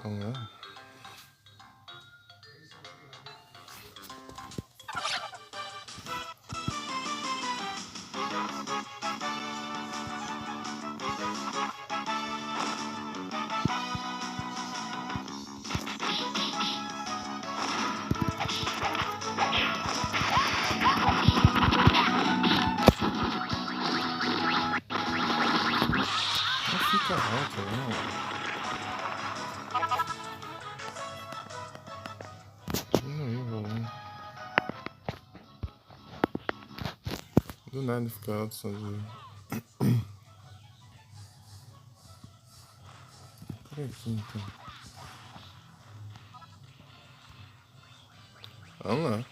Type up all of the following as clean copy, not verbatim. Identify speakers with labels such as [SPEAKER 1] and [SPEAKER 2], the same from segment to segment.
[SPEAKER 1] Vamos lá. Não fica alto, não. Diminuir o volume. Do nada fica alto sozinho. Por aqui então. Vamos lá.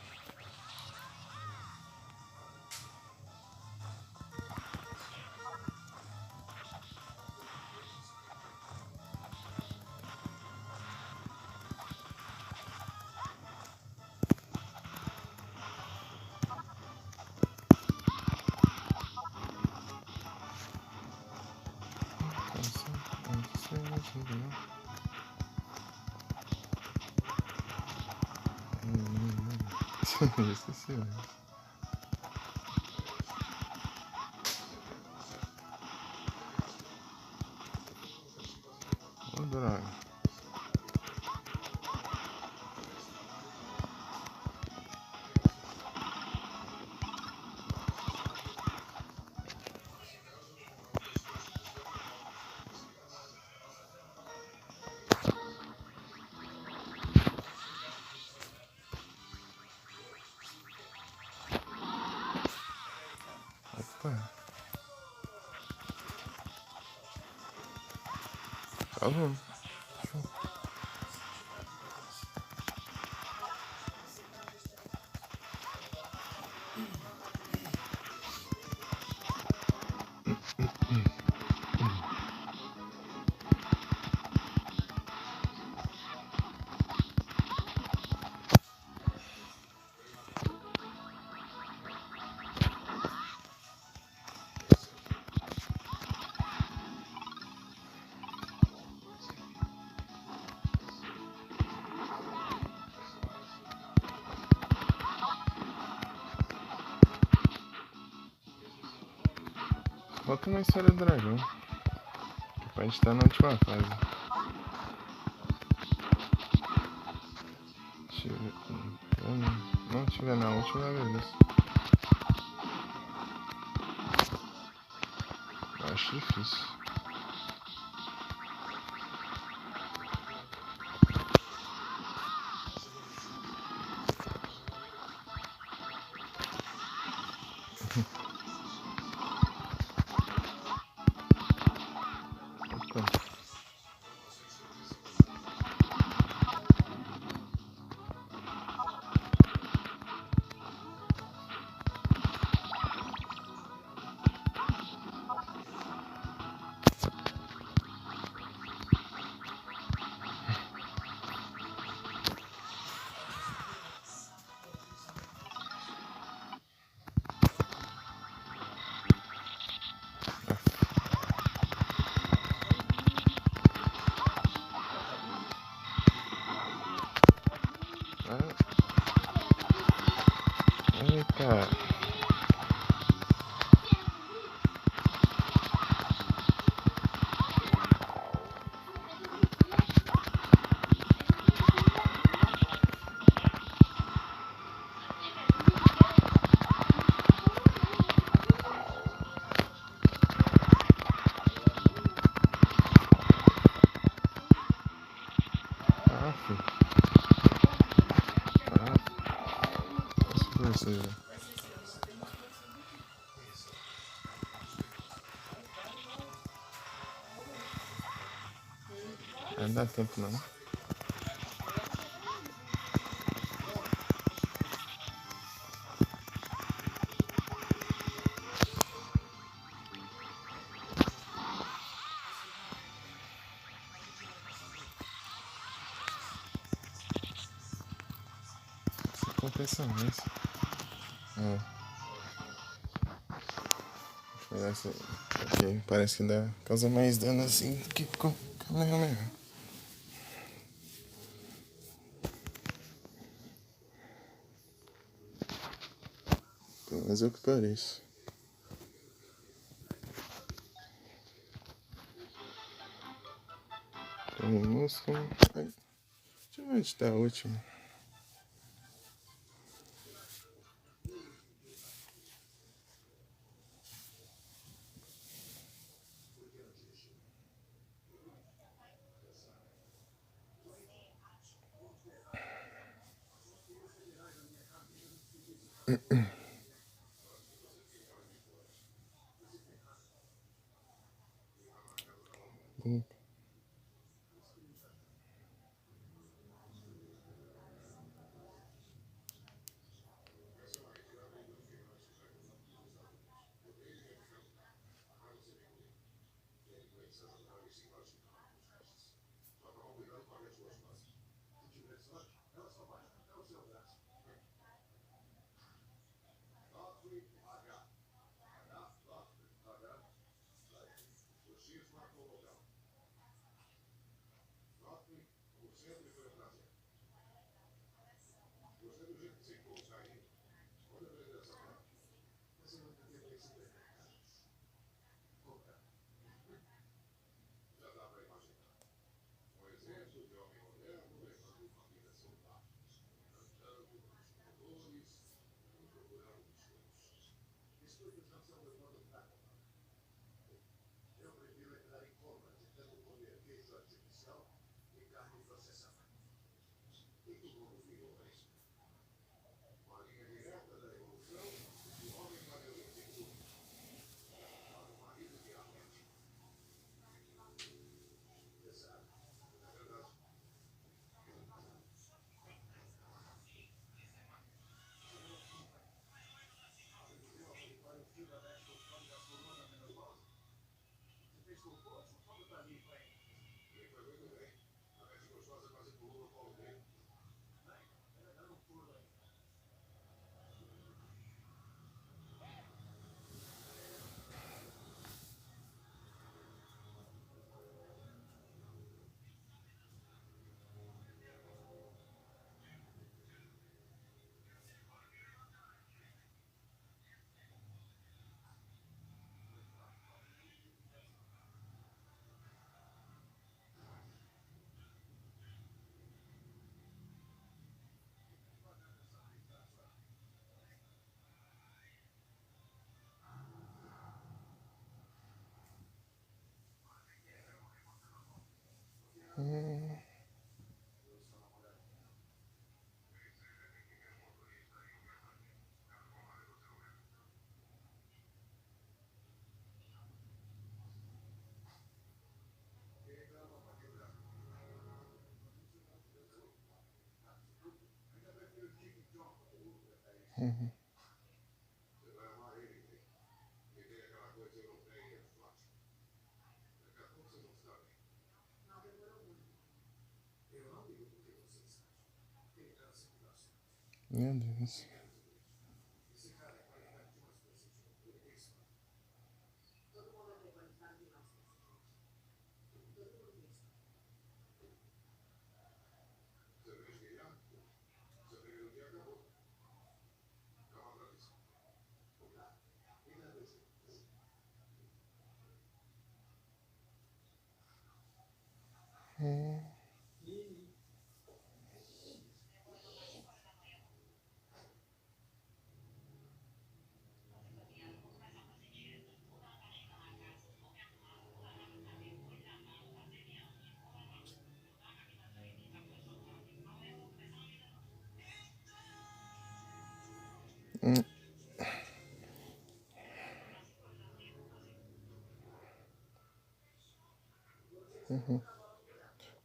[SPEAKER 1] Esqueci. Ô, droga. Opa. Tá bom. Falta uma história do dragão. Que pode estar na última fase. Deixa eu ver. Não tiver na última, beleza. Eu acho difícil. Opa. Eita. Você. Não dá tempo não. Isso acontece mais. Parece que dá causa mais dano assim do que com Kamehameha. mas eu que pareço. Música. Ai, deixa eu ver onde tá a última. Meu Deus.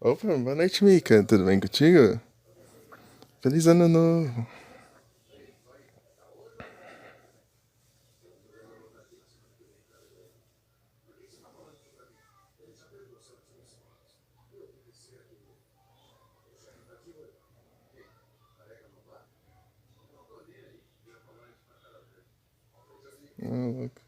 [SPEAKER 1] Opa, boa noite, Mika. Tudo bem contigo? Feliz ano novo. Louco.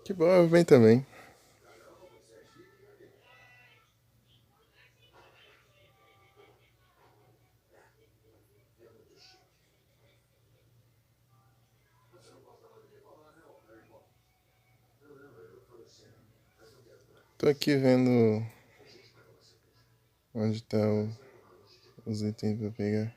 [SPEAKER 1] Que bom, eu venho também. Tô aqui vendo onde tá os itens pra pegar.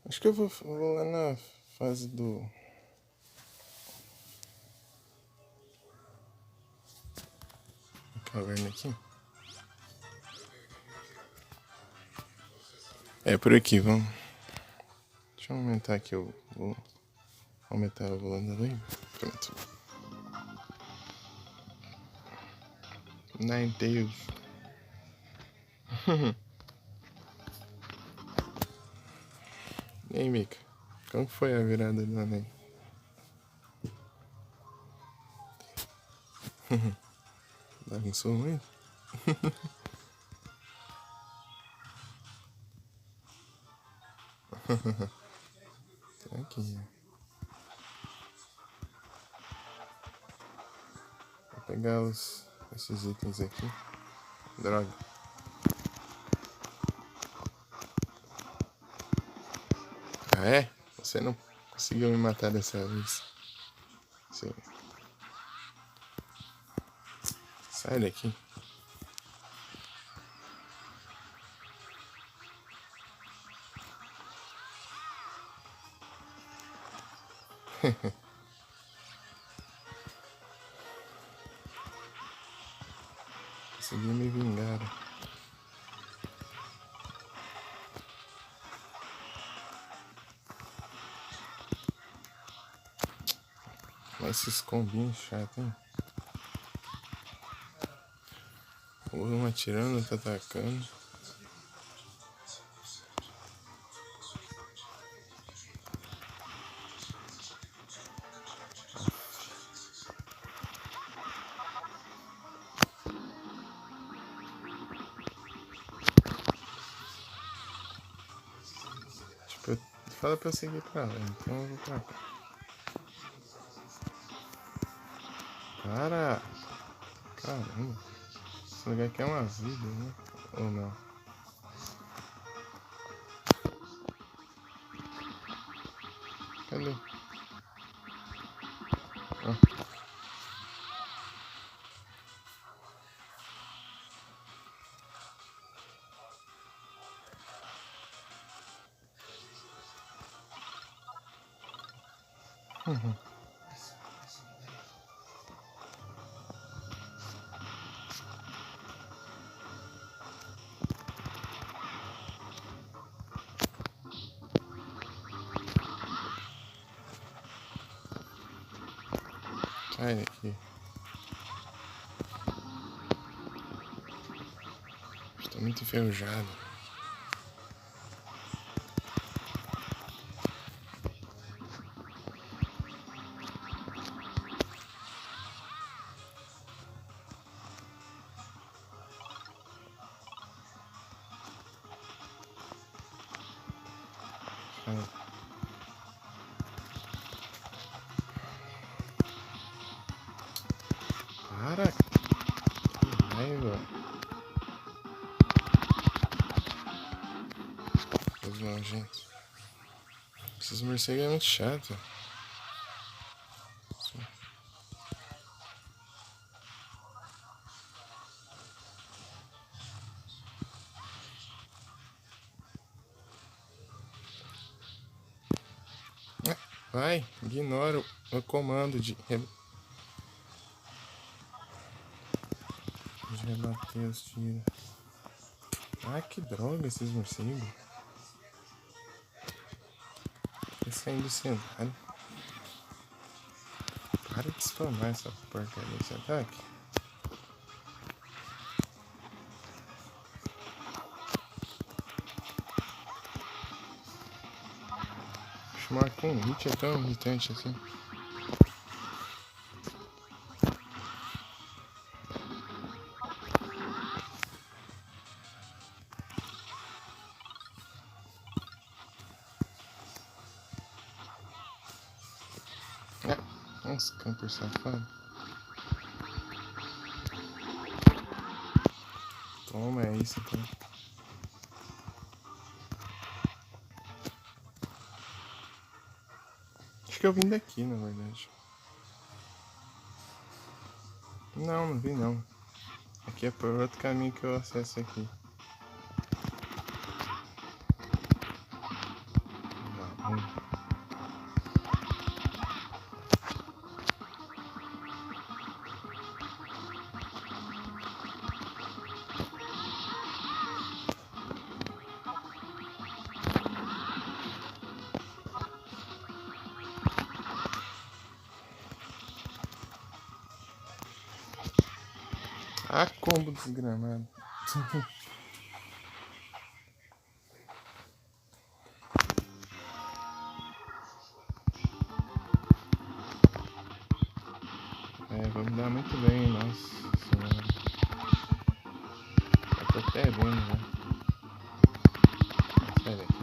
[SPEAKER 1] Acho que eu vou lá na fase do... caverna aqui. É por aqui, vamos. Deixa eu aumentar aqui vou aumentar o volume da lei. Pronto. Nine Tails. E aí, Mika? Como foi a virada do Enem? Bagunçou muito? Aqui. Vou pegar esses itens aqui. Droga. Ah, é? Você não conseguiu me matar dessa vez. Sim. Sai daqui. Consegui me vingar. Mas esses combinhos chatos, hein? Um atirando, outro atacando. Tipo, fala pra eu seguir pra lá, então eu vou pra cá. Para! Caramba. Esse lugar aqui é uma vida, né? Ou não? Cadê? Ah. Sai daqui. Estou muito enferrujado. Para! Que raiva! Os nojentos. Esses morcegos é muito chato. Vai, ignora o comando de rebater os tiros. Ah, que droga esses morcegos. Esse ainda cenário. Para de spamar essa porcaria desse ataque. Marca um hit é tão irritante assim. Nossa, camper safado. Toma, é isso então. Acho que eu vim daqui, na verdade. Não vim não. Aqui é por outro caminho que eu acesso aqui. Não. Ah, combo desgramado. Vai me dar muito bem, nossa senhora. Eu tô até vendo já. Sai daqui.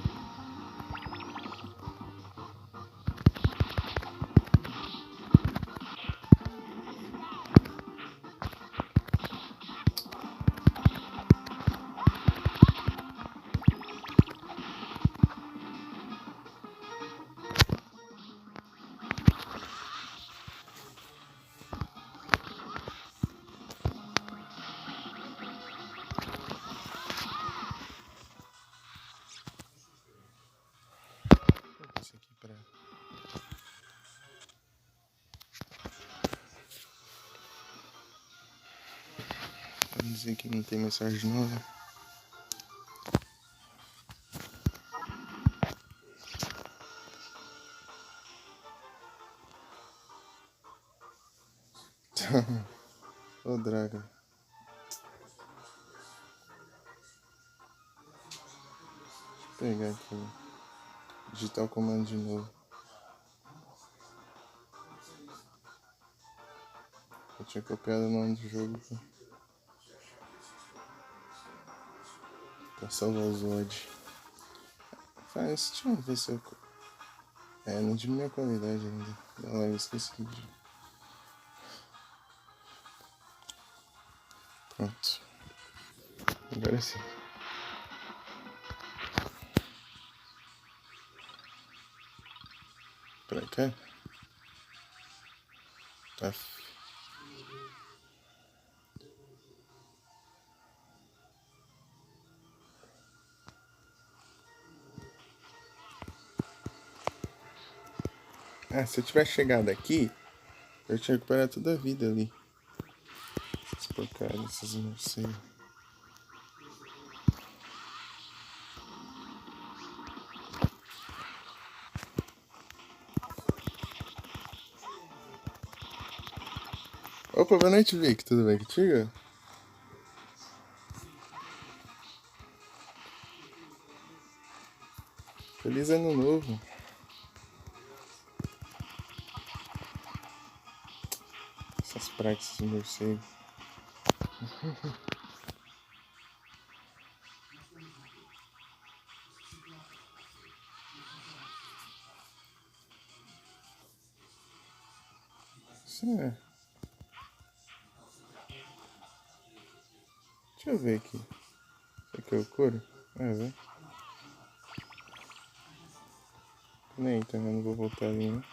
[SPEAKER 1] Isso aqui pra dizer que não tem mensagem nova. Ô, draga. Deixa eu pegar aqui. Digitar o comando de novo. Eu tinha copiado o nome do jogo pra salvar os VOD. Deixa eu ver se eu... não diminuiu a qualidade ainda. Eu esqueci de... Pronto. Agora sim. Pra cá? Tá. Se eu tivesse chegado aqui, eu tinha recuperado toda a vida ali. Essas porcarias, esses morcegos. Opa, boa noite, Vic. Tudo bem contigo? Feliz ano novo. Essas pragas de morcego. Isso é. Deixa eu ver aqui. Isso aqui é o couro? Velho. Nem, então eu não vou voltar ali, né?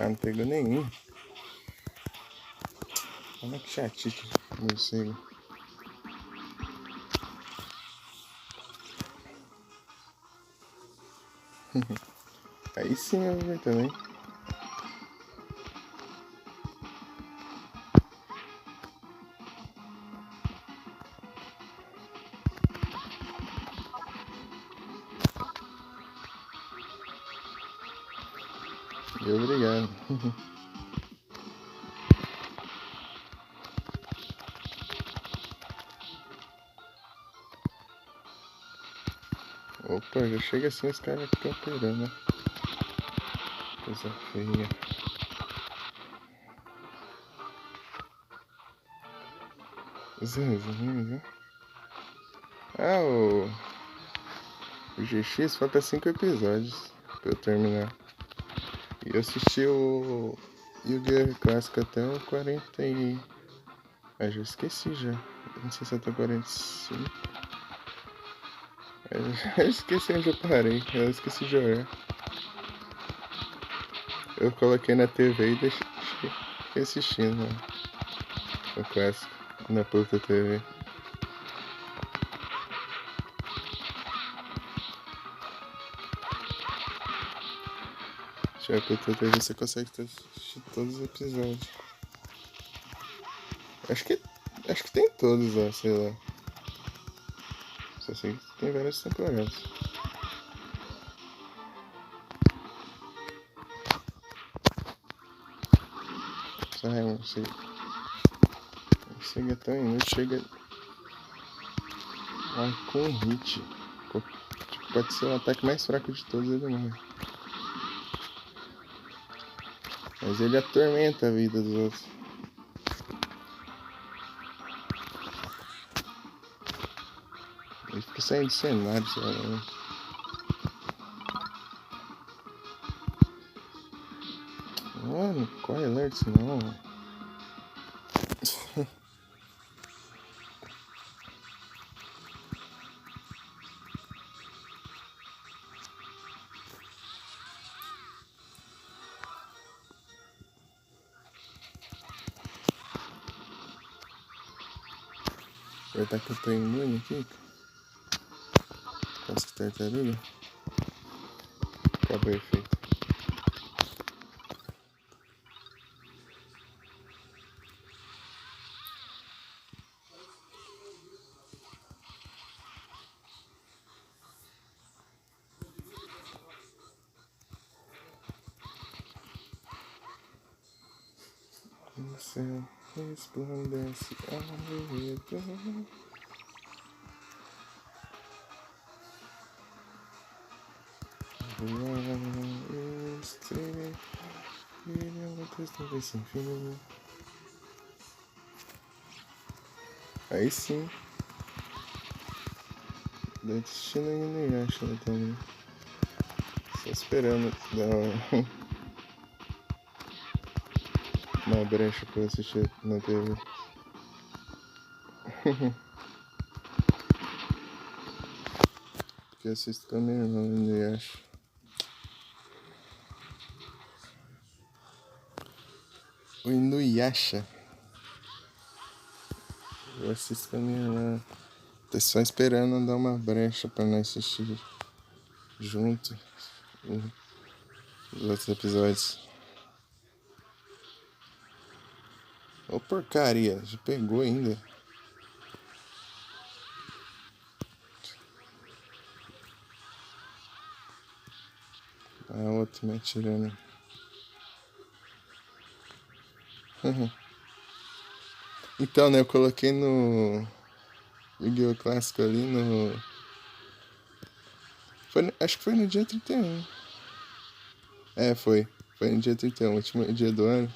[SPEAKER 1] Não pegou nenhum. Olha que chatito, morcego. Aí sim eu vou ver também. Obrigado. Opa, já chega assim os caras ficam operando, né? Coisa feia. Zãzinho. Ah, o GX falta 5 episódios pra eu terminar. E eu assisti o Yu-Gi-Oh! Clássico até o 40 e... Ah, já esqueci já. Não sei se até o 45. Eu esqueci onde eu parei. Eu esqueci de olhar. Eu coloquei na TV e fiquei assistindo, né? O clássico na puta TV. Já a puta TV você consegue assistir todos os episódios. Acho que tem todos lá, sei lá. Só sei que tem várias temporadas. Só não sei. Chega tão inútil, chega lá com um hit. Tipo, pode ser o ataque mais fraco de todos, ele morre. Mas ele atormenta a vida dos outros. Ele fica saindo do cenário, sei lá. Mano, corre alert não. Aproveitar que eu tô imune aqui. Casca tartaruga. Acabou o efeito. O céu resplandece ao redor. Voar estrelas, brilham outras nuvens sem fim. Aí sim. Destino ainda nem acha também. Só esperando dar uma brecha pra eu assistir na TV. Porque eu assisto com a minha irmã, ainda acho. O Inuyasha. Eu assisto com a minha irmã. Tô só esperando dar uma brecha pra nós assistir junto os outros episódios. Ô porcaria, já pegou ainda. A outra me atirando. Então, né, eu coloquei no Yu-Gi-Oh! Clássico ali no... acho que foi no dia 31. É, foi. Foi no dia 31, último dia do ano.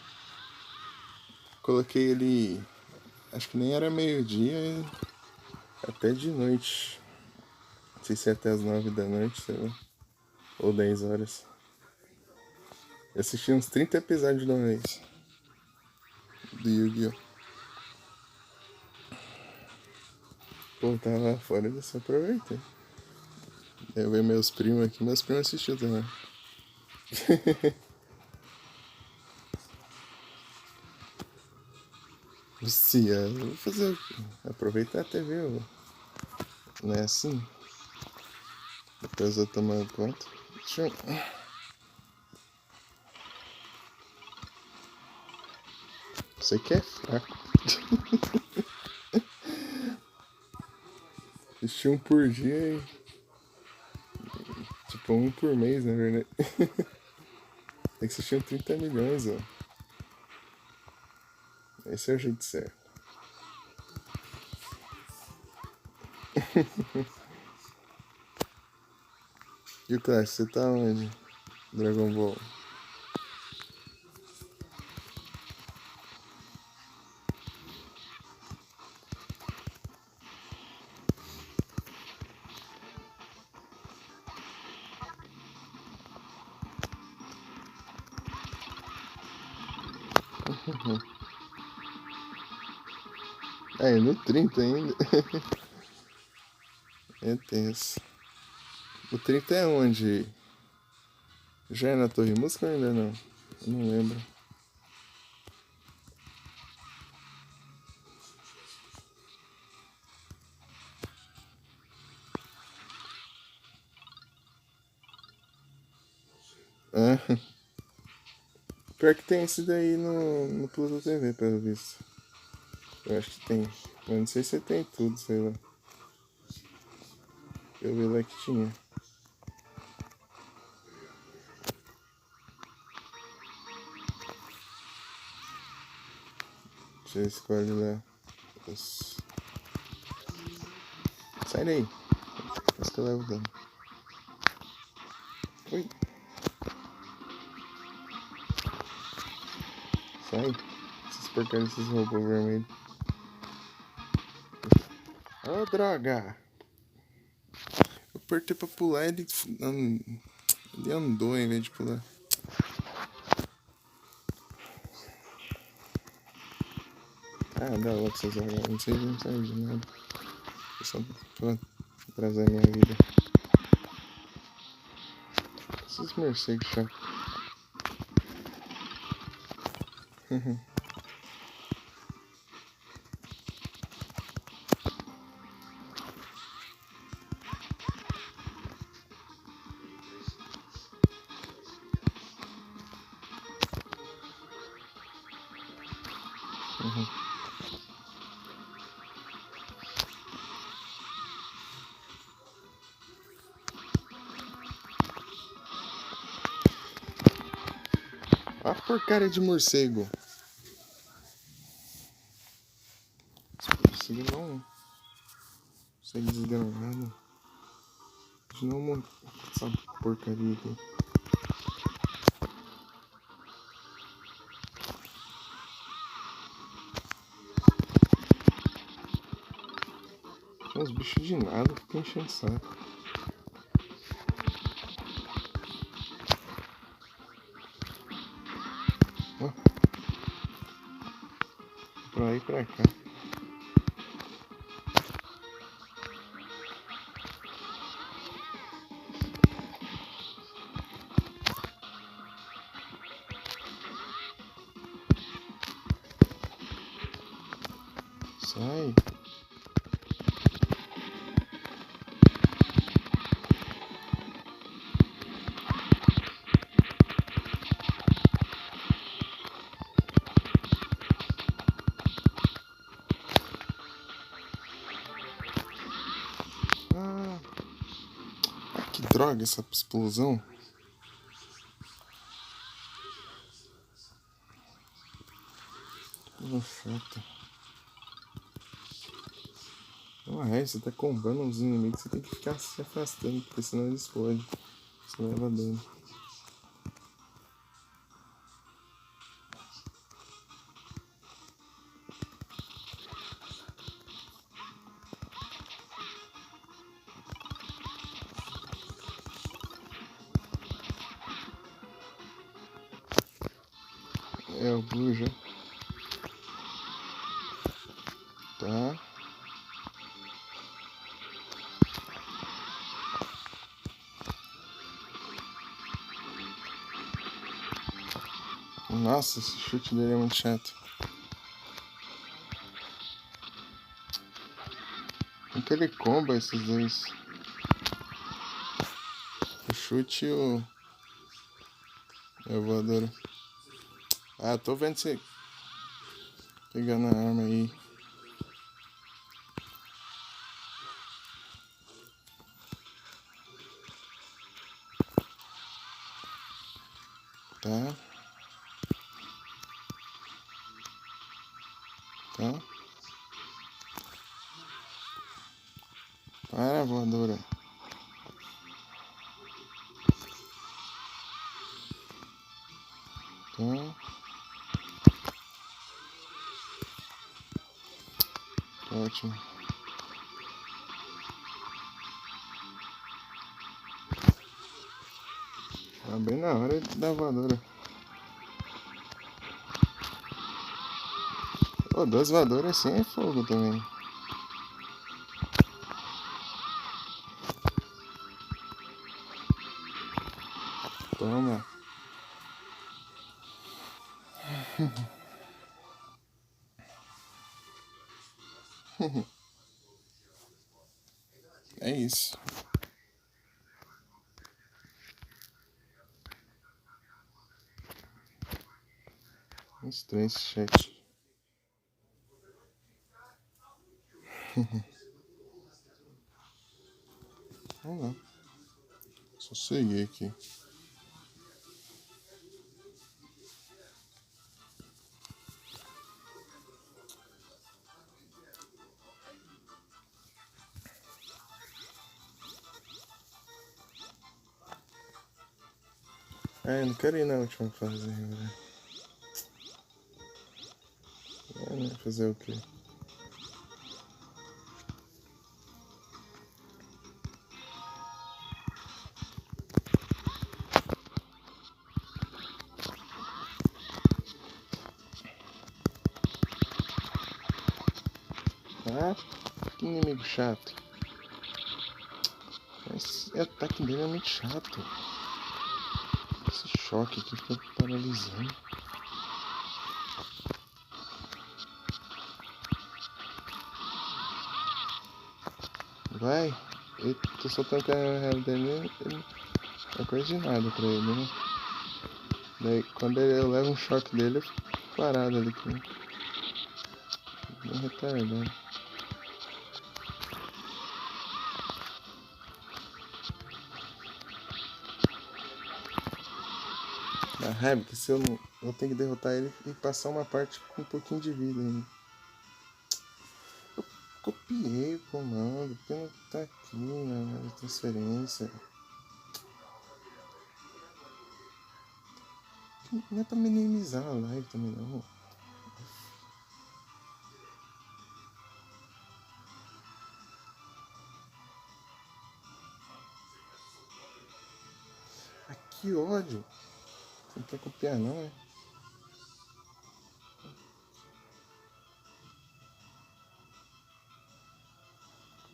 [SPEAKER 1] Coloquei ele... Acho que nem era meio-dia, até de noite. Não sei se é até as 9 da noite, sei lá. Ou 10 horas. Eu assisti uns 30 episódios de uma vez. Do Yu-Gi-Oh! Pô, tava fora dessa, aproveitei. Eu vi meus primos aqui, meus primos assistiram também. Viciado, vou fazer o quê? Aproveitar a TV, não é assim? Depois eu tomar conta. Deixa eu... Isso aqui é fraco. Assisti um por dia e... Tipo, um por mês, na verdade. Tem que assistir 30 milhões, ó. Esse é o jeito certo. E o Clash, você tá onde? Dragon Ball. Aí, no 30 ainda. É tenso. O 30 é onde? Já é na Torre Música ou ainda não? Eu não lembro. Ah, pior que tem esse daí no Pluto TV, pelo visto. Eu acho que tem. Mas não sei se tem tudo, sei lá. Eu vi lá que tinha. Você escolhe lá. Os... Sai daí. Acho que eu levo dano. Ui. Sai. Esses porcarias, esses robôs vermelhos. Oh, droga! Eu apertei pra pular e ele andou em vez de pular. Ah, dá logo essas horas. Não sei, não serve de nada. É só pra atrasar minha vida. Esses morcegos chatos. A porcaria de morcego. Esse morcego não consegue desgranar nada. De não montar essa porcaria aqui. Tem uns bichos de nada que ficam enchendo saco. Ó. Pra lá e pra cá. Sai. Ah, que droga essa explosão. Coisa chata. Você tá combando os inimigos, você tem que ficar se afastando, porque senão eles explodem. Você leva dano. É o Blue já. Tá. Nossa, esse chute dele é muito chato. Como que ele comba esses dois? O chute e o... É o voador. Ah, tô vendo você pegando a arma aí. Tá. Tá. Para, voadora. Então... Ótimo. Tá bem na hora da voadora. Pô, 2 voadoras assim é fogo também. Toma. É isso. Estranho esse chat. Vamos lá. Só seguir aqui. Eu não quero ir na última fase agora. Fazer o quê? Ah, que inimigo chato. Esse ataque dele é muito chato. Esse choque aqui fica paralisando. Vai. Eu tô soltando a raiva dele, ele é coisa de nada pra ele, né? Daí quando eu levo um choque dele, eu fico parado ali. Bem retardado. A raiva que se eu não. Eu tenho que derrotar ele e passar uma parte com um pouquinho de vida ainda. Eu copiei o comando, porque não tá aqui na transferência. Não é pra minimizar a live também não. Ah, que ódio. Você não quer copiar não, é?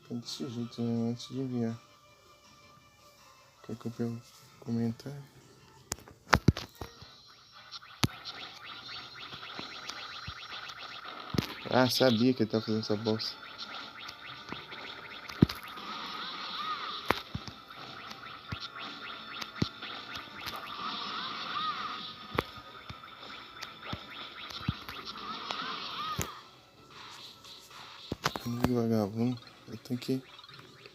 [SPEAKER 1] Tá desse jeito, né? Antes de enviar. Quer copiar o comentário? Ah, sabia que ele tava fazendo essa bosta. Vagabundo. Eu tenho que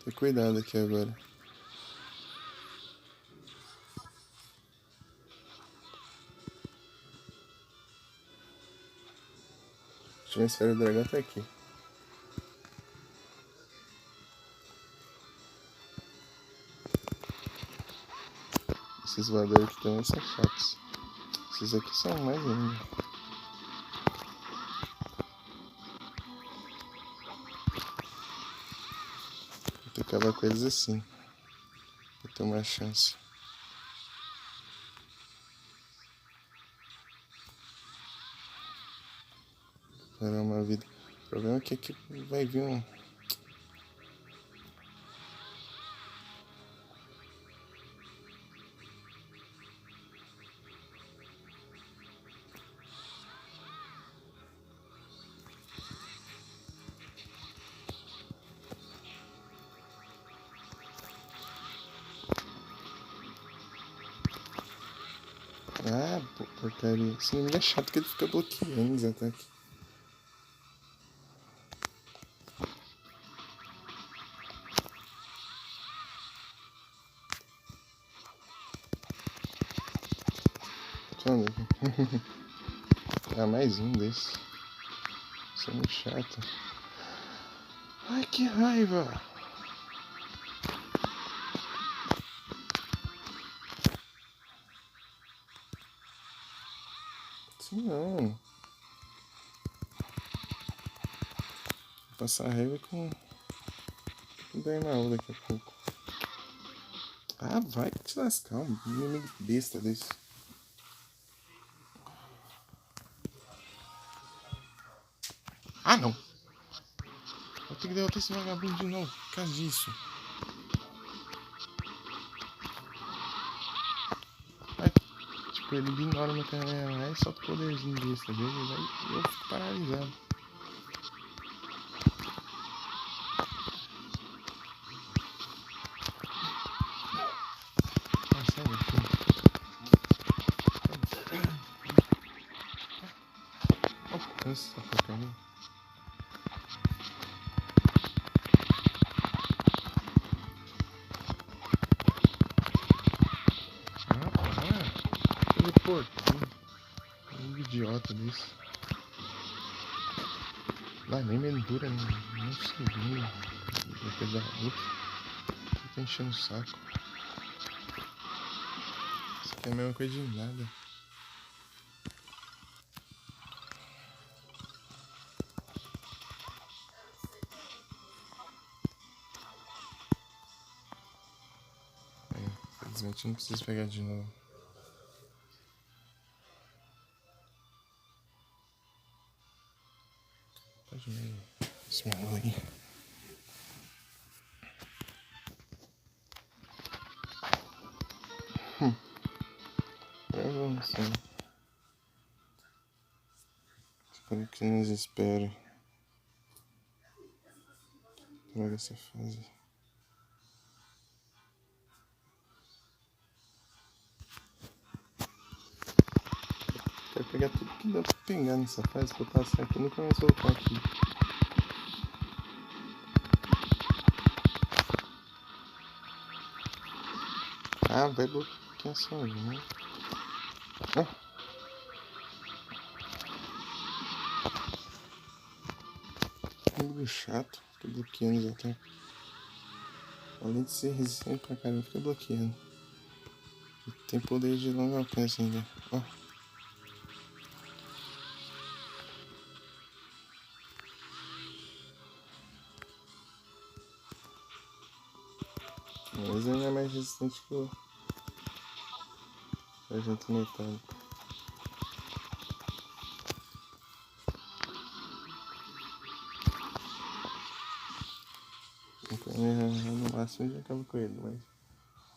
[SPEAKER 1] ter cuidado aqui agora. A última esfera do dragão tá aqui. Esses voadores aqui também são chatos. Esses aqui são mais ainda. Vou ter que acabar com eles assim. Pra ter uma chance. Parar uma vida. O problema é que aqui vai vir um. Ah, porcaria. Esse inimigo é chato que ele fica bloqueando os ataques. Ah, mais um desses. Isso é muito chato. Ai, que raiva! assim não. Vou passar raiva com o Darnaú daqui a pouco. Ah, vai te lascar, um inimigo besta desse. Ah, não. Vou ter que derrotar esse vagabundo de novo por causa disso. Aí, tipo, ele ignora meu canal e solta o poderzinho besta dele. Aí eu fico paralisado. Ah, sai daqui. Alcança essa porcaria. Porquinho. Um idiota desse. Lá nem me dura nem segundo. Depois da luta. Tá enchendo o saco. Isso aqui é a mesma coisa de nada. Infelizmente não preciso pegar de novo. Pode ver esse maluco aí. Vamos sim. Espero que nos espere. Droga essa fase. Quero pegar tudo que dá pra pegar nessa fase pra passar aqui. Nunca mais voltar aqui. Ah, vai bloquear sozinho. Ah. Amigo chato. Fica bloqueando os ataques. Além de ser resistente pra caramba, fica bloqueando. E tem poder de longo alcance ainda. Ó. Mas ele é mais resistente que o sargento metálico. No máximo já acaba com ele, mas...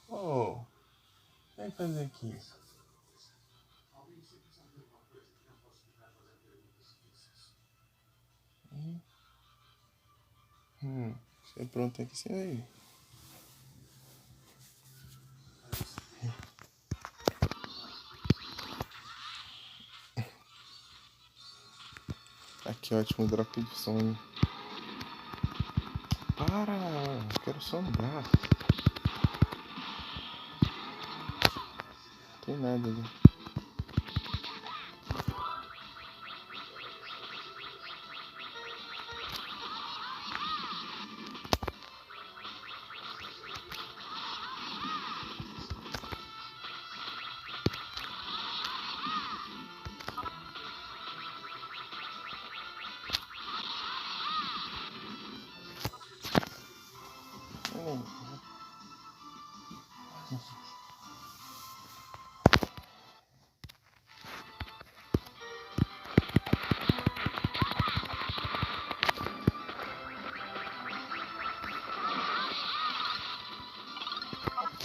[SPEAKER 1] Oh, vai fazer aqui. Você é pronto aqui, você vai ver. Aqui, ótimo, drop de som. Para! Quero só andar. Não tem nada ali.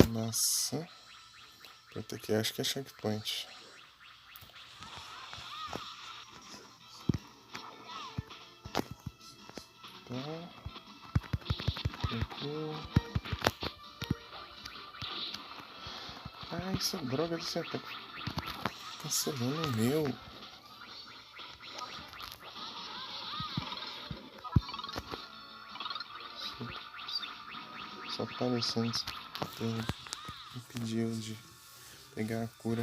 [SPEAKER 1] Nossa. Pronto, aqui acho que é checkpoint. Tá. Aqui. Ah, essa droga desse ataque. Cancelando o meu. Só aparecendo. Impediu de pegar a cura.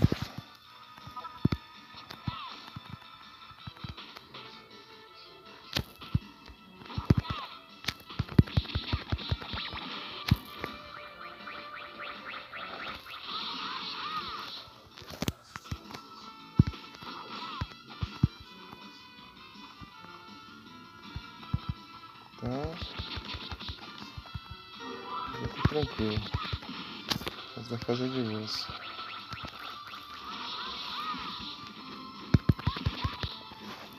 [SPEAKER 1] Fica tranquilo. Mas vai fazer de você.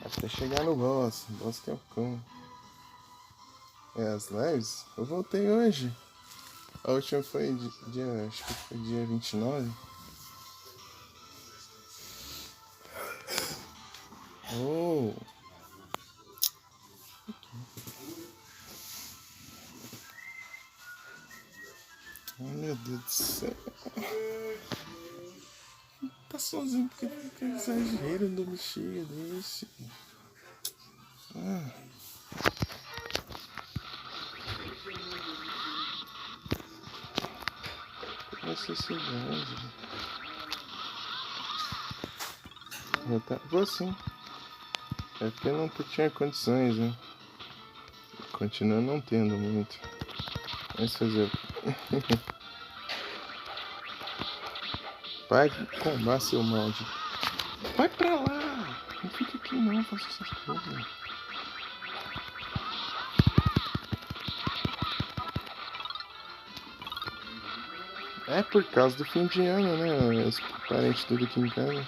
[SPEAKER 1] Até chegar no boss. O boss que é o cão. As lives? Eu voltei hoje. A última foi acho que foi dia 29. Oh! Oh, meu Deus do céu. Tá sozinho porque fica exagero do bexiga desse. Necessidade. Vou sim. É porque eu não tinha condições, né? Continuo não tendo muito. Mas fazer. Vai combar seu molde. Vai pra lá! Não fica aqui não, faça essas coisas. É por causa do fim de ano, né? Os parentes tudo aqui em casa.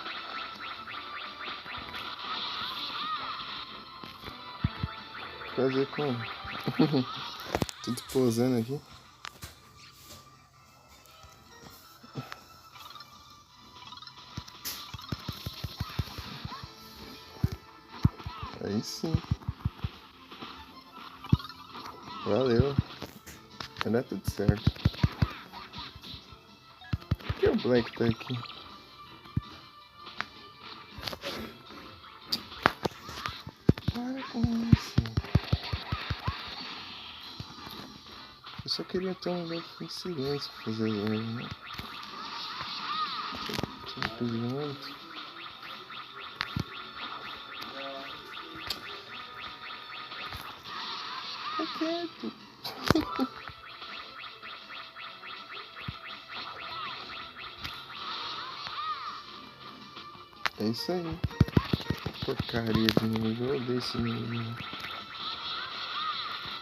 [SPEAKER 1] Fazer como? Tudo posando aqui. Aí sim. Valeu. Vai dar tudo certo. Por que o Black tá aqui? Para com isso. Eu só queria ter um lugar em silêncio pra fazer live, né? Simplesmente. Fica quieto. É isso aí. Porcaria de inimigo. Eu odeio esse inimigo.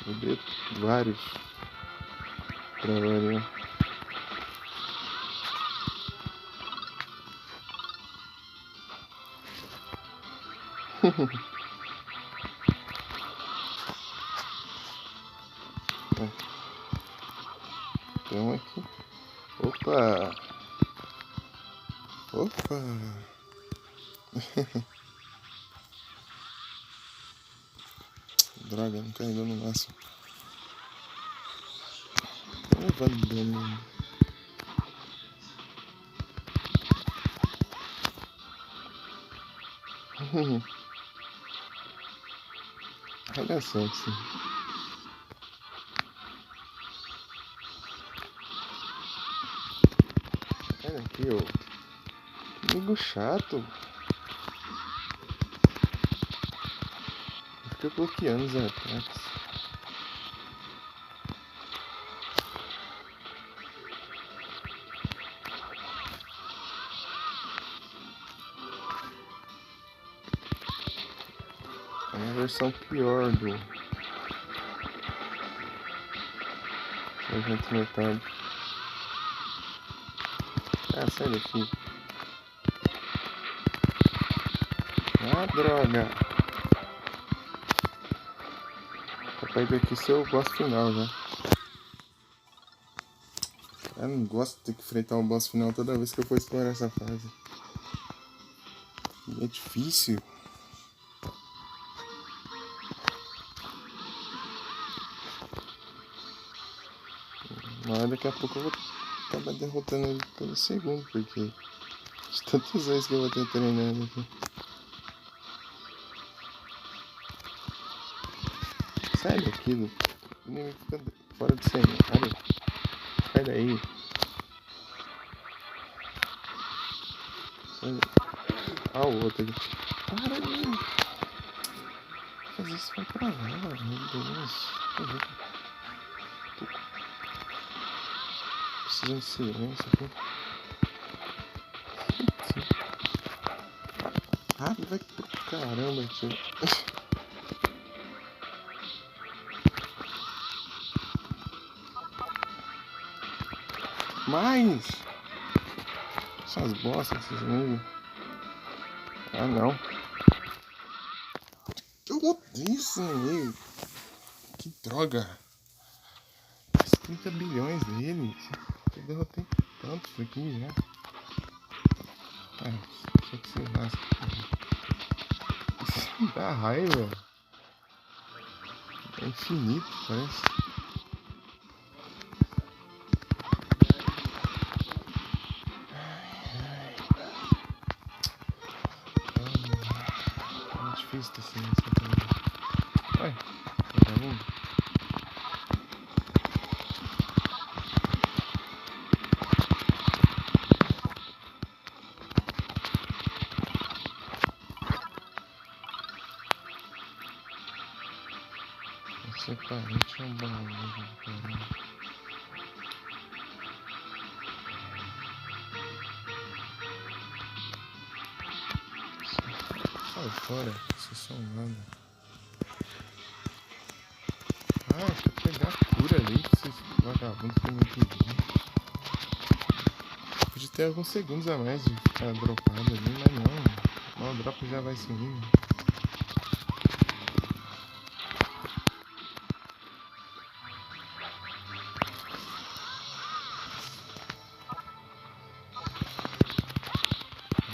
[SPEAKER 1] Eu odeio vários. Pra variar. Tem um aqui. Opa! Opa! Droga, não carregou no máximo. Tô levando dano. Olha só que sim. Olha aqui, ó. Que amigo chato. Fica bloqueando os ataques. É uma versão pior do Sargento Metal. Ah, sai daqui. Ah, droga. Capaz daqui ser o boss final já. Eu não gosto de ter que enfrentar um boss final toda vez que eu for explorar essa fase. E é difícil. Mas daqui a pouco eu vou acabar derrotando ele pelo segundo, porque de tantas vezes que eu vou ter treinando aqui. Sai daqui, o inimigo fica fora de cenário. Sai daí. Sai daí. Ah, o outro ali. Para aí. Fazer isso vai pra lá, meu Deus. Tô precisando de silêncio aqui. Ah, vai pro caramba, tio. Mais! Essas bostas, esses inimigos. Ah, não. Eu odeio esse inimigo. Que droga. Os 30 bilhões dele. Eu derrotei tantos aqui já. Ah, só que você lasca. Isso me dá raiva. É infinito, parece. É difícil tá sendo isso também. Ué, tá vendo? Você parente é um bom amigo, cara. Sai fora, vocês são nada. Ah, deixa eu pegar a cura ali que esses vagabundos tem me pedindo. Podia ter alguns segundos a mais de ficar dropado ali, mas não. Não, o drop já vai sumindo.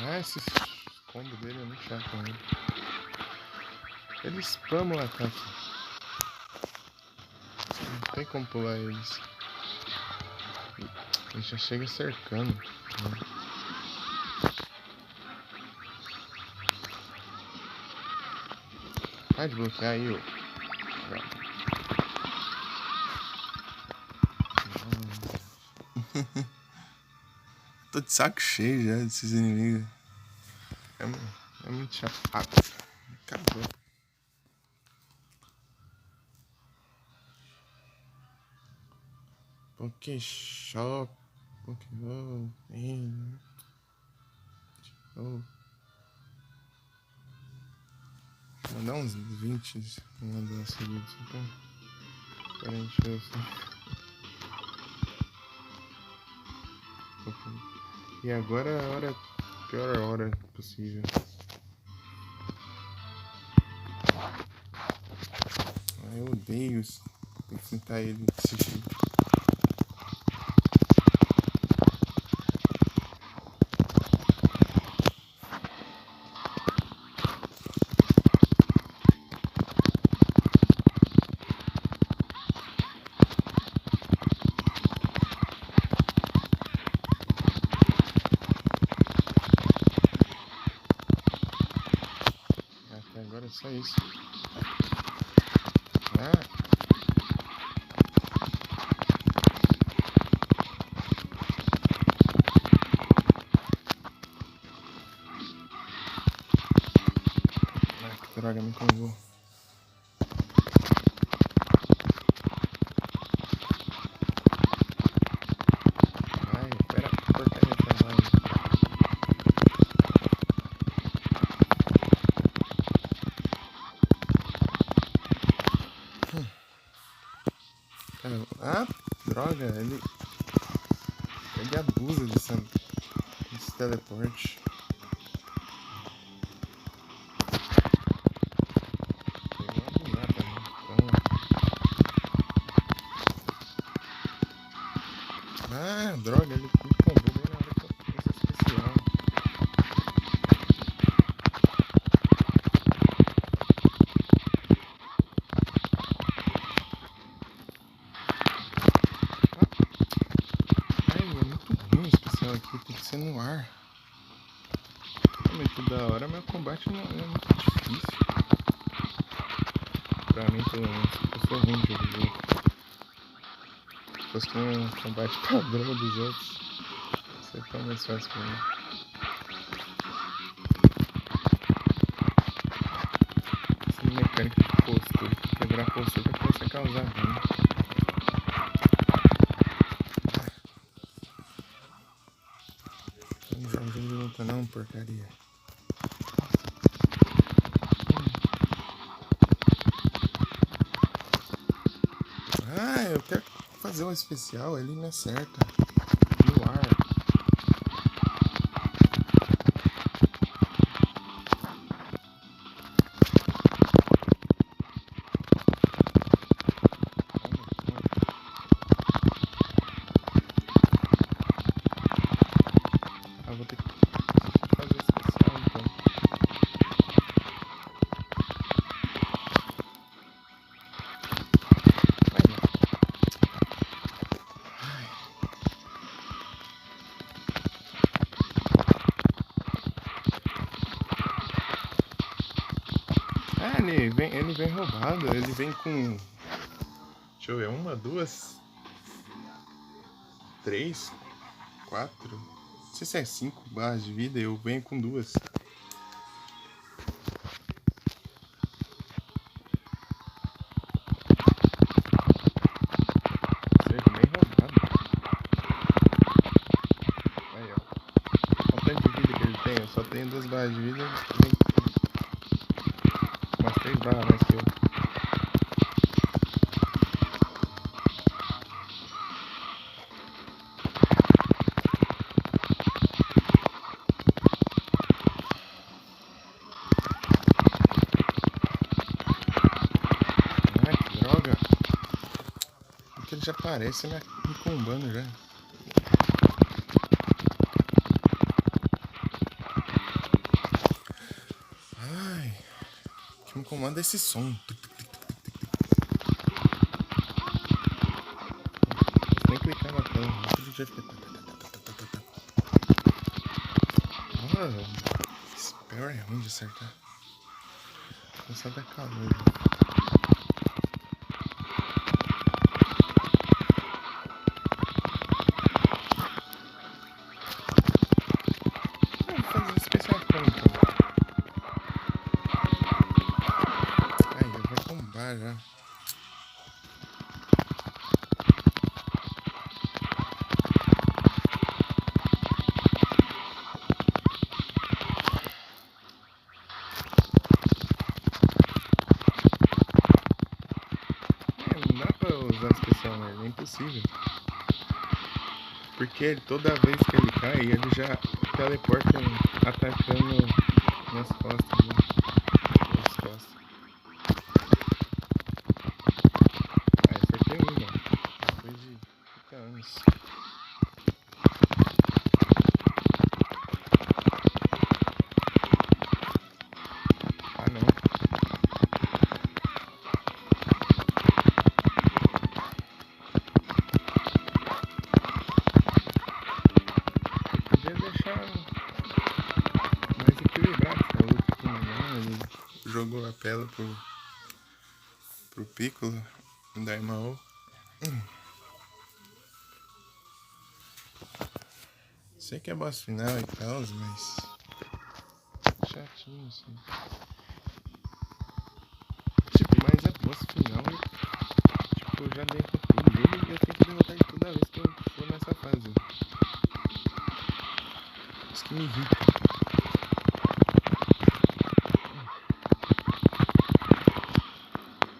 [SPEAKER 1] Ah, esses combos dele é muito chato, né? Eles spamam o ataque. Não tem como pular eles. Ele já chega cercando. Né? Vai desbloquear aí, ô. Tô de saco cheio já desses inimigos. É muito chato. Acabou. Pokeshop. Pokémon. Vou mandar uns 20 mandar seguidos. Então, diferente assim. E agora é a hora, pior hora possível. Eu odeio enfrentar ele desse jeito. Até agora é só isso. Que droga, me combou. Ai, pera, porcaria pra lá. Ah, droga, ele abusa desse teleporte. Ah, droga, ele me combou bem na hora que eu fiz esse especial. Ai, é muito ruim o especial aqui, tem que ser no ar. É muito da hora, mas o combate não é muito difícil. Pra mim, pelo menos, eu sou ruim de jogo. Se fosse um combate padrão dos outros, seria tão mais fácil pra mim. Essa mecânica de postura, quebrar a postura pra começar a causar dano. Não joga jogo de luta não, porcaria. Ah, eu quero fazer um especial, ele me acerta. ele vem roubado, ele vem com... Deixa eu ver, 1, 2, 3, 4... Não sei se é 5 barras de vida, eu venho com 2. Seja, bem roubado. Aí, ó. Olha o tanto de vida que ele tem, eu só tenho 2 barras de vida, ele tem umas 3 barras mais que eu. Ah, que droga. Porque ele já aparece me combando já. Ai, o que me comanda é esse som. Nem clicar na tela, tudo já fica. Esse pior é ruim de acertar. Começar a dar calor. Vou fazer especial como então. Aí, eu vou combar já. Não dá pra usar especial nele, é impossível. Porque ele, toda vez que ele cai, ele já teleporta atacando nas costas. Né? Nas costas. Ah, acertei um, mano. Depois de 30 anos. Ah, não. Podia deixar mais equilibrado a luta com o Manhã. Ele jogou a pela pro Piccolo da Imao. Sei que é boss final e tal, mas chatinho assim. Tipo, mas é boss final e tipo, eu já derrotei ele e eu tenho que derrotar ele toda vez que eu for nessa fase. Isso que me irrita.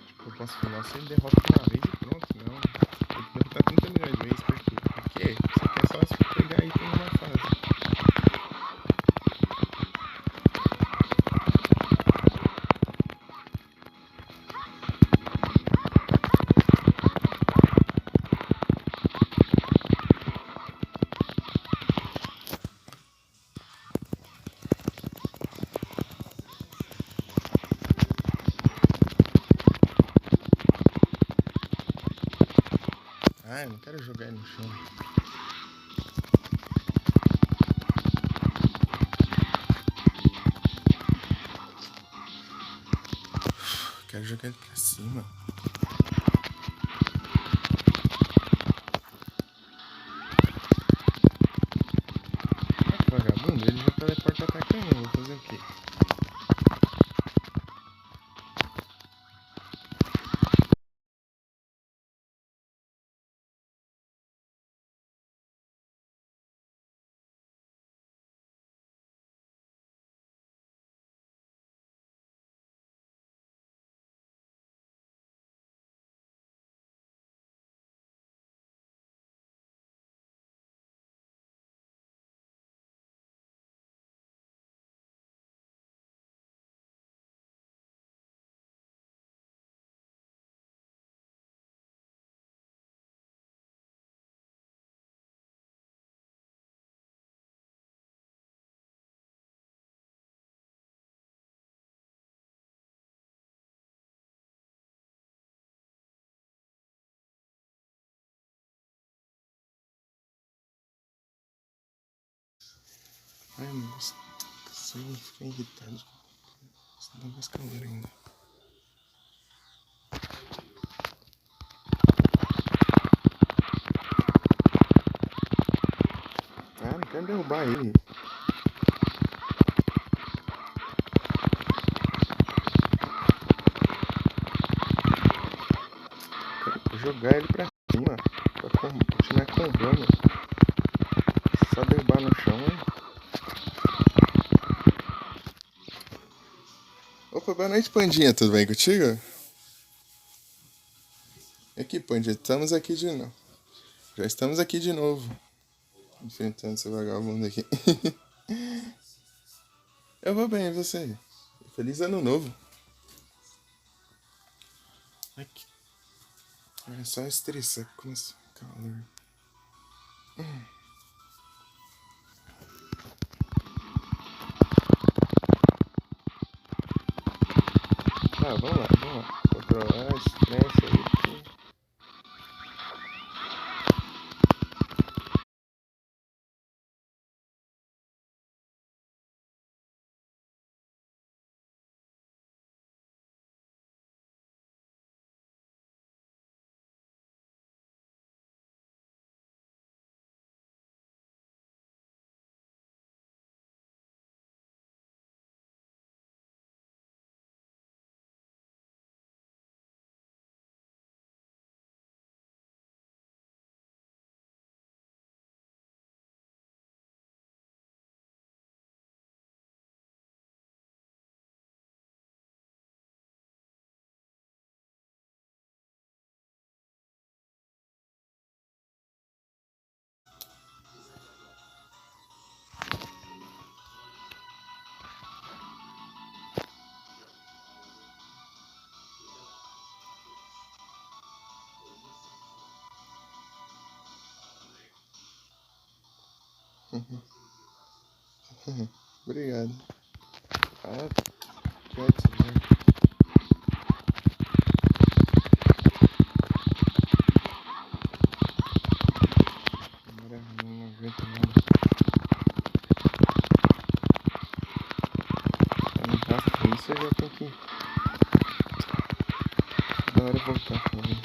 [SPEAKER 1] Tipo, o boss final você derrota uma vez e pronto, não. Tem que derrotar 30 milhões de vezes, por quê? Porque você quer só pegar item numa fase. Ah, eu não quero jogar ele no chão. Quero jogar ele pra cima. Ah, que vagabundo, ele já teleporta atacando, eu vou fazer o quê? Ai, nossa, eu fiquei irritado. Isso dá mais calor ainda. Quero derrubar ele. Quero jogar ele pra cima. Pra continuar combando. Só derrubar no chão, hein? Opa, boa noite, Pandinha. Tudo bem contigo? E aqui, Pandinha, estamos aqui de novo. Já estamos aqui de novo. Enfrentando esse vagabundo aqui. Eu vou bem, e você? Feliz ano novo. Aqui. É só estressar com esse calor. Tá, vamos lá. Controlar o estresse aí. Obrigado. Ah, quieto, né? Agora não aguento mais. Não basta isso, eu já tenho que. Da hora voltar pra mim.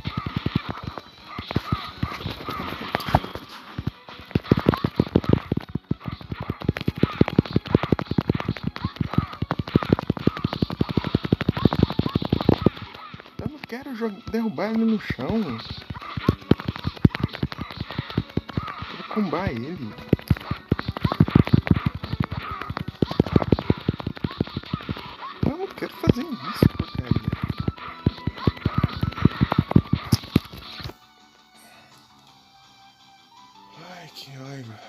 [SPEAKER 1] Eu não quero derrubar ele no chão. Quero combar ele. Eu não quero fazer isso, porcaria. Ai, que raiva.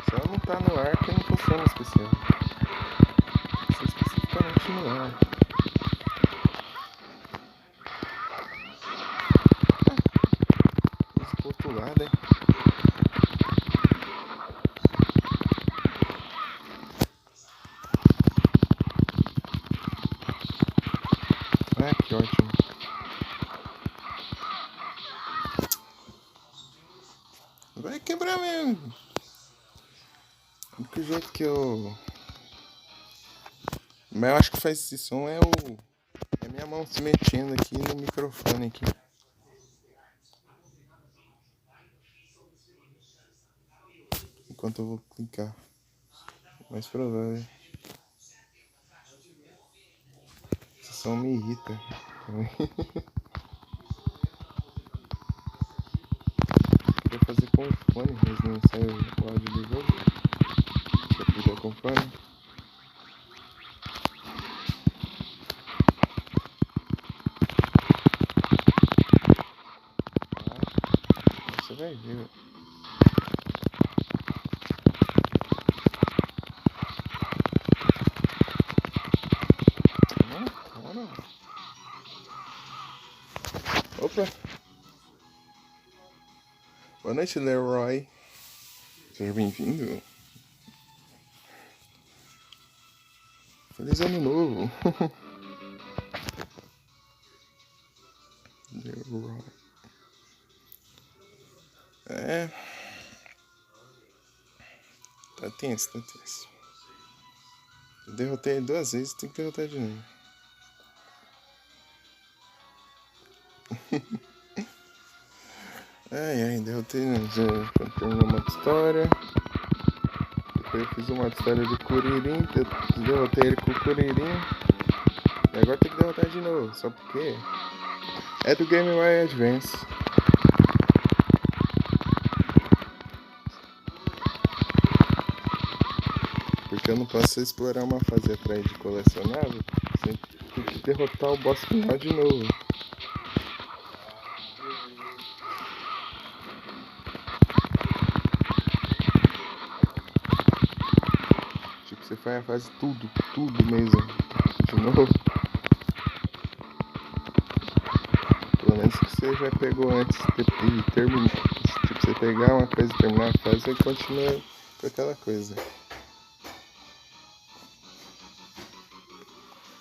[SPEAKER 1] Só não tá no ar que não funciona especial. Isso especificamente no ar. Isso pro outro lado, hein? Ah, que ótimo. Vai quebrar mesmo. O único jeito que eu. Mas eu acho que faz esse som é a minha mão se mexendo aqui no microfone aqui. Enquanto eu vou clicar. Mais provável. Esse som me irrita também. Queria fazer com o fone, mas não sai o áudio do jogo. Deixa eu ligar com o fone. Ah, você vai ver. Não. Opa! Boa noite, Leroy. Seja bem-vindo. Feliz ano novo. Leroy. É. Tá tenso, tá tenso. Eu derrotei ele 2 vezes, tem que derrotar de novo. Ai, derrotei, né? Já terminou uma história. Depois eu fiz uma história do Kuririn, derrotei ele com o Kuririn. E agora tem que derrotar de novo, só porque é do Game Boy Advance. Porque eu não posso explorar uma fase atrás de colecionável sem ter que derrotar o boss final de novo. Tipo, você faz a fase tudo mesmo. De novo. Pelo menos que você já pegou antes e terminou. Tipo, você pegar uma coisa e terminar a fase, você continua com aquela coisa.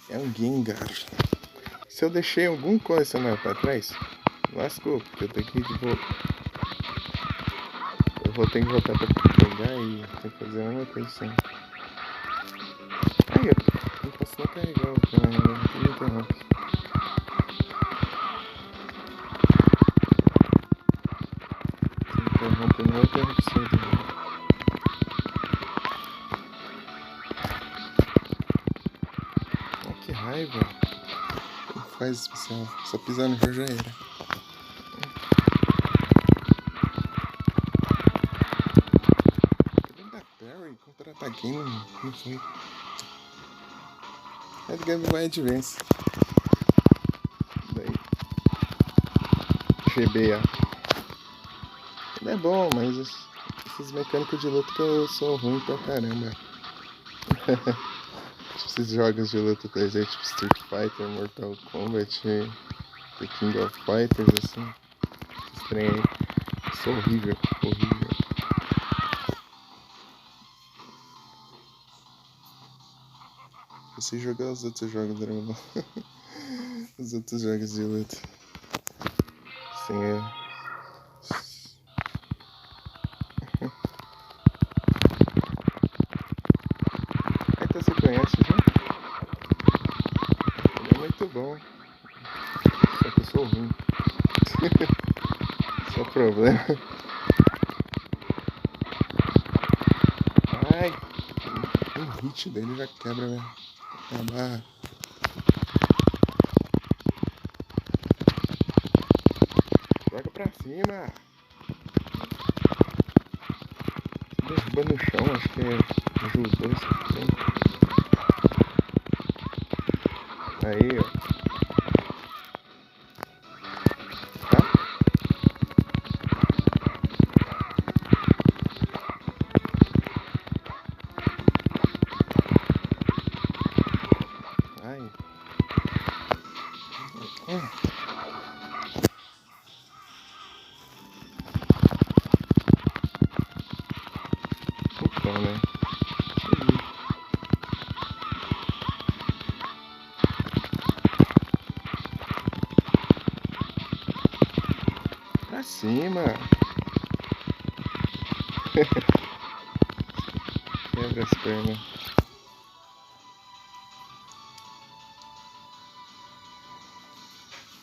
[SPEAKER 1] É um Gengar. Se eu deixei algum colecionável pra trás, lascou, porque eu tenho que ir de volta. Eu vou ter que voltar pra pegar e tem que fazer a mesma coisa assim. Aí, eu não posso nem carregar o canal, não me interrompe. Se interrompe, não é interrupção também. Oh, que raiva. Como faz especial? Só pisar no chão já era. Perry, contra-ataquei, não foi. É do Game Boy Advance. Daí. GBA. Ele é bom, mas esses mecânicos de luta que eu sou ruim pra caramba. Tipo, esses jogos de luta 3D, tipo Street Fighter, Mortal Kombat, The King of Fighters, assim. Estranho. Sou horrível. Você jogar os outros jogos do Dragon Ball. Os outros jogos de luta. Sim, é. Então você conhece já? Ele é muito bom. Só que eu sou ruim. Só problema. Ai, o hit dele já quebra a barra. Joga pra cima. Derruba no chão, acho que é judô isso aqui. Aí, ó. Tá? Ai. Então, né? Pra cima. Quebra as pernas.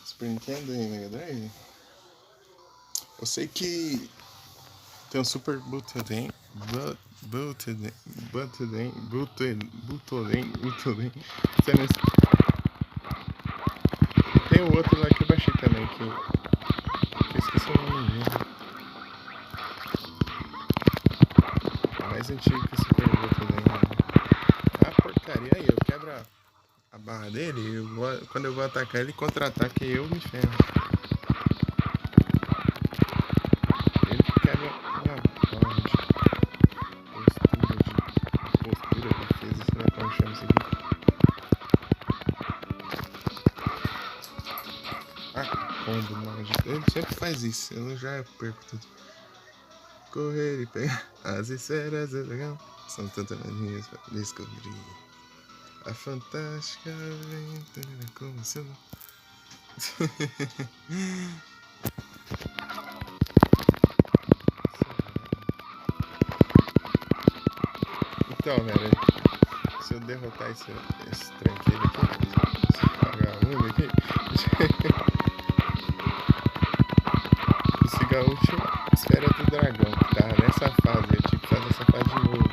[SPEAKER 1] Super Nintendo e Mega Drive? Eu sei que tem um Super Butoden. Butoden. Tem o outro lá que eu baixei também, que eu esqueci o nome dele. Mais antigo que o Super Butoden. Ah, porcaria, aí eu quebro a barra dele, quando eu vou atacar ele contra-ataque e eu me ferro. Ele quebra minha barra de postura, defesa, sei lá como chama isso aqui. Ah, combo mágico. Ele sempre faz isso, eu já perco tudo. Correr e pegar as esferas é legal. São tantas magias pra descobrir. A fantástica aventura começou. Então, velho, se eu derrotar esse tranqueiro aqui, esse vagabundo aqui, esse gaúcho esfera do dragão, que tava nessa fase, eu tive que fazer essa fase de novo.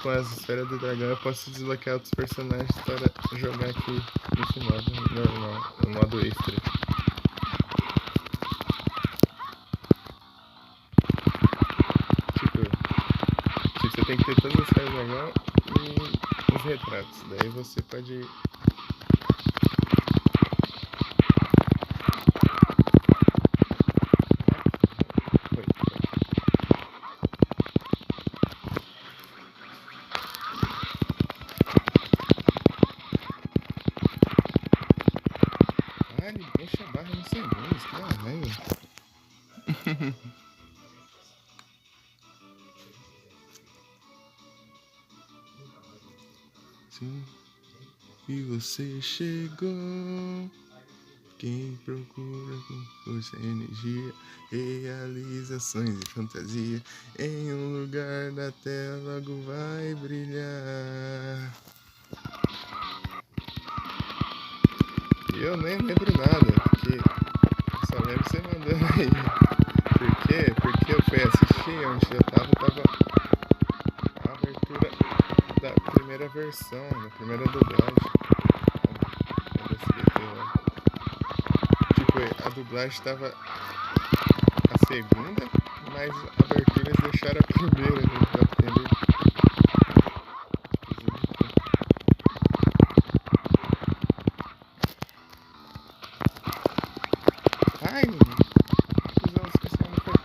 [SPEAKER 1] Com as esferas do dragão eu posso desbloquear outros personagens para jogar aqui nesse modo normal, no modo extra. Tipo, você tem que ter todas as esferas do dragão e os retratos. Daí você pode... Ele enche a barra nos segundos, caralho. Sim. E você chegou. Quem procura com força e energia, realizações e fantasia, em um lugar da tela logo vai brilhar. E eu nem lembro nada, porque só lembro você mandando aí. Por quê? Porque eu fui assistir onde eu tava a abertura da primeira versão, da primeira dublagem. Tipo, a dublagem tava a segunda, mas a abertura eles deixaram a primeira, né? Pra aprender. Ai, usar o especial não foi.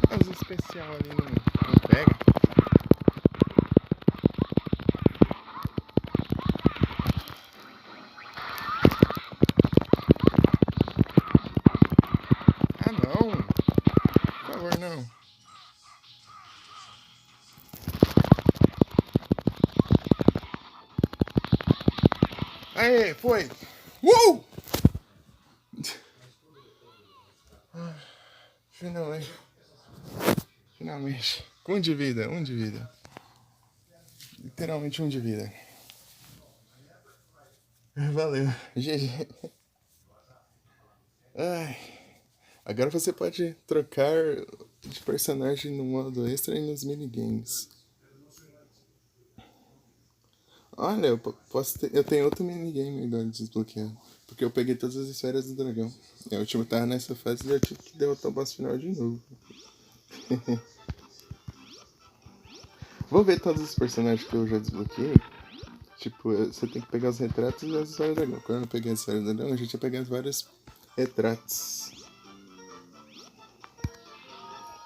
[SPEAKER 1] Mas o especial ali não pega. Ah não! Por favor, não. Aê, foi! Finalmente. Finalmente. Um de vida. Literalmente um de vida. Valeu. GG. Ai. Agora você pode trocar de personagem no modo extra e nos minigames. Olha, eu tenho outro minigame agora desbloqueado. Porque eu peguei todas as esferas do dragão. E a última tava nessa fase e eu tive que derrotar o boss final de novo. Vou ver todos os personagens que eu já desbloqueei. Tipo, você tem que pegar os retratos e as esferas do dragão. Quando eu peguei as esferas do dragão, a gente ia pegar vários retratos.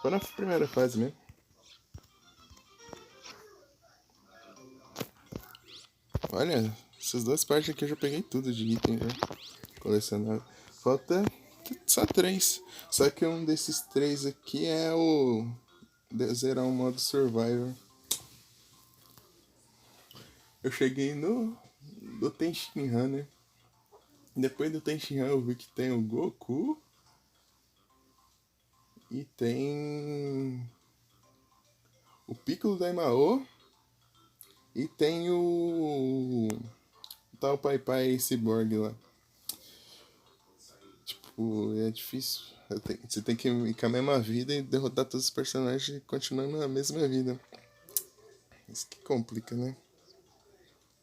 [SPEAKER 1] Foi na primeira fase mesmo. Olha, essas duas partes aqui eu já peguei tudo de item já colecionado. Falta só 3. Só que um desses 3 aqui é o zerar o modo Survivor. Eu cheguei no Tenshinhan, né? Depois do Tenshinhan eu vi que tem o Goku. E tem o Piccolo Daimao. E tem o tal Pai Pai Cyborg lá. Tipo, é difícil. Você tem que ir com a mesma vida e derrotar todos os personagens continuando na mesma vida. Isso que complica, né?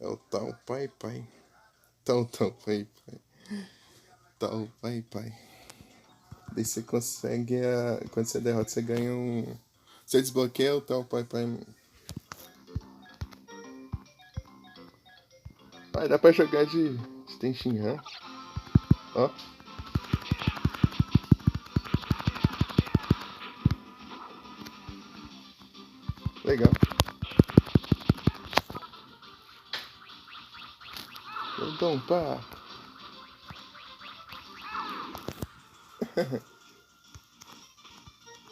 [SPEAKER 1] É o tal Pai Pai. Tal Pai Pai. Tal Pai Pai. Daí você consegue quando você derrota, você ganha um... Você desbloqueia o tal Pai Pai. Ah, dá pra jogar de Tenshinhan. Ó. Legal. Então, pá.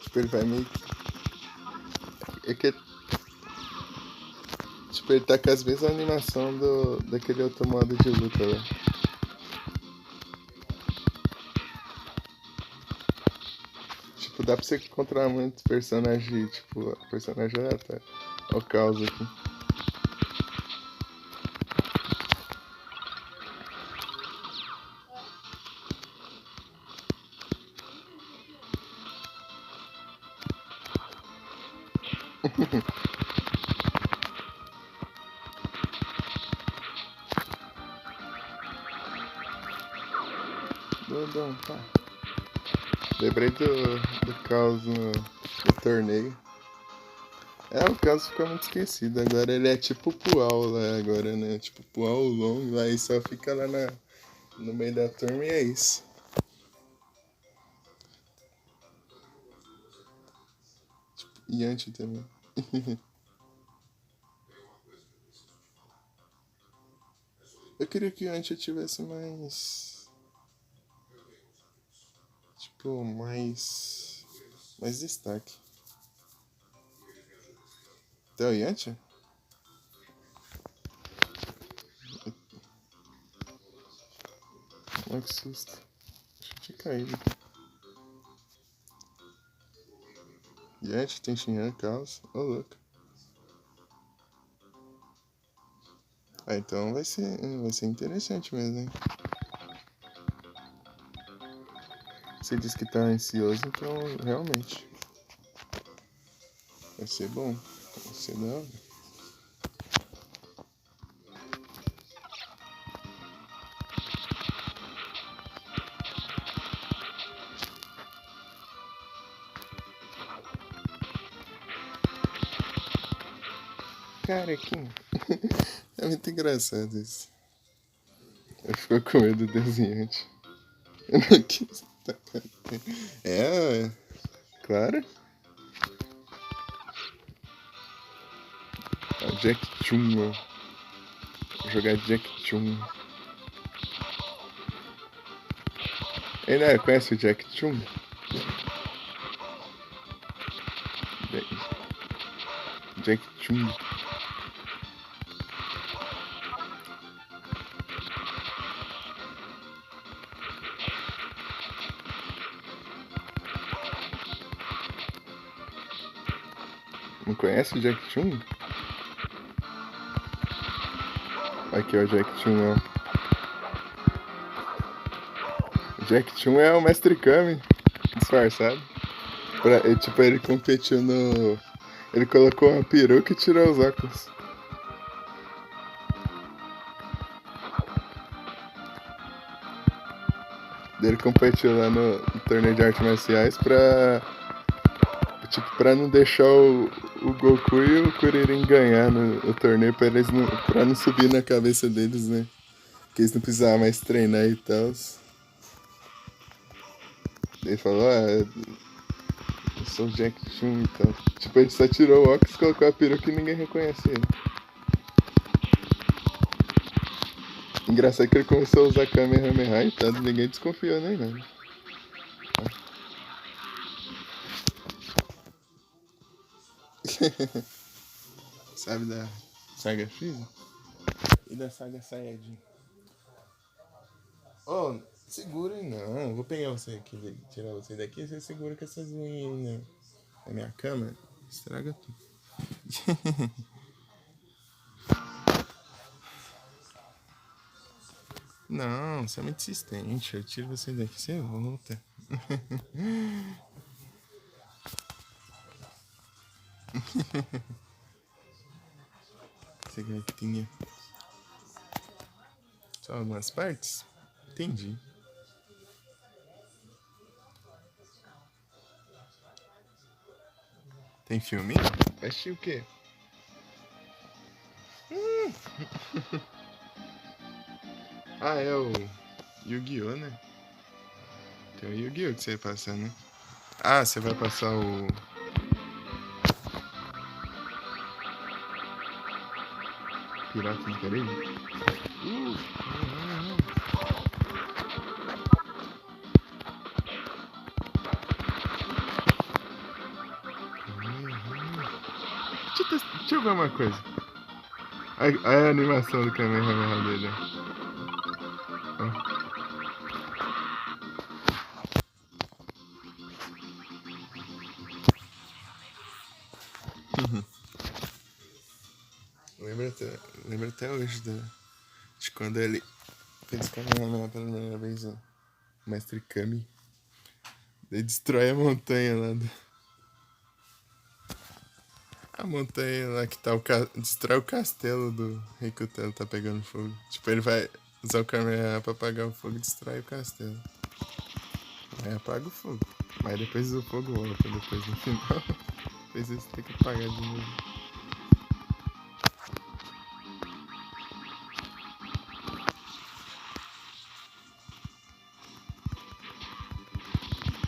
[SPEAKER 1] Tipo, ele vai meio que... É que... Tipo, ele tá com as mesmas animação daquele outro modo de luta lá. dá pra você controlar muitos personagens, tipo, o personagem tá. Olha o caos aqui. Dodão, tá. Lembrei do caos no torneio. O caos ficou muito esquecido. Agora ele é tipo Pual lá agora, né? Tipo Pual longo lá e só fica lá no meio da turma e é isso. Tipo, Yanti também. Eu queria que o Yanti tivesse mais. Tipo, mais destaque. Até o Yanti? Olha que susto. Acho que tinha caído. Yanti, tem Shinhan, caos. Ô, louco. Então vai ser interessante mesmo, hein? Você disse que tá ansioso, então realmente vai ser bom. Vai ser da hora. Carequinho. É muito engraçado isso. Eu fico com medo do desenhante. Eu não quis. É, claro. Jack Chun, ó. Vou jogar Jack Chun. Ainda conhece o Jack Chun? Jack Chun. Não conhece o Jack Chun? Aqui é o Jack Chun, ó. O Jack Chun é o Mestre Kami disfarçado. Tipo, ele competiu no. Ele colocou uma peruca e tirou os óculos. Ele competiu lá no torneio de artes marciais pra não deixar o Goku e o Kuririn ganhar no torneio pra não subir na cabeça deles, né? Que eles não precisavam mais treinar e tal. Ele falou, eu sou o Jack Chun e tal. Tipo, ele só tirou o óculos, colocou a peruca e ninguém reconhece ele. Engraçado que ele começou a usar Kamehameha e tal, ninguém desconfiou nem nada. Sabe da saga Freeza? E da saga Saiyajin? Oh, segura aí não. Vou pegar você aqui, tirar você daqui. Você segura com essas unhas aí na minha cama. Estraga tudo. Não, você é muito insistente. Eu tiro você daqui, você volta. Você gatinha. Só algumas partes? Entendi. Tem filme? Vai assistir o quê? É o Yu-Gi-Oh, né? Tem o Yu-Gi-Oh que você vai passar, né? Você vai passar o... Pirata do Caribe? Deixa eu ver uma coisa. A animação do Kamehameha dele. Lembro até hoje de quando ele fez Kamehameha pela primeira vez, o Mestre Kami. Ele destrói a montanha lá. A montanha lá que tá destrói o castelo do Rei Cutelo, tá pegando fogo. Tipo, ele vai usar o Kamehameha pra apagar o fogo e destrói o castelo. Aí apaga o fogo. Mas depois o fogo volta, depois no final. Depois eles têm que apagar de novo.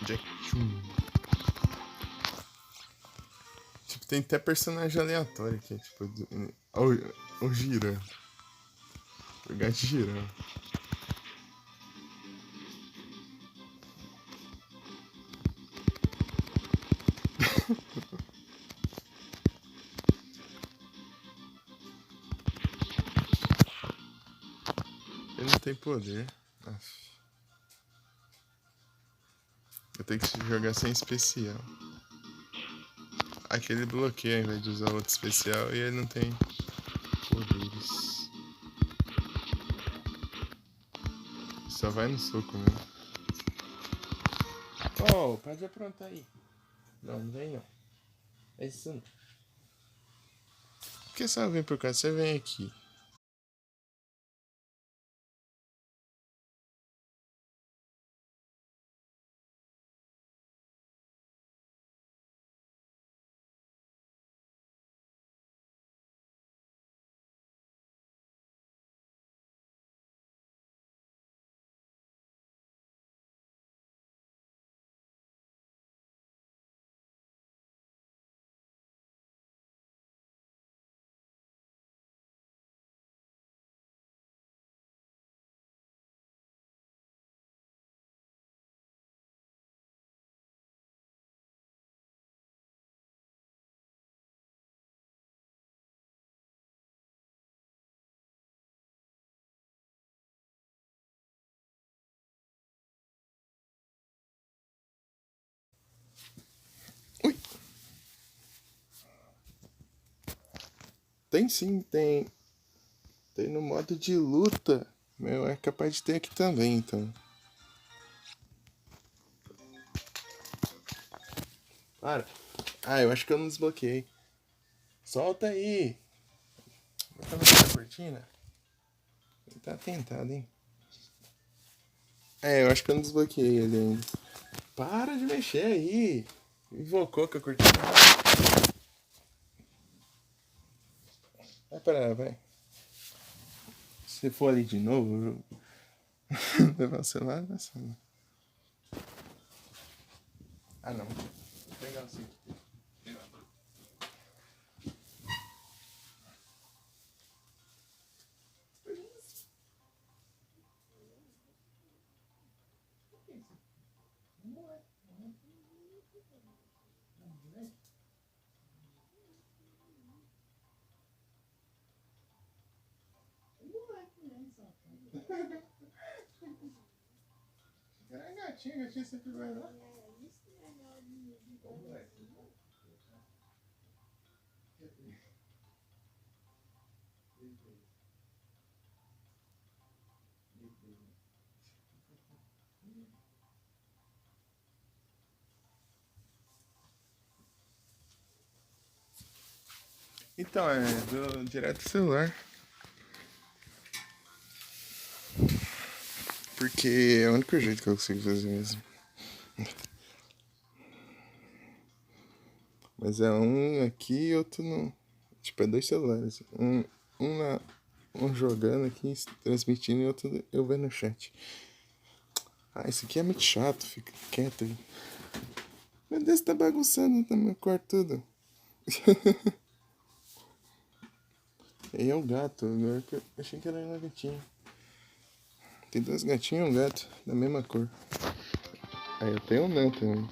[SPEAKER 1] Jack Chun. Tipo, tem até personagem aleatório aqui, tipo, o Gira. O gato Gira. Ele não tem poder. Aff. Eu tenho que jogar sem especial. Aquele bloqueia ao invés de usar outro especial e ele não tem poderes. Só vai no soco mesmo. Oh, pode aprontar aí. Não, não vem não. É isso não. Por que você não vem por cá? Você vem aqui. Ui! Tem sim, tem. Tem no modo de luta. Meu, é capaz de ter aqui também, então. Para. Ah, eu acho que eu não desbloqueei. Solta aí. Botar na cortina. Tá tentado, hein? É, eu acho que eu não desbloqueei ele ainda. Para de mexer aí. Invocou com a cortina. Vai parar, vai. Se for ali de novo, levar o celular, vai ser. Ah, não. Vou pegar o cinto. É gatinho sempre vai lá. Então, é direto do celular. Porque é o único jeito que eu consigo fazer mesmo. Mas é um aqui e outro no. Tipo, é dois celulares. Um jogando aqui, transmitindo e outro eu vendo no chat. Ah, isso aqui é muito chato, fica quieto aí. Meu Deus, tá bagunçando no meu quarto tudo. E é um gato, agora que eu achei que era uma gatinha. Tem dois gatinhos e um gato, da mesma cor. Aí eu tenho um não também.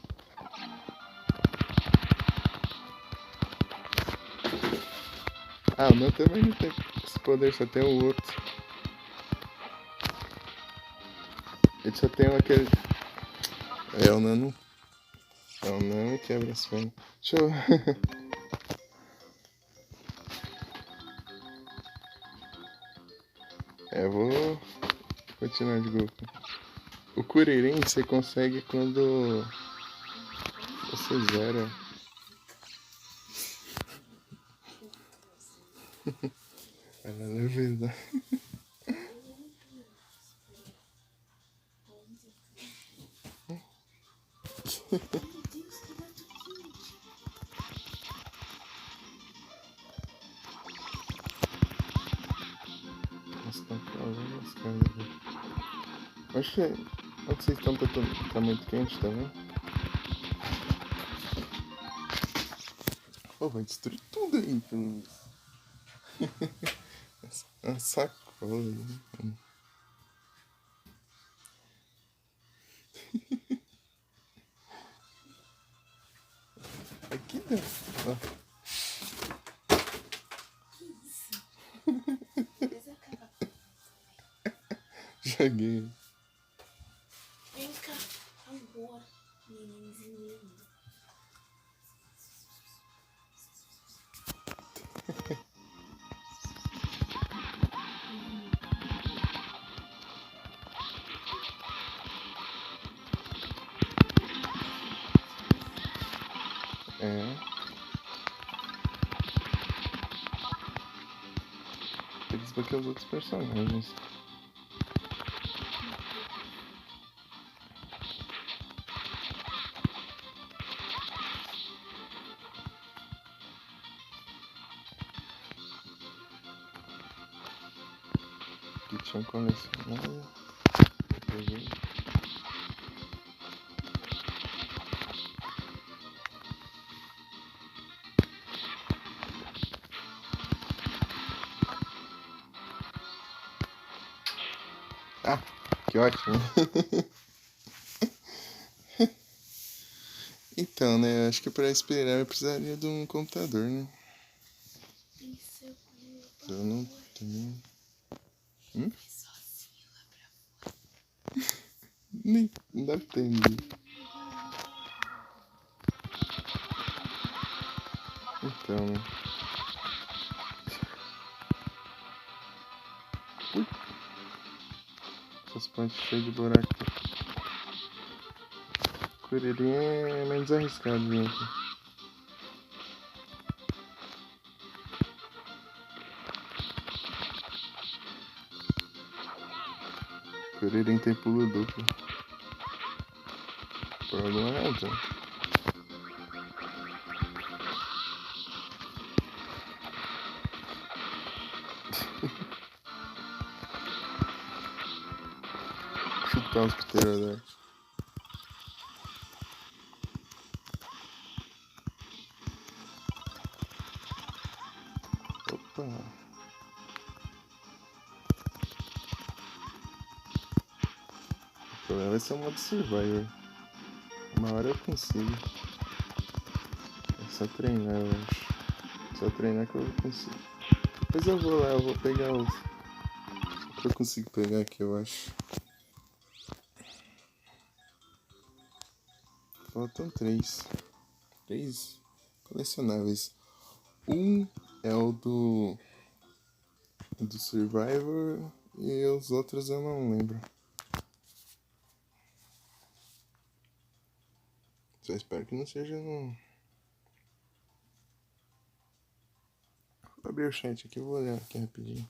[SPEAKER 1] Ah, o meu também não tem esse poder, só tem o outro. Ele só tem aquele. É, o nano. É o nano quebra as pernas. Deixa eu. Vou continuar de golfe. O Kuririn você consegue quando você zera. Ela é leveza. Nossa, tá calando as caras. Acho que onde vocês estão tá muito quente também. Pô, vai destruir tudo aí, pelo uma sacola aí. Aqui dentro. Ó. Joguei.
[SPEAKER 2] Vem cá, agora, nenenzinho.
[SPEAKER 1] Tem que desbloquear os outros personagens. Que tinha colecionado. Peguei. Ah, que ótimo. Então, né? Acho que pra esperar eu precisaria de um computador, né? Eu não tenho. Nem deve ter ninguém. Então, né? Ui. Essas pontes cheias de buraco. Kuririn é menos arriscado, gente. Kuririn tem pulo duplo. Por alguma razão. Chutar os pterodáctilos. Opa! O problema vai ser o modo Survivor. Uma hora eu consigo. É só treinar, eu acho. Só treinar que eu consigo. Depois eu vou lá, eu vou pegar os. Eu consigo pegar aqui, eu acho. Faltam 3. 3 colecionáveis. Um é o do Survivor e os outros eu não lembro. Só espero que não seja no. Vou abrir o chat aqui, eu vou olhar aqui rapidinho.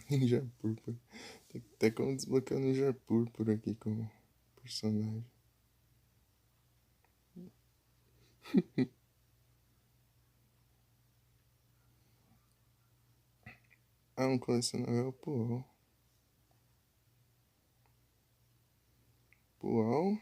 [SPEAKER 1] Ninja Púrpura. Tem até como desbloquear o Ninja Púrpura aqui como personagem. Ah, um colecionável Pual. Pual.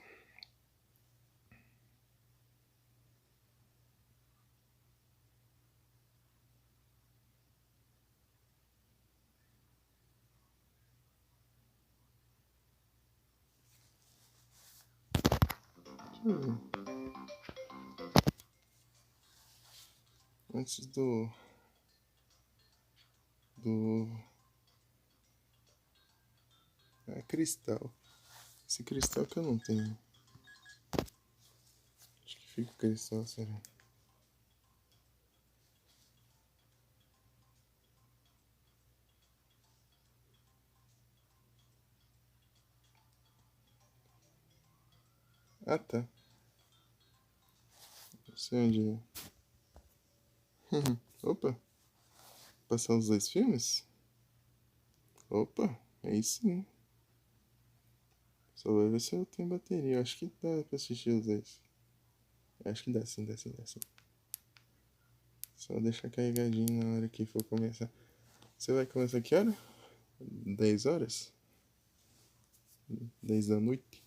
[SPEAKER 1] Antes do. Cristal. Esse cristal que eu não tenho. Acho que fica o cristal, será? Ah, tá. Não sei onde é. Opa, passar os dois filmes? Opa, aí sim. Só vai ver se eu tenho bateria. Eu acho que dá pra assistir os dois. Acho que dá sim, dá sim, dá sim. Só deixar carregadinho na hora que for começar. Você vai começar que hora? 10 horas? 10 da noite?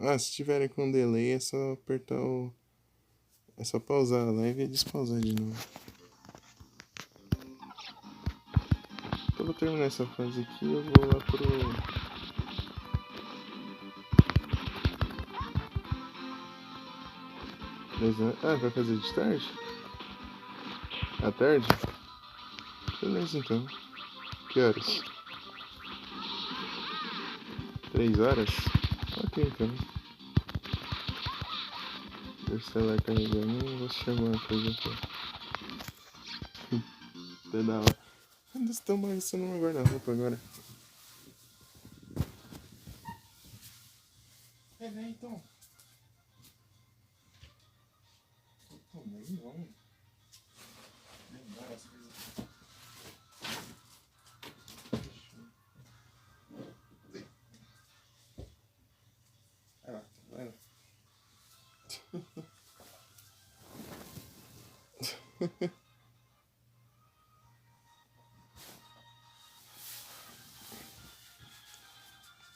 [SPEAKER 1] Ah, se tiverem com delay é só apertar o. É só pausar a live e despausar de novo. Então eu vou terminar essa fase aqui e eu vou lá pro. Ah, vai fazer de tarde? À tarde? Beleza então. Que horas? 3 horas? Ok então. Deixa o celular carregando, vou chamar uma coisa aqui. Pedala. Ainda estão bagunçando meu guarda-roupa agora. Pega aí então. Mas não. Várias coisas. Vai lá, vai lá.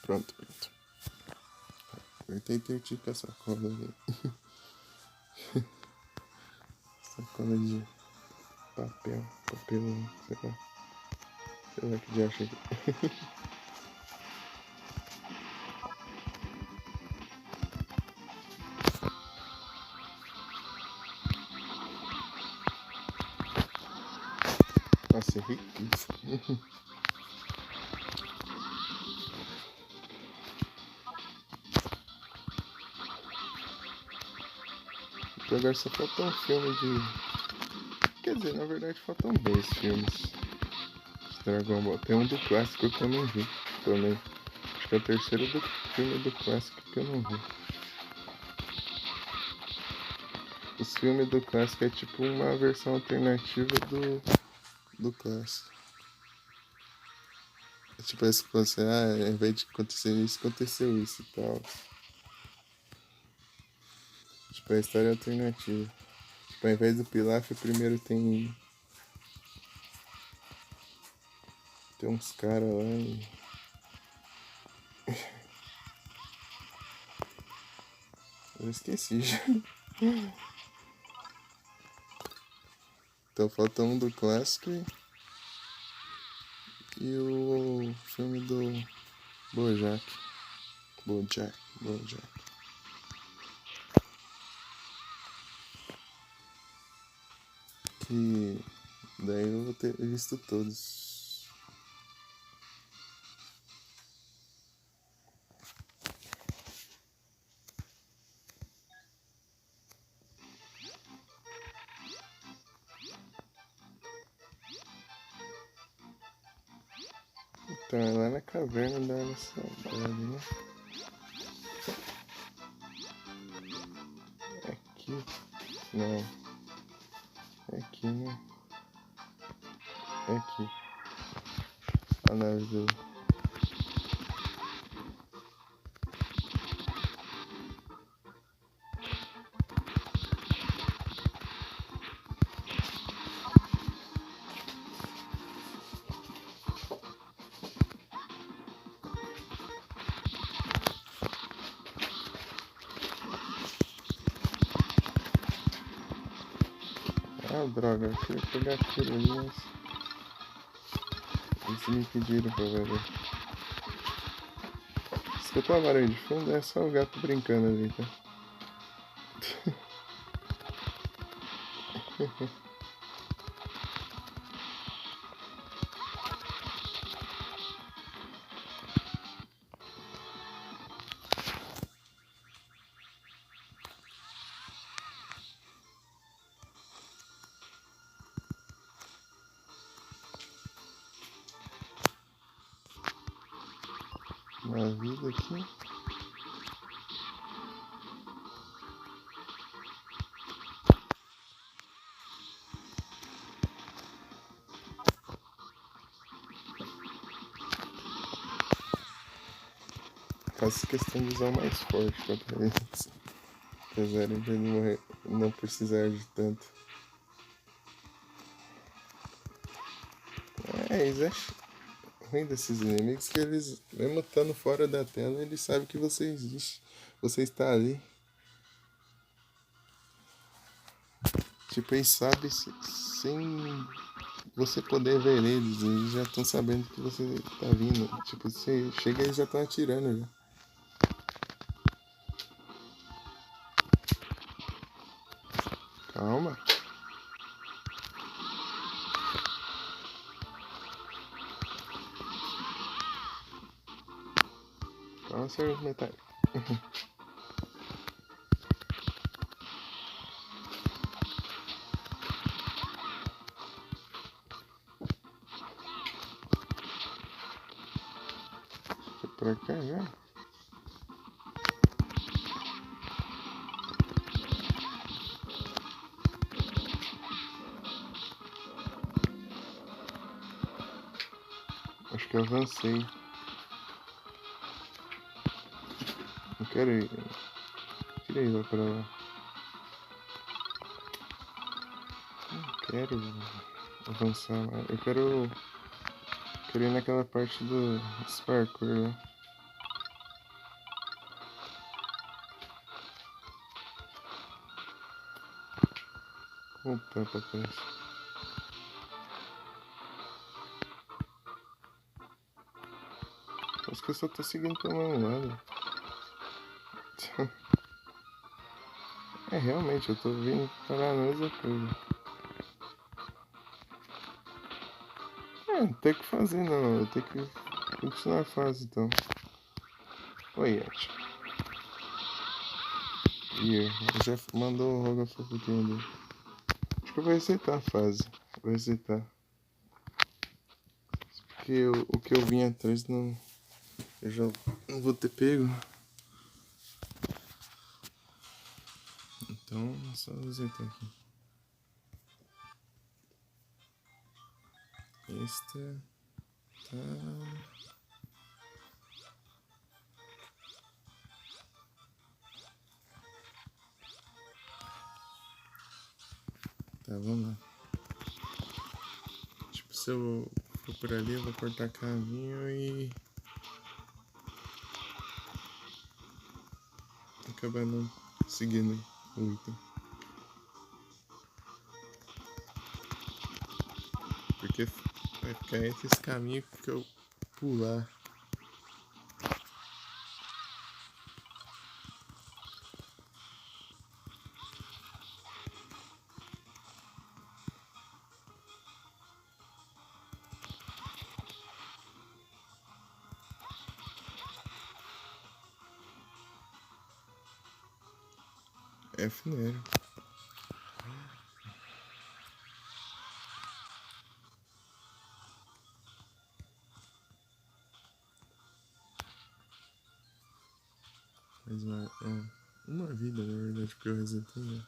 [SPEAKER 1] Pronto, pronto. Apertei ter com a sacola ali. Sacola de papel, sei lá que de acha aqui. Nossa, é riquíssimo. Agora só falta um filme de. Quer dizer, na verdade faltam 2 filmes. Dragon Ball. Tem um do clássico que eu não vi também. Acho que é o terceiro filme do clássico que eu não vi. Os filmes do clássico é tipo uma versão alternativa do clássico. É tipo esse que você, ao invés de acontecer isso, aconteceu isso e tal. Tipo, a história é alternativa. Tipo, ao invés do Pilaf, primeiro tem uns caras lá e. Eu esqueci já. Então falta um do clássico e o filme do Bojack. Bojack. Que daí eu vou ter visto todos. Então é lá na caverna da nossa saudade, né? Aqui. Não. É aqui, né? É aqui. A nave do. Ah, droga, eu queria pegar aquilo ali, mas. Eles me pediram pra ver. Escutou a barulho de fundo? É só o gato brincando ali, tá? uma vida aqui. Faço questão de usar o mais forte contra eles. Apesar de ele não precisar de tanto. Isso é ruim desses inimigos que eles, mesmo estando fora da tela, eles sabem que você existe. Você está ali. Tipo, eles sabem sem você poder ver eles já estão sabendo que você tá vindo. Tipo, você chega e eles já estão atirando já. Calma. Calma, senhor metálico. Pra cá já. Acho que eu avancei. Não quero ir. Tirei lá pra lá. Não quero avançar lá. Eu quero ir naquela parte do parkour lá. Voltar pra trás. Acho que eu só tô seguindo pelo mesmo lado. É, realmente, eu tô vindo parar na mesma coisa. Não tem o que fazer não, eu tenho que continuar a fase então. Oi, Yati. Já mandou o Roga Fofuquinho ali. Acho que eu vou resetar a fase. Vou resetar. Porque o que eu vim atrás não. Eu já não vou ter pego. Então, só resetar aqui. Esta tá. Tá, vamos lá. Tipo, se eu for por ali, eu vou cortar caminho e acabar não seguindo o item. Porque vai ficar entre esse caminho que eu pular. F nele. Mais uma vida, na verdade, porque eu resetei, né?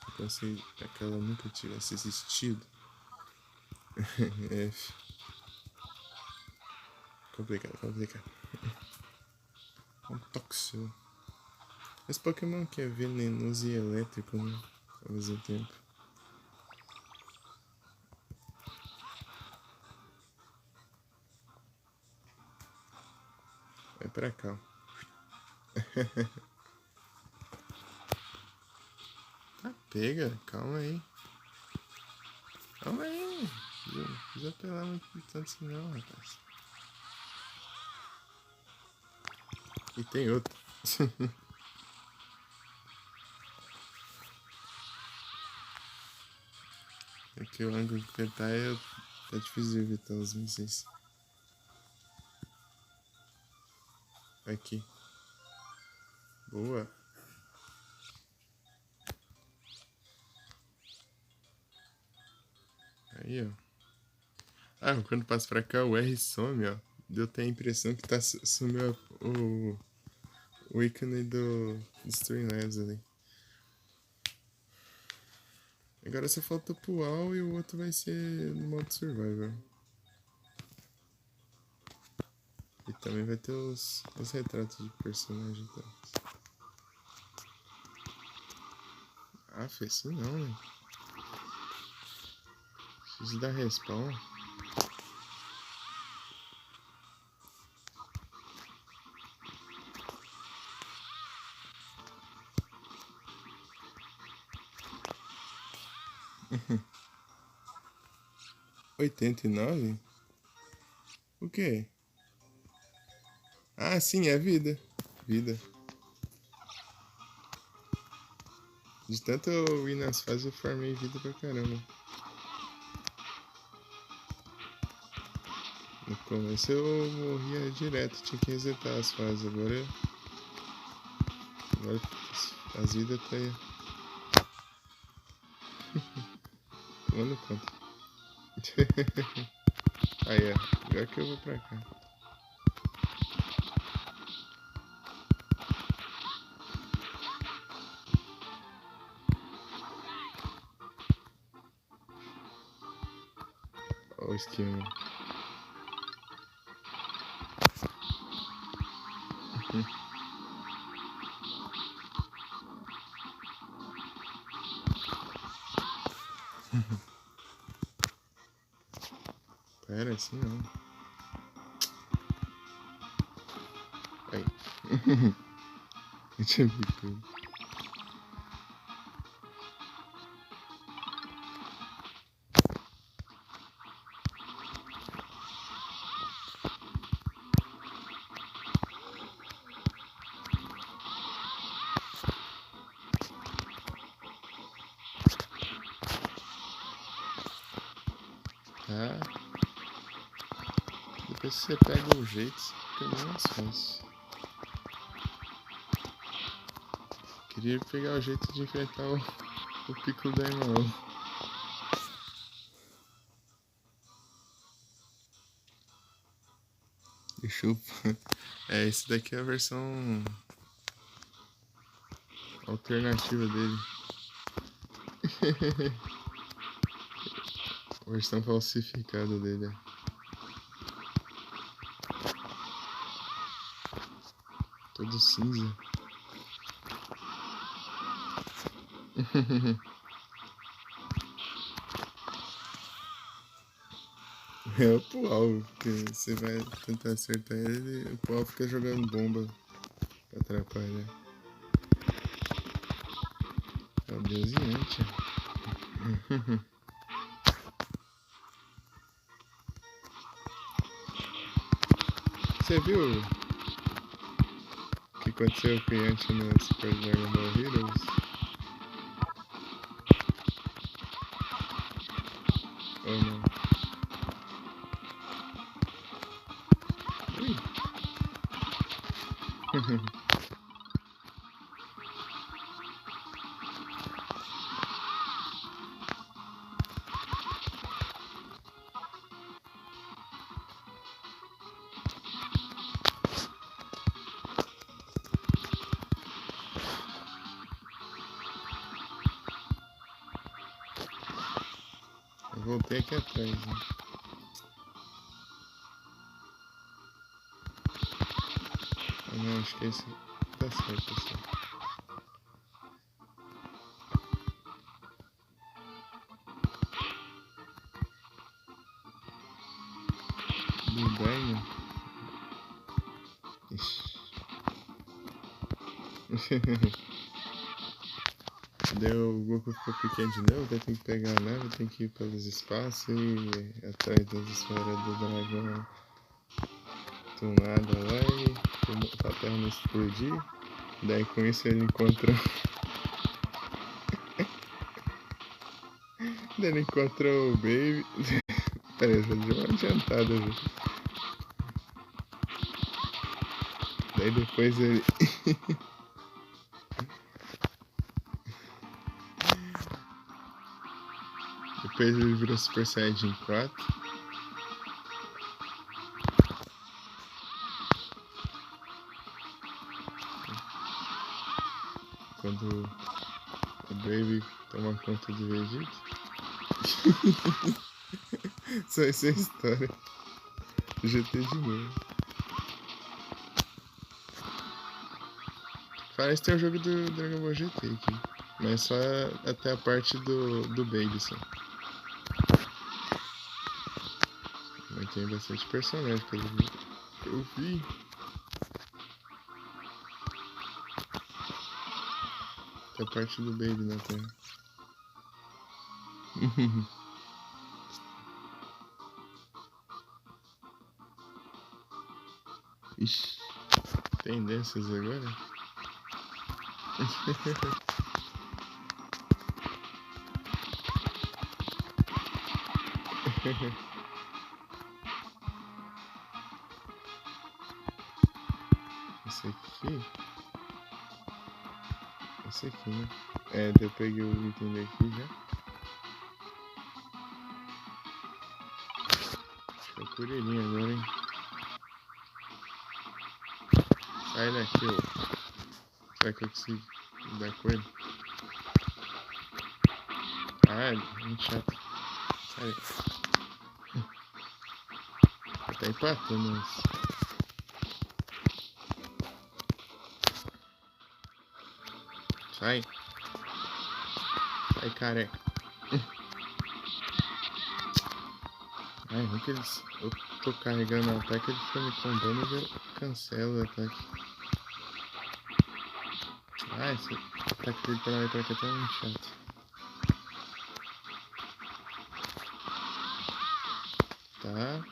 [SPEAKER 1] Eu pensei que aquela nunca tivesse existido. F. Complicado. Um Toxel. Esse Pokémon que é venenoso e elétrico, né? Ao mesmo tempo. Vai pra cá. Ah, pega. Calma aí. Não precisa apelar muito por tanto assim não, rapaz. E tem outro. Aqui o ângulo que ele tá difícil de evitar os mísseis. Aqui. Boa. Aí, ó. Ah, quando passa pra cá, o R some, ó. Deu ter a impressão que tá sumiu o ícone do Stream Labs ali. Agora só falta o Pual e o outro vai ser no modo Survivor. E também vai ter os retratos de personagem. Tá? Ah, foi assim não, né? Preciso dar respawn. Uhum. 89? O quê? Ah, sim, é vida. Vida. De tanto eu ir nas fases, eu farmei vida pra caramba. No começo eu morria direto, tinha que resetar as fases. Agora as vidas tá aí. Tomando conta. Aí, ó. Agora que eu vou pra cá. Ó o esquema. Pera, assim não. Aí. Eu tinha visto. Tá. Depois você pega o jeito, fica bem mais fácil. Queria pegar o jeito de enfrentar o pico da irmão. Deixa eu... É, esse daqui é a versão alternativa dele. A versão falsificada dele. Todo cinza. É o Pual, porque você vai tentar acertar ele e o Pual fica jogando bomba pra atrapalhar. Adeus e ante. Você viu o que aconteceu com o Yanti no Super Dragon Ball Heroes? Ou não? Ui. Eu voltei aqui atrás, né? Ah, não, acho que esse tá certo, assim. Do Daimon? Ixi. Deu, o Goku ficou pequeno de novo, daí tem que pegar a nave, tem que ir pelos espaços e ir atrás das esferas do dragão tunada lá e pra terra não explodir. Daí com isso ele encontrou. Daí ele encontrou o Baby. Peraí, já deu uma adiantada, viu? Daí depois ele. Depois ele virou Super Saiyajin 4. quando o Baby toma conta do Vegeta. Só essa é a história. GT de novo. Parece que tem o jogo do Dragon Ball GT aqui. Mas só até a parte do Baby, só. Mas tem bastante personagem pelo que eu vi. Até a parte do Baby na Terra. Ixi, tem dessas agora? Esse aqui? Esse aqui, né? É, eu peguei o item daqui já. Acho que é o Curirinho agora, hein? Sai daqui, ó. Será que eu consigo dar com ele? Ah, muito chato. Sai. Tá empatando isso. Sai. Sai, careca. Ai, não que eles... Eu tô carregando o ataque, ele fica me combando e já cancela o ataque. Ah, esse ataque dele pra lá e pra cá tá muito chato. Tá.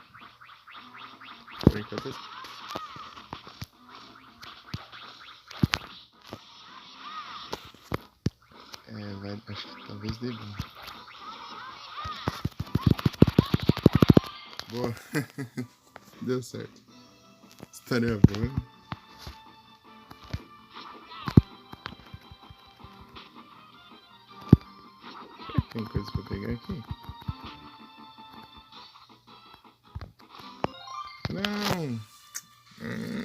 [SPEAKER 1] Por enquanto... É, vai... Acho que talvez dê bom. Boa. Deu certo. História boa. Será que tem coisa pra pegar aqui? Não!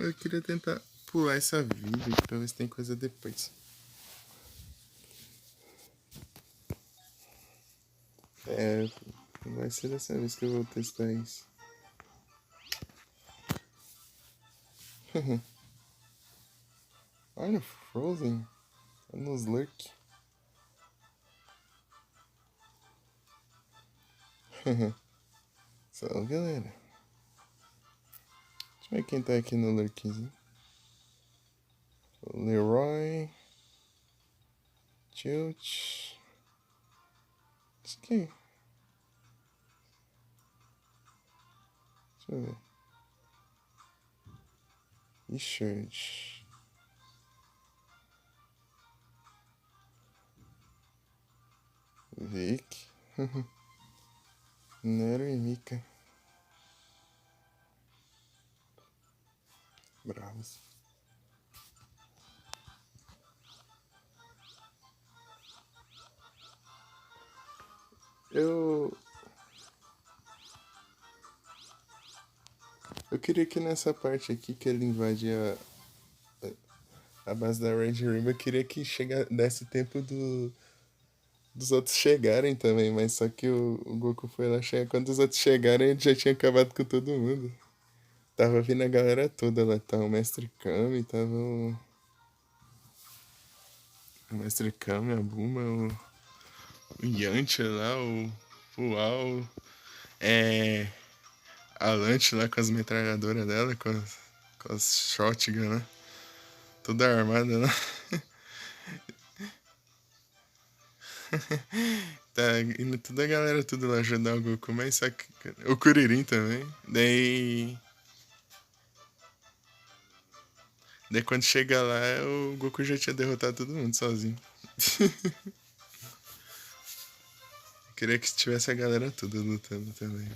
[SPEAKER 1] Eu queria tentar pular essa vida aqui pra ver se tem coisa depois. É, vai ser dessa vez que eu vou testar isso. Olha o Frozen. Tá nos Lurk. Salve, galera. Deixa eu ver quem tá aqui no Lurkzinho. Leroy. Tilt. Isso aqui. Deixa eu ver. E-shirt. Vic. Nero e Mika. Bravos. Eu queria que nessa parte aqui que ele invade a base da Red River, eu queria que desse tempo dos outros chegarem também, mas só que o Goku foi lá chegar. Quando os outros chegarem, ele já tinha acabado com todo mundo. Tava vindo a galera toda lá, tava o Mestre Kami, tava o Mestre Kami, a Buma, o Yantia lá, o Fual, a Lante lá com as metralhadoras dela, com as shotgun lá, toda armada lá. Tá indo toda a galera tudo lá ajudar o Goku, mas só que o Kuririn também. Daí quando chega lá, o Goku já tinha derrotado todo mundo sozinho. Queria que tivesse a galera toda lutando também.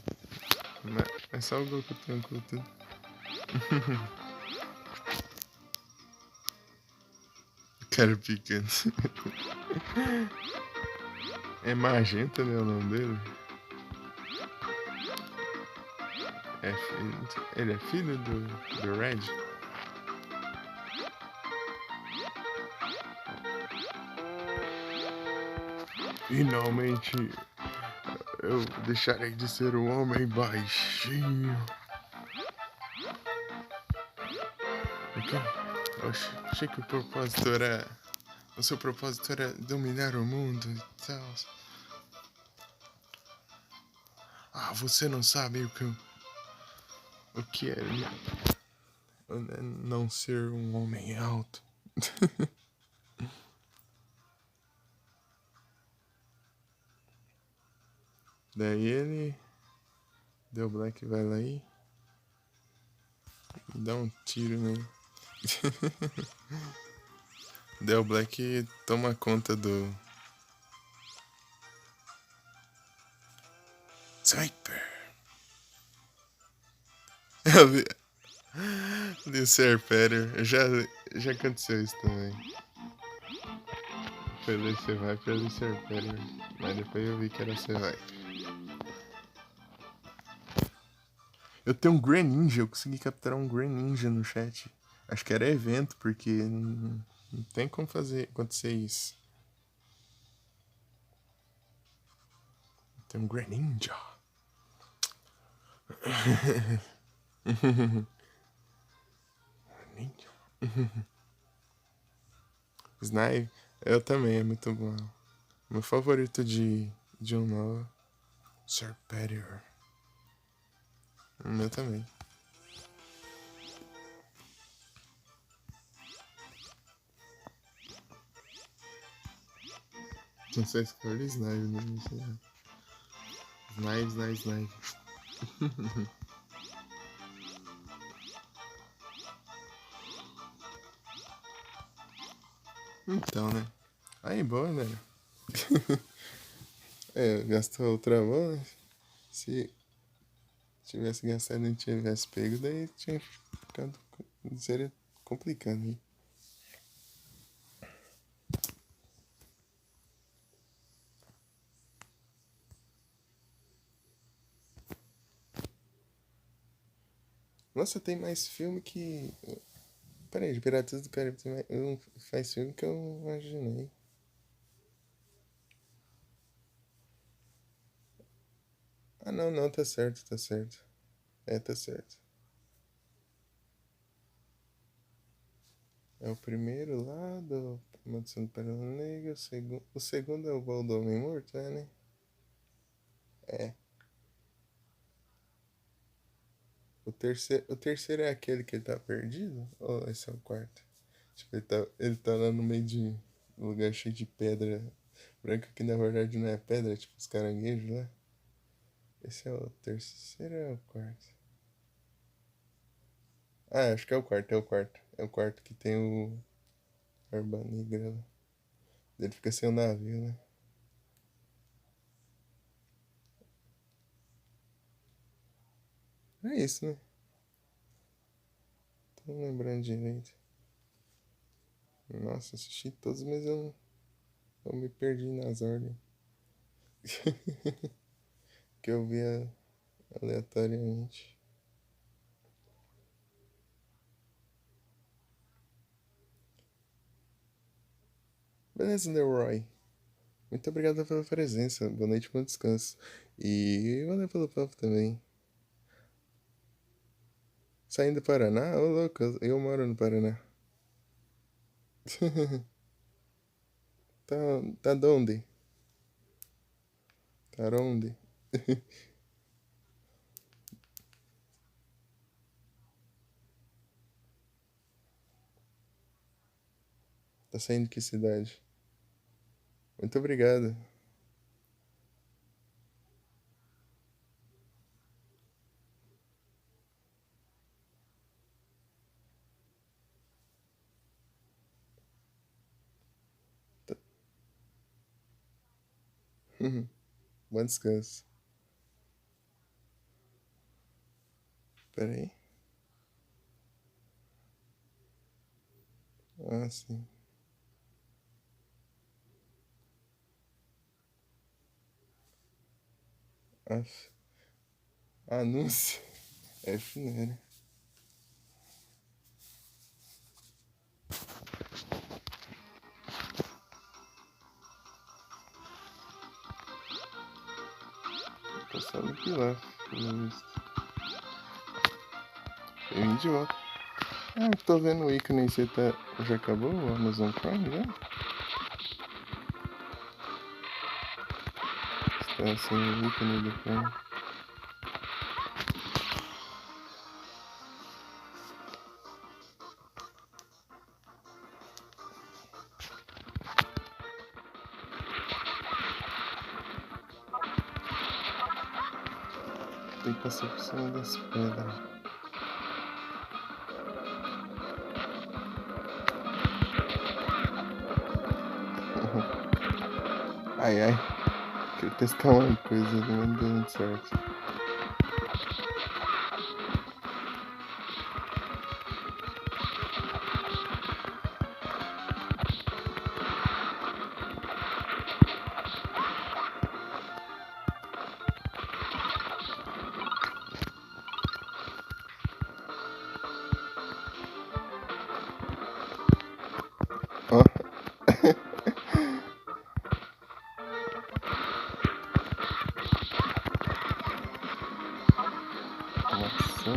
[SPEAKER 1] Mas é só o Goku tancou tudo. Cara picante. É Magenta, né, o nome dele? Ele é filho do Red? Finalmente eu deixarei de ser um homem baixinho. Ok? Eu achei que o propósito era. O seu propósito era dominar o mundo e tal. Ah, você não sabe o que é não ser um homem alto. Daí ele deu Black vai lá e dá um tiro nele. Del Black toma conta do Sniper. Do Serpério. Já aconteceu isso também. Pelo Sniper e Serpério. Mas depois eu vi que era Sniper. Eu tenho um Greninja, eu consegui capturar um Greninja no chat. Acho que era evento, porque não tem como acontecer isso. Tem um Greninja. Snipe, eu também, é muito bom. Meu favorito de um novo. Serperior. O meu também. Não sei se escolhe Snipe, não sei. Snipe. Então, né? Aí, boa, velho. Gastou outra bola. Se tivesse gastado e não tivesse pego, daí tinha ficado. Seria complicado, hein? Nossa, tem mais filme que. Peraí, de Piratas do Caribe tem faz filme que eu imaginei. Ah, não, tá certo, tá certo. Tá certo. É o primeiro lá do Maldição do Pérola Negra, o segundo é o Baú do Homem Morto, né? É. O terceiro é aquele que ele tá perdido? Ou esse é o quarto? Tipo, ele tá lá no meio de um lugar cheio de pedra branca, que na verdade não é pedra, é tipo os caranguejos lá. Esse é o terceiro ou é o quarto? Ah, acho que é o quarto, é o quarto. É o quarto que tem o Barba Negra lá. Ele fica sem o navio, né? É isso, né? Tô lembrando direito. Nossa, assisti todos, mas eu me perdi nas ordens. Que eu via aleatoriamente. Beleza, Leroy. Muito obrigado pela presença. Boa noite, bom descanso. E valeu pelo papo também. Saindo do Paraná? Ô, louco, eu moro no Paraná. Tá, tá de onde? Tá onde? Tá saindo de que cidade? Muito obrigado. Tá- Bom descanso. Pera aí. Ah, sim. Aff. Anúncio. F, né? lá, pelo visto. Eu vim de volta. Ah, tô vendo o ícone, você tá... Já acabou o Amazon Prime, já? Está sem o ícone do Prime. Tem que passar por cima das pedras. Ai, ai. Queria testar uma coisa, não deu muito certo. Ó. Maçã.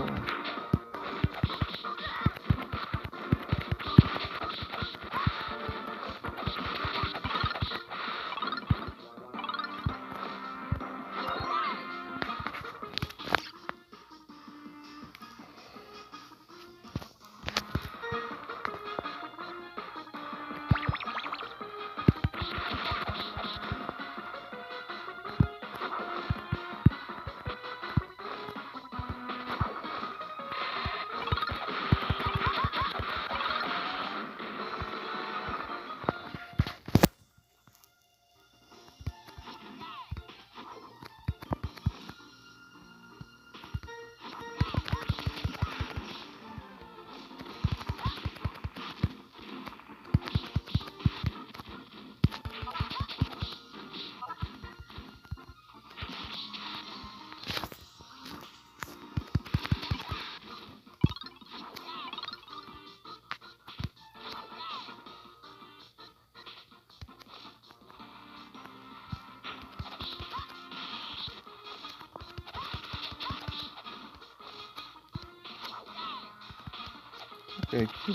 [SPEAKER 1] O que é aqui?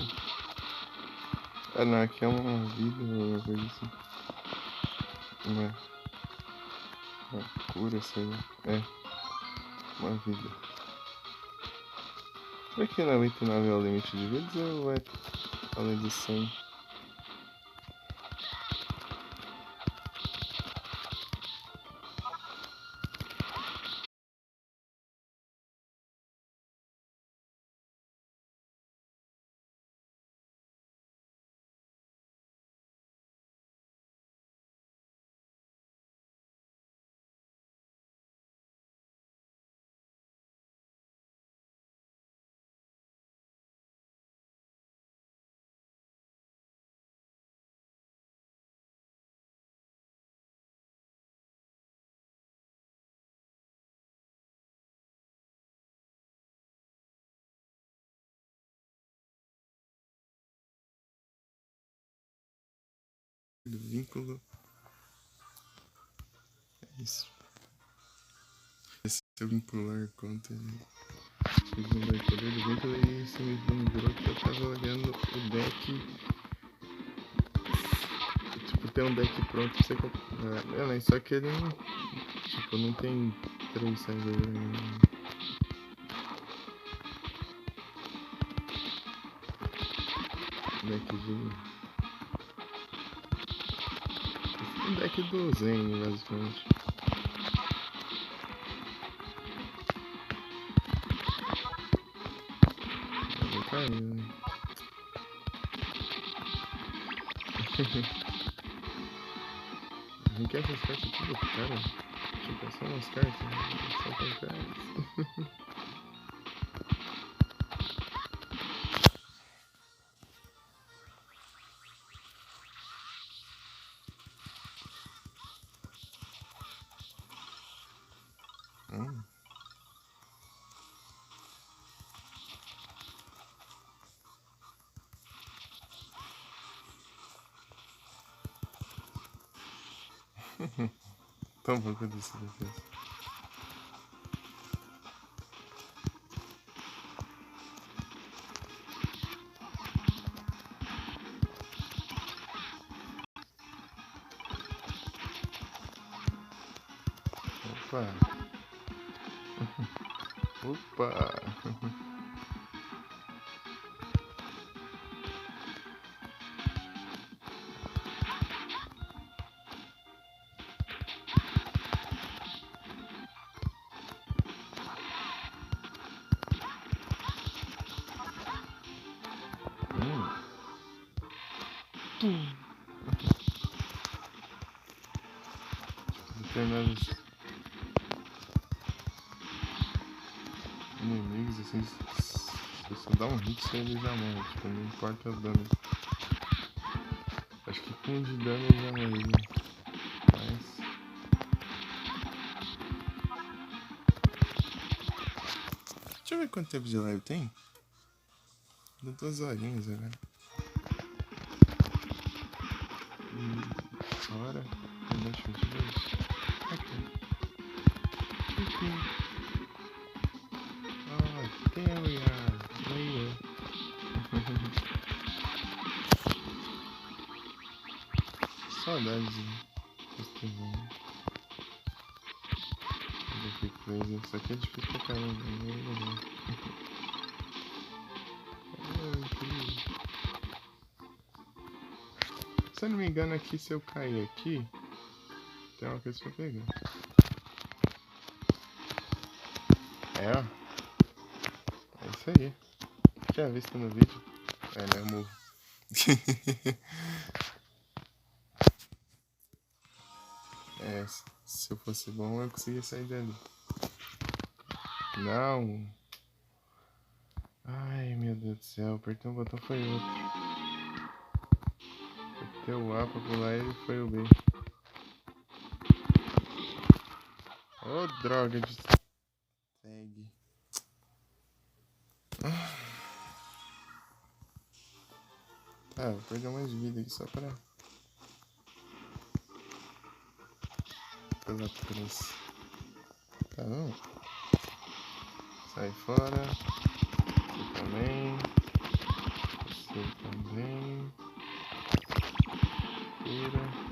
[SPEAKER 1] Ah, não, aqui é uma vida ou uma coisa assim. Não é? Uma cura, sei lá. É, uma vida. Será que 99 é o limite de vidas ou é além de 100? Do vínculo. É isso. Esse é o vínculo conta. Segundo o poder do vínculo, e isso me lembrou que eu tava olhando o deck. Tipo, tem um deck pronto pra você comprar. Não, só que ele não. Tipo, não tem 3 servers ainda. Deck de. Um deck do Zen, basicamente. Não caiu, né? Não quer essas cartas tudo, cara? Tipo, só umas cartas, só tem cartas. Tão pouco disso depois. Opa. Opa. Determinados inimigos assim, se você dá um hit, ele já morre. Tipo, não importa o dano. Acho que com um de dano ele já morre. Mas deixa eu ver quanto tempo de live tem. Deu 2 horinhas agora. Hora. Deixa eu ver. Aqui. Oh, there we are. Later. Saudades de festival. Isso aqui é difícil pra caramba. Se eu não me engano aqui, se eu cair aqui, tem uma coisa pra pegar. É, ó. É isso aí. Tinha visto no vídeo. É, né, amor? É, se eu fosse bom, eu conseguia sair dali. Não. Ai, meu Deus do céu. Apertei um botão, foi outro. Apertei o A pra pular ele, foi o B. Oh, droga de segue. Ah, vou perder mais vida aqui só pra... pela pressa. Tá bom? Sai fora. Você também. Você também. Tira.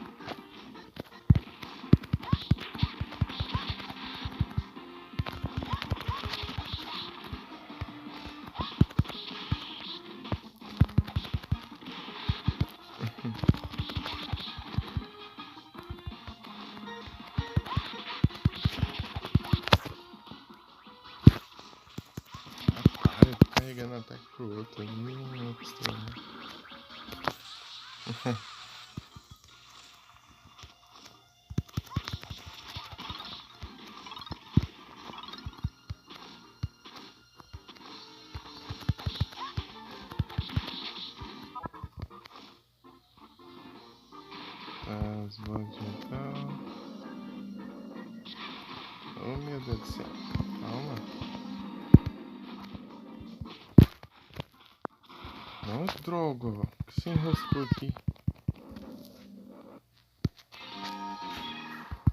[SPEAKER 1] Carregando ataque pro outro, não pistola. As bolas de metal. Oh, meu Deus do céu. Calma. Não, droga. Que se enroscou aqui.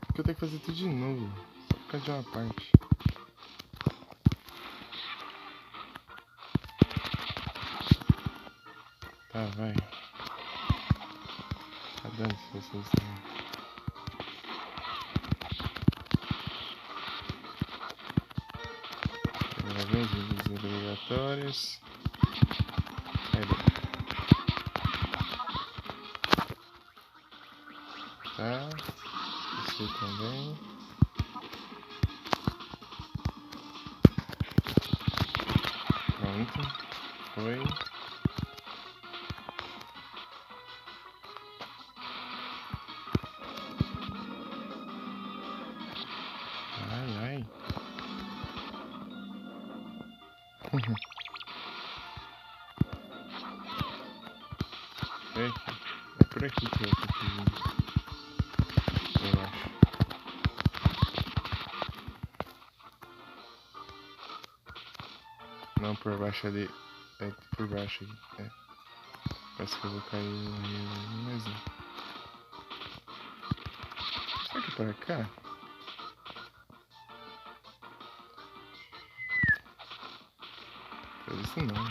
[SPEAKER 1] Porque eu tenho que fazer tudo de novo. Só por causa de uma parte. Tá, vai. Tá dando se vocês não. Primeira vez, vídeos obrigatórios. Aí daí. Tá. Você também. Pronto. Foi. Ai, ai. É por aqui que eu tô pedindo. Eu acho. Não, por baixo ali. É por baixo aqui. É. Parece que eu vou cair mesmo. Será que é pra cá? Por isso não.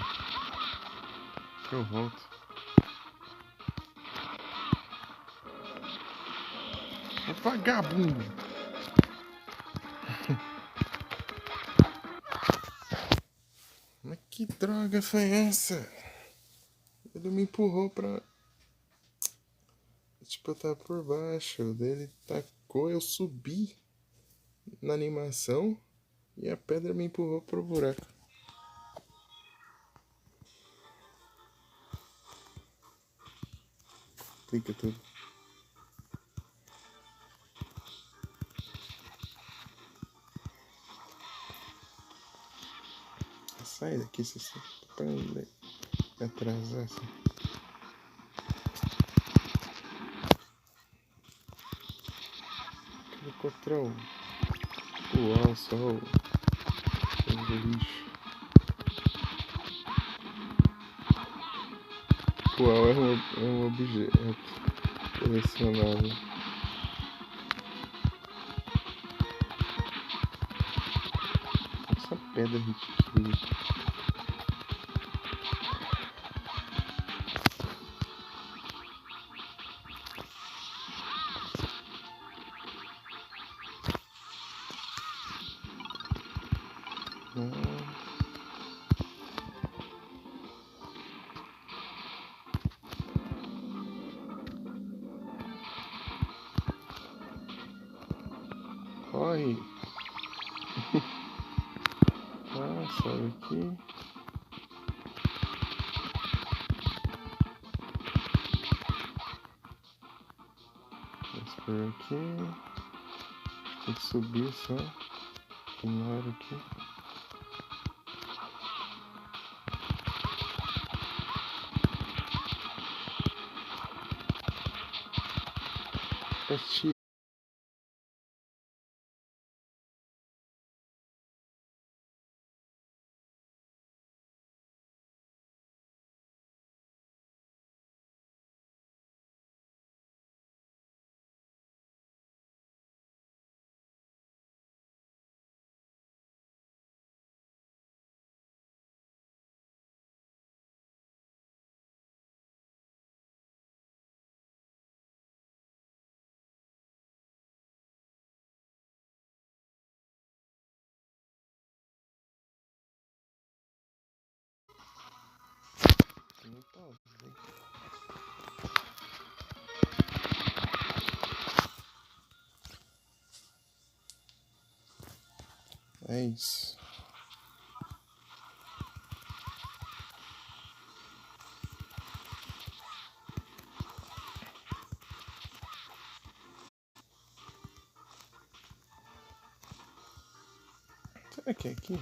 [SPEAKER 1] Que eu volto. Ô vagabundo! Que droga foi essa? Ele me empurrou pra. Tipo, eu tava por baixo. Daí ele tacou, eu subi na animação e a pedra me empurrou pro buraco. Clica tudo. Sai daqui, você tá pra me atrasar assim. Encontrar o alça, o lixo. Uau, é um objeto colecionável. Essa pedra ridícula. Corre! Sobe aqui. Vamos por aqui. Tem que subir só. Ignora aqui. Partiu. É isso. Será que é aqui?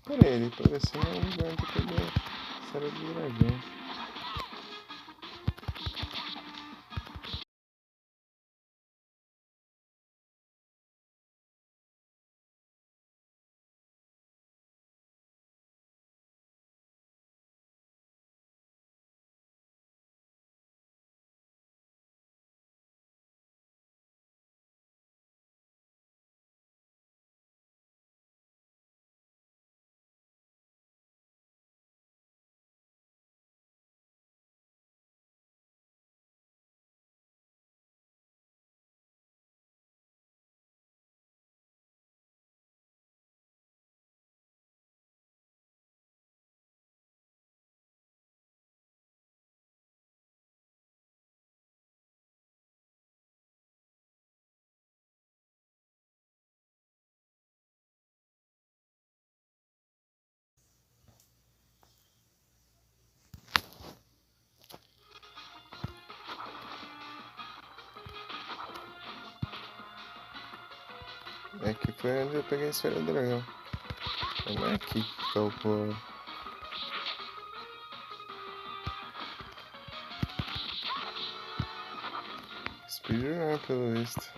[SPEAKER 1] Pera aí, ele parecendo um lugar que pegou a série do dragão. É que foi onde eu peguei a esfera do dragão. Não é aqui que tá o pó. Speedrun, pelo visto.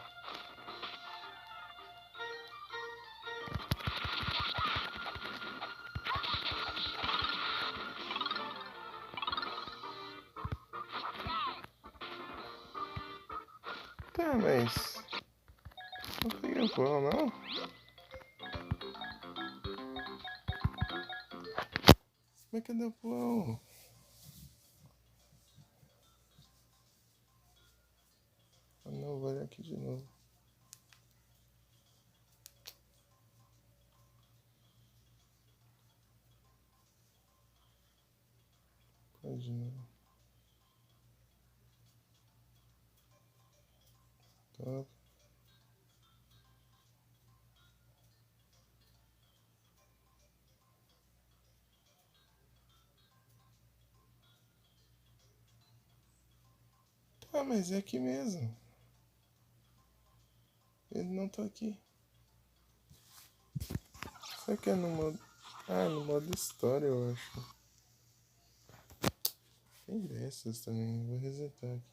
[SPEAKER 1] Tá, mas... Não peguei o pó, não? Mas cadê o pó? novo, olha aqui de novo. Pode de novo. Top. Ah, mas é aqui mesmo. Ele não tá aqui. Será que é no modo... Ah, no modo história, eu acho. Tem dessas também. Vou resetar aqui.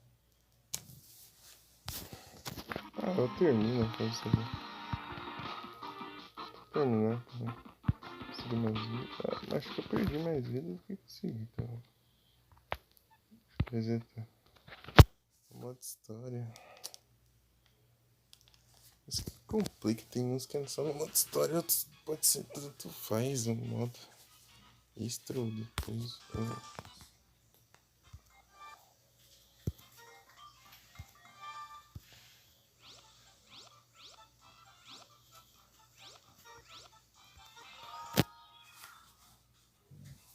[SPEAKER 1] Ah, eu termino pra você ver. Terminar também. Consegui mais vida. Ah, acho que eu perdi mais vida do que consegui, então. Resetar. Modo história. Isso que complica, tem uns que não são no modo história, outros pode ser tanto faz no modo extra ou depois.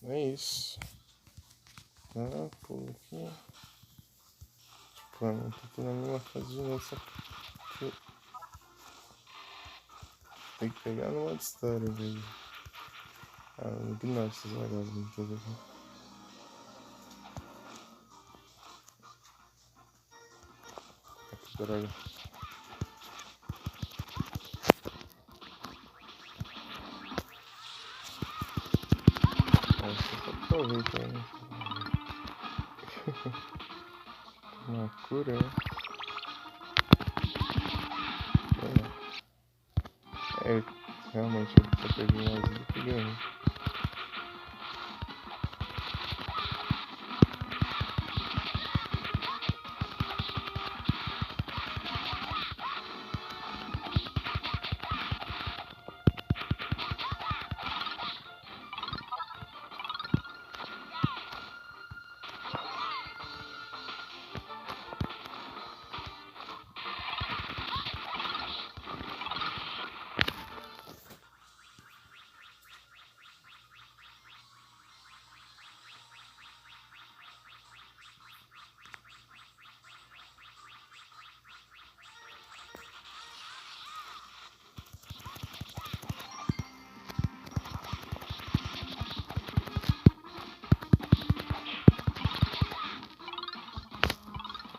[SPEAKER 1] É isso. Ah, pô, aqui. Tipo, não tô aqui na mesma fase de novo, só que tem que pegar no modo história, velho. Ah, não ignora esses vagabundo, não tô vendo. Que droga. Acho que eu aproveito, né? Uma cura, né? É, realmente eu perdi mais do que ganhei.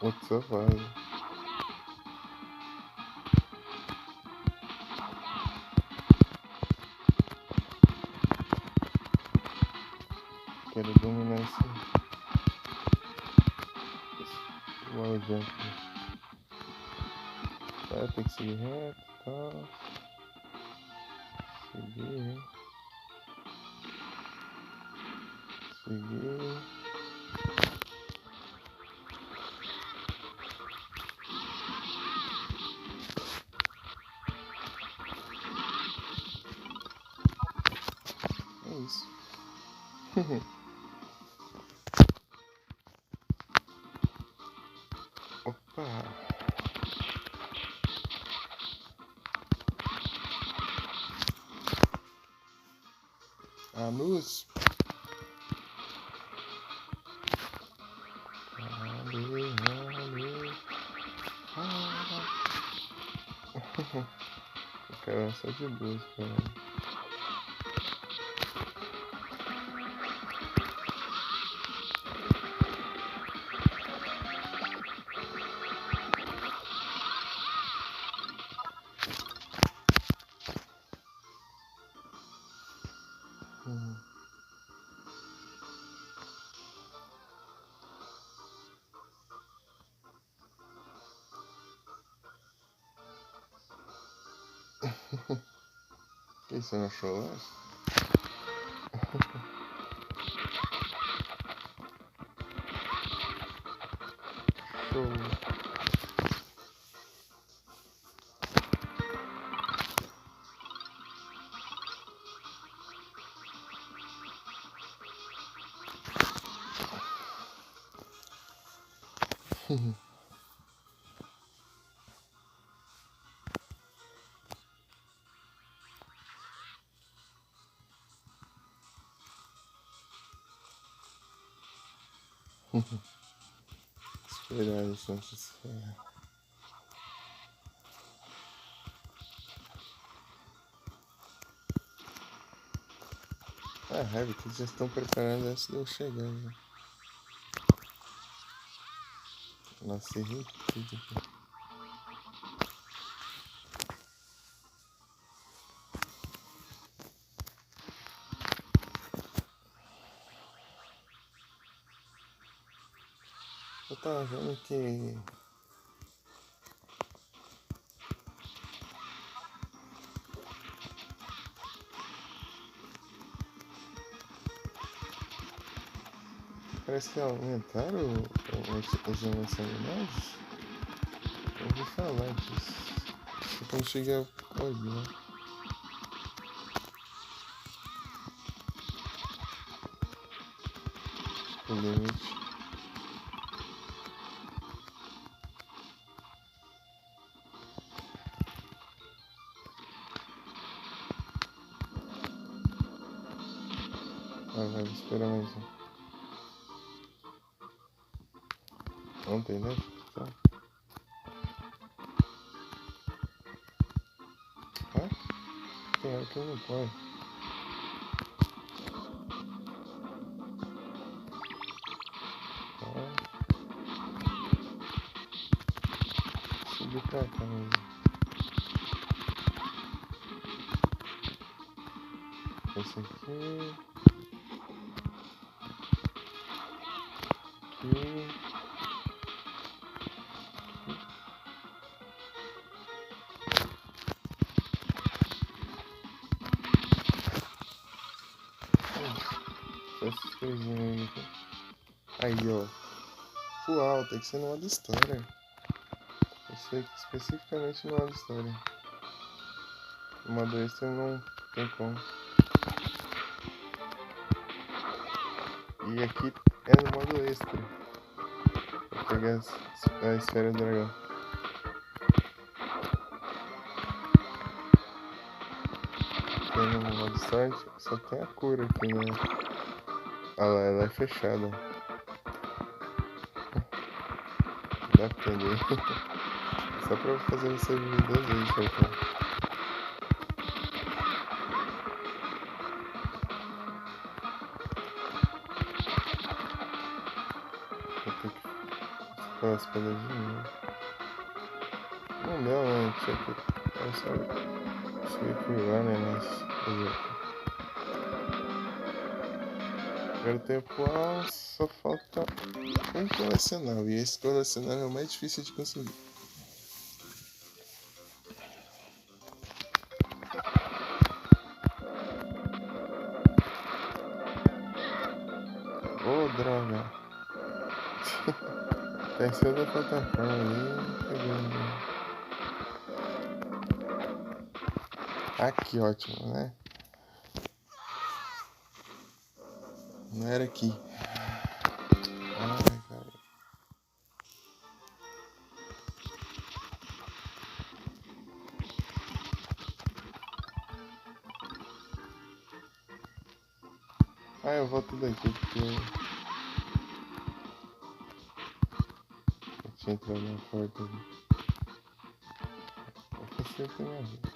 [SPEAKER 1] Outro só faz. Quero dominar esse wall jump. Tá, tem que seguir reto e tal. Seguir. Seguir. É isso. Opa! A luz. O cara é só de luz, cara. Que isso, não achou lá? Show. Esperar isso, nossa senhora. A raiva que eles já estão preparando antes de eu chegar. Já. Nossa, errei tudo aqui. Eu tava vendo que parece que aumentaram os emocionais. Eu ouvi falar disso. Só que eu não cheguei a olhar o limite. Ah, vai, vou esperar mais um. Ontem, né? Então. Ah, tem hora que eu não põe. Ah, subiu pra cá mesmo. Esse aqui. Aqui. Só esses três aí aqui. Aí, ó. Uau, tem que ser no modo história. Eu sei que especificamente no modo história. No modo extra não tem como. E aqui é no modo extra. Vou pegar a esfera do dragão. Aqui no modo história só tem a cura aqui, né? Ah lá, ela é fechada. Dá pra entender. Só pra fazer você viver duas vezes, então. Vou ter que falar as pedras de novo. Não deu, né? Tinha que. Eu só cheguei por lá, né? Mas. Agora o tempo só falta um colecionável. E esse colecionável é o mais difícil de conseguir. Ô, droga! Tá em cima da plataforma ali. Pegando. Ah, que ótimo, né? Não era aqui. Ai, cara. Ah, eu volto daqui porque eu tinha entrado na porta ali. Eu facilitei minha vida.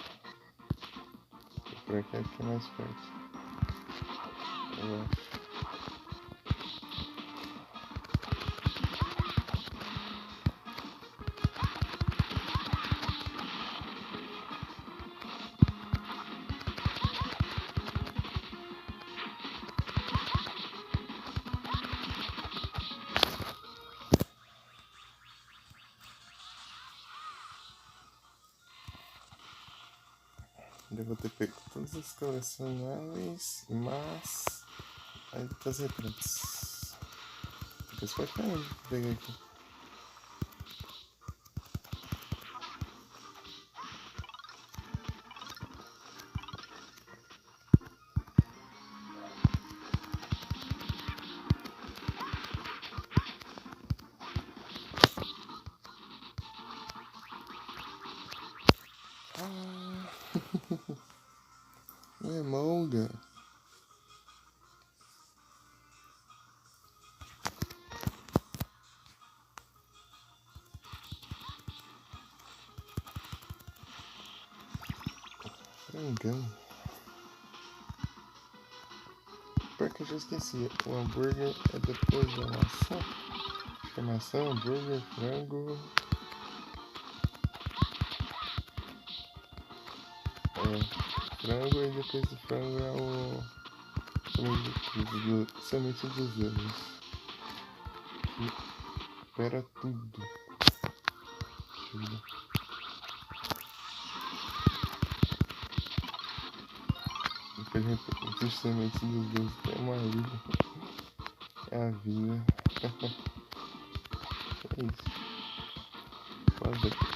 [SPEAKER 1] Por aqui é mais perto. Eu acho. Devo ter pego todos os colecionáveis, mas ainda tá as retratos. Depois vai caindo, pegar aqui. Ah, não é molga. não me engano. Porque eu já esqueci. O hambúrguer é depois da maçã. Acho que é maçã, hambúrguer, frango. Frango e depois do frango é o semente dos dedos. Que espera tudo. Depois de sementes dos dedos é uma vida. É a vida. É isso. Quase aqui.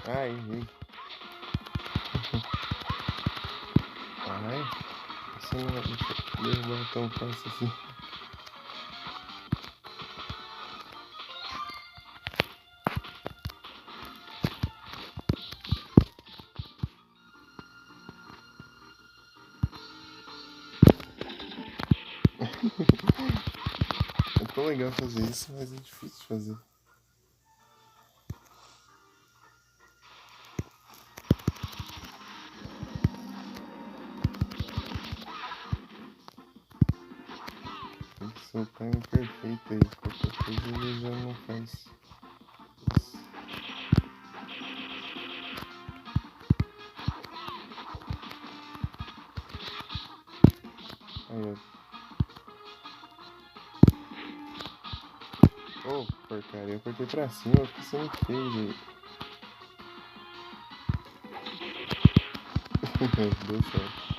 [SPEAKER 1] Ai, errei. Ai, você não vai derrubar tão fácil assim. É tão legal fazer isso, mas é difícil de fazer. Tem que ser o time perfeito aí. Qualquer coisa ele já não faz isso. Aí, ó. Ô, porcaria, eu apertei pra cima, o que você me fez, velho? Deu certo.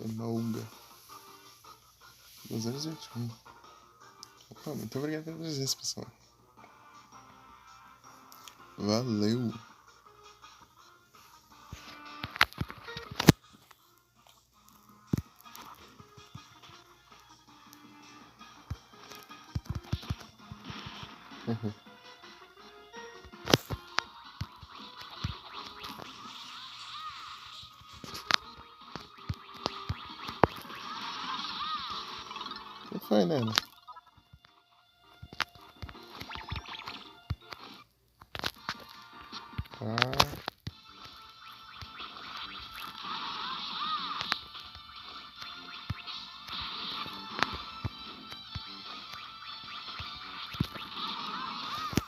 [SPEAKER 1] Emolga. 221. Opa, muito obrigado pela presença, pessoal. Valeu. O que foi, Nena? Ah,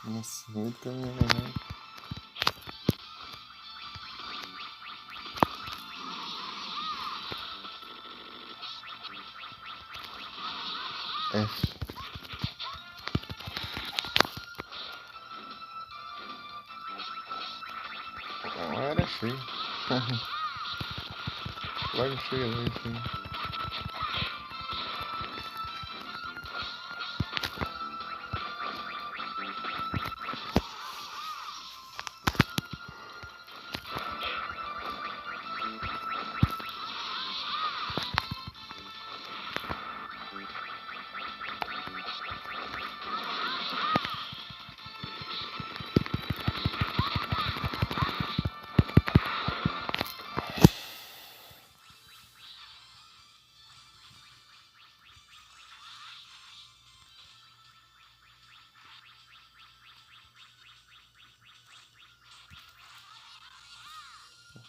[SPEAKER 1] nossa, muito caminhão, né? F. Era cheio. Logo cheio.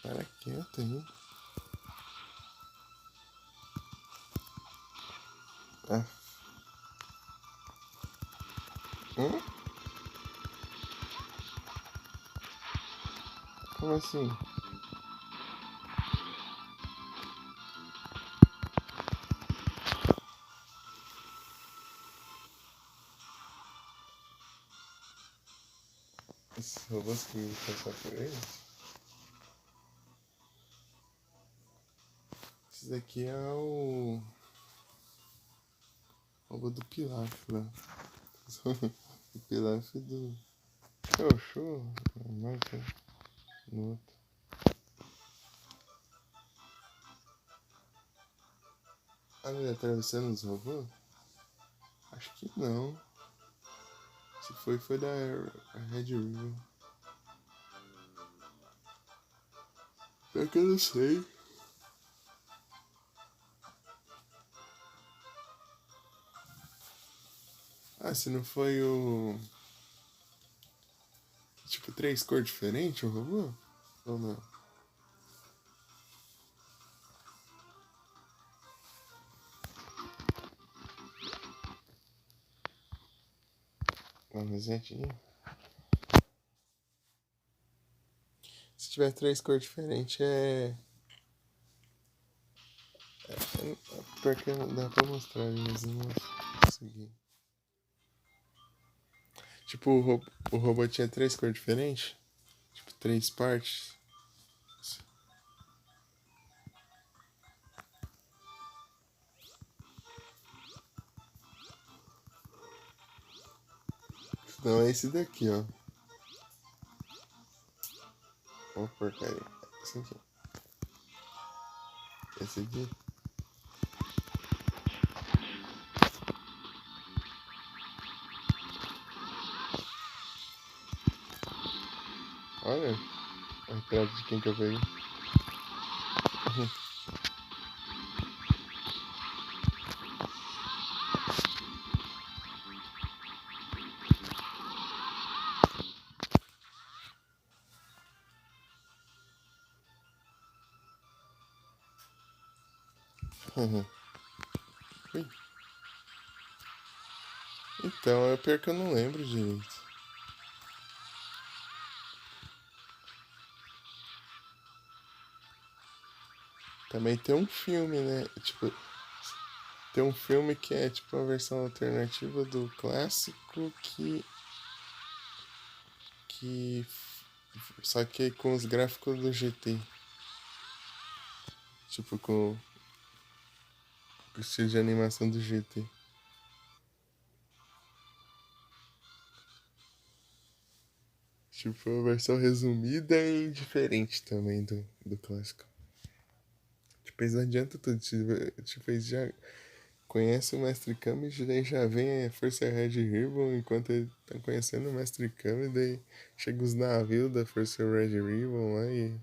[SPEAKER 1] Para quieto aí. F. Hum? Como assim? Esses robôs que passar por eles? Esse daqui é o robô do Pilaf lá. O Pilaf do. Show. Marca no outro. Ah, ele atravessando os robôs? Acho que não. Se foi da Red River. Pior que eu não sei. Ah, se não foi o. Tipo, 3 cores diferentes o robô? Ou não? Vamos ver aqui. Se tiver 3 cores diferentes pior que não dá pra mostrar ali, mas eu não consegui. Tipo, o robô tinha 3 cores diferentes? Tipo, 3 partes? Não, é esse daqui, ó. Ó, porcaria. Esse aqui. Esse aqui. Olha. O retrato de quem que eu peguei. Ui. Então, é pior que eu não lembro direito. Também tem um filme, né? Tipo, tem um filme que é tipo uma versão alternativa do clássico que só que com os gráficos do GT. Tipo, com o estilo de animação do GT. Tipo, a versão resumida e diferente também do clássico. Tipo, eles não adianta tudo. Tipo, eles já conhecem o Mestre Kami e daí já vem a Força Red Ribbon enquanto eles estão conhecendo o Mestre Kami, daí chega os navios da Força Red Ribbon lá e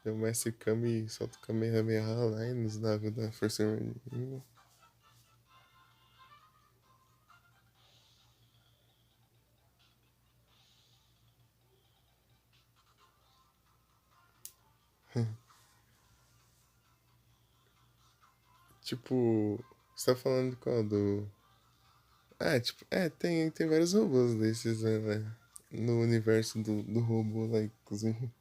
[SPEAKER 1] o Mestre Kami solta o Kamehameha lá e nos navios da Força Red Ribbon. Tipo, você tá falando de qual? Do. Ah, tipo, tem vários robôs desses, né? No universo do robô lá, inclusive.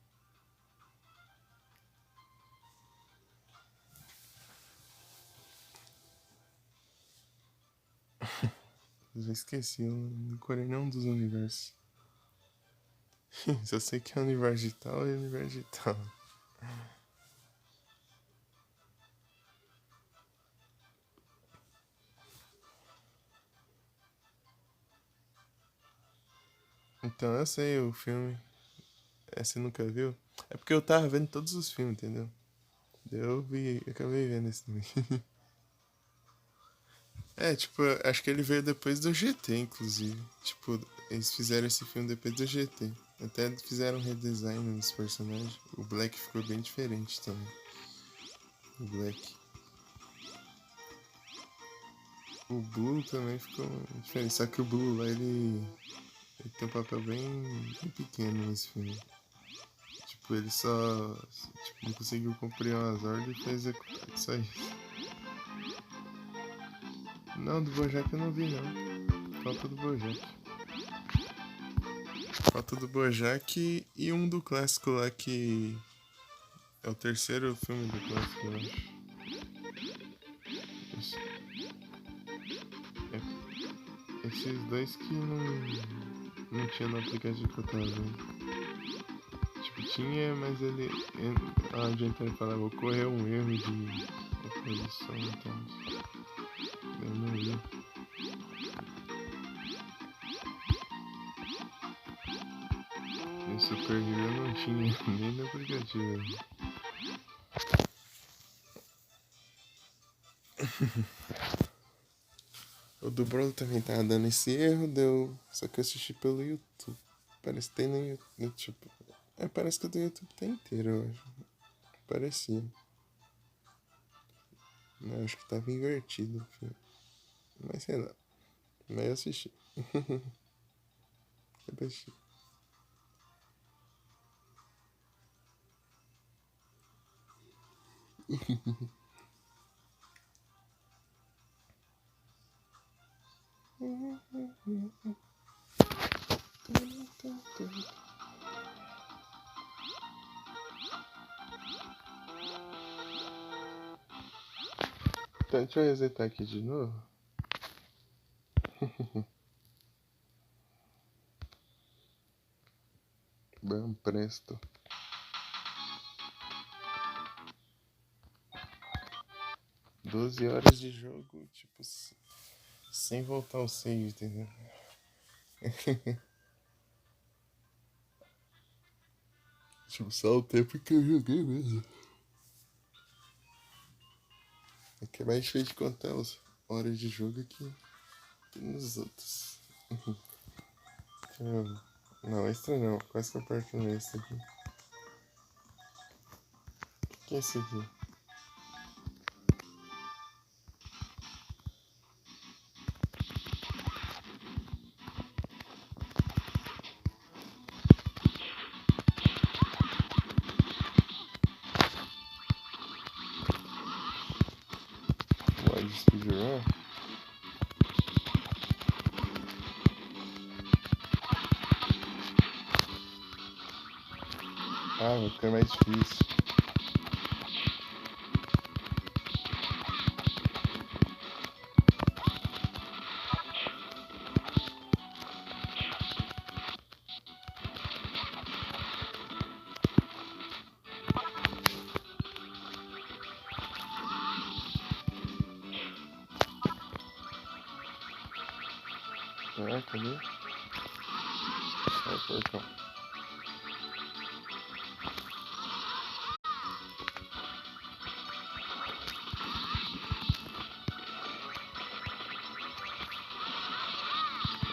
[SPEAKER 1] Eu já esqueci, eu não decorei nenhum dos universos. Só sei que é universo de tal e universo de tal. Então eu sei o filme. Você nunca viu? É porque eu tava vendo todos os filmes, entendeu? Daí eu acabei vendo esse também. É, tipo, acho que ele veio depois do GT, inclusive. Tipo, eles fizeram esse filme depois do GT. Até fizeram um redesign nos personagens. O Black ficou bem diferente também. O Black. O Blue também ficou diferente. Só que o Blue lá, ele tem um papel bem pequeno nesse filme. Tipo, ele só tipo, não conseguiu cumprir umas ordens e foi executar. Só isso. Não, do Bojack eu não vi, não. Falta do Bojack. Falta do Bojack e um do clássico lá que é o terceiro filme do clássico, eu acho. Esses dois que não tinha no aplicativo que eu tava vendo. Tipo, tinha, mas ele. Não adianta ele falar, ocorreu um erro de oposição, então. Eu não ia. No Super Hero não tinha nem no aplicativo. O do Brawl também tava dando esse erro, deu. Só que eu assisti pelo YouTube. Parece que tem no YouTube. Parece que o do YouTube tá inteiro, eu acho. Parecia. Não, acho que tava invertido. Mas sei lá. Mas eu assisti. Eu assisti. Então, deixa eu resetar aqui de novo. Bom, presto. 12 horas de jogo, tipo, sem voltar ao save, entendeu? Tipo, só o tempo que eu joguei mesmo. É que é mais difícil de contar as horas de jogo que nos outros. Não, extra não. Quase que eu perco no extra aqui. O que é esse aqui? Mod speedrun? Ah, vai ficar mais difícil. Ah, cadê? Ah, o portão.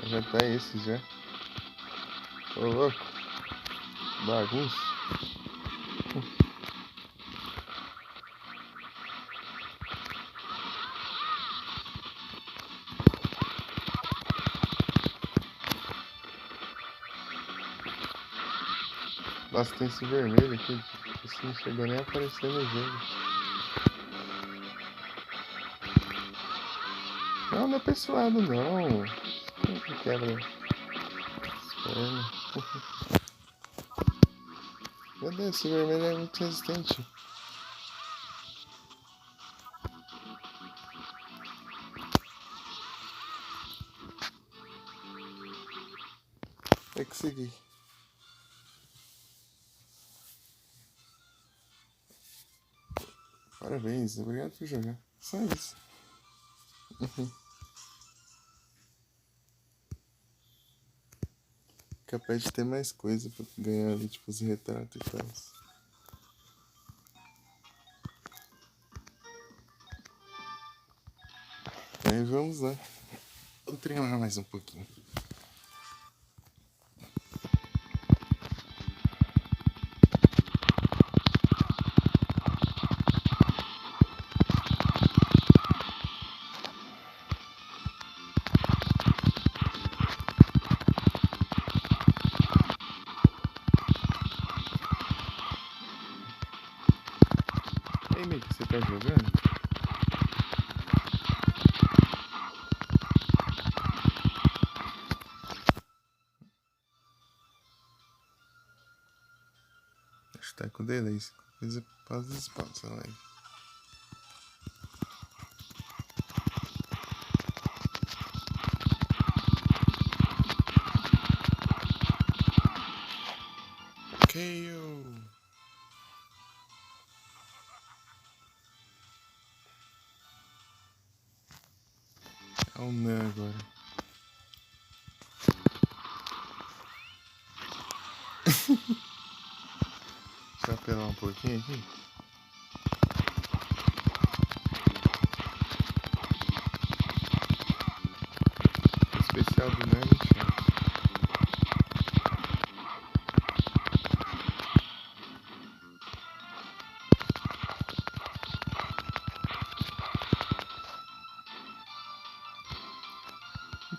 [SPEAKER 1] Já tá esse já. Ô louco. Bagunça. Nossa, tem esse vermelho aqui. Esse não chegou nem a aparecer no jogo. Não, não é pra esse lado não. Quem que quebra as pernas? Meu Deus, esse vermelho é muito resistente. É que segui. Parabéns, obrigado por jogar. Só isso. Capaz de ter mais coisa pra ganhar ali, tipo os retratos e tal. Aí vamos lá. Vou treinar mais um pouquinho. Ei, Mick, você tá jogando? Acho que tá com delay. Coisa pausa e pausa a live. KO. Olha o Nan agora. Deixa eu apelar um pouquinho aqui. O especial do Nan é muito chato.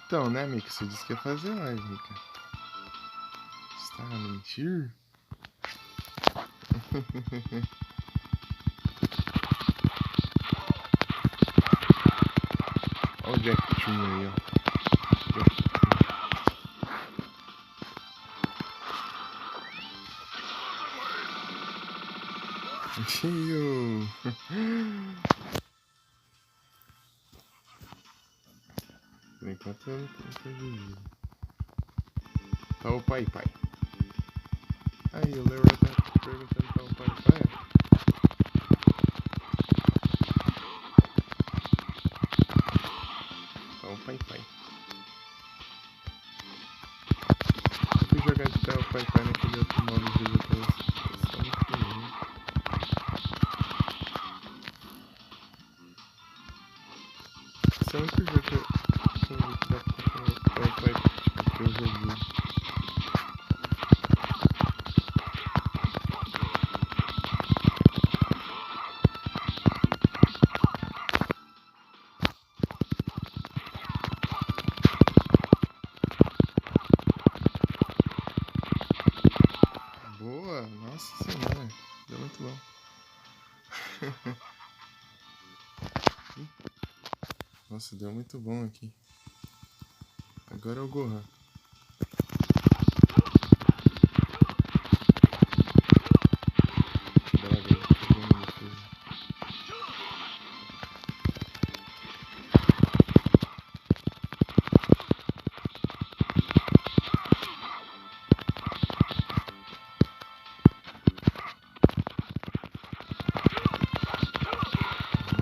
[SPEAKER 1] Então, né, Mika? Você disse que ia fazer live, Mika. Está a mentir? Olha o Jacktinho aí, ó. Tio! Por enquanto eu não tô perdido. Tá o pai. Aí o Leroy tá perguntando pra o pai. Tá o pai. Eu fui jogar de tal pai naquele outro modo de jogo. Só no primeiro. Esse é o único jogo que eu vi que dá pra comprar o pai que eu joguei. Boa! Nossa senhora! Deu muito bom. Nossa, deu muito bom aqui. Agora é o Gohan. Droga, ele pegou uma defesa.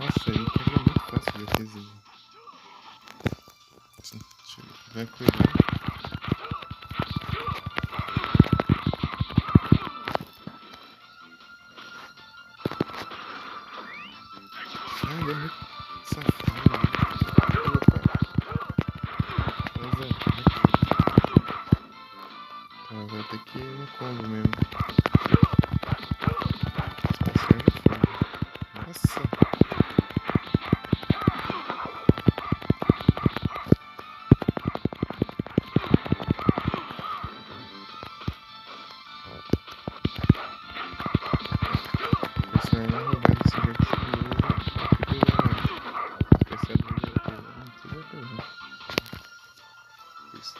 [SPEAKER 1] Nossa, ele pegou muito fácil a defesa. Assim, vai cuidar. Ah, ele é muito safado. Opa. Mas tá, vai ter que ir no combo mesmo. Espacial já foi. Nossa. O personagem mais roubado desse jogo que especial do jogo. Tudo vai pegar. Isso.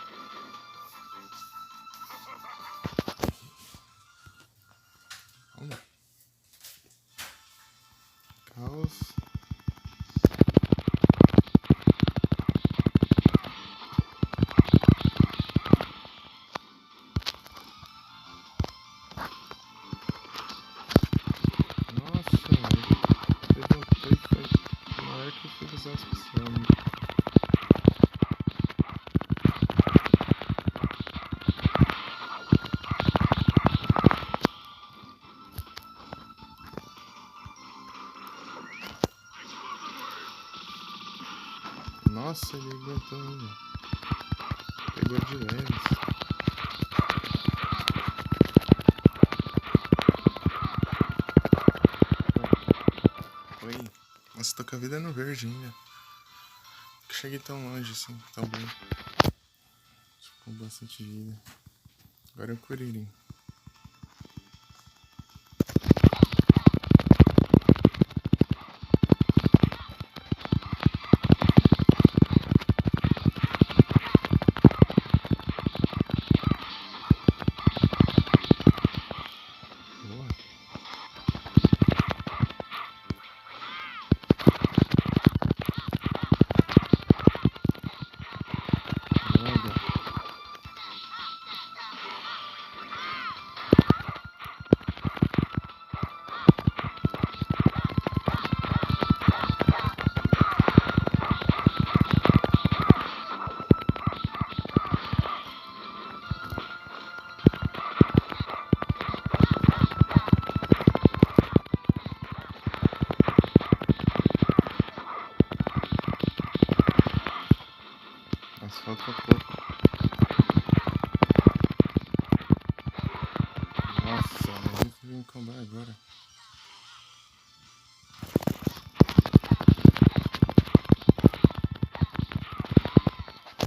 [SPEAKER 1] Vamos lá. Caos. Nossa, ele levantou e foi na hora que eu fui usar o especial. Nossa, ele aguentou ainda. Pegou de leves. Oi. Nossa, tô com a vida no verde ainda. Nunca cheguei tão longe assim, tão bem. Com bastante vida. Agora é o Kuririn. Boa. Droga. Falta pouco. Nossa, ele foi me cobrar agora.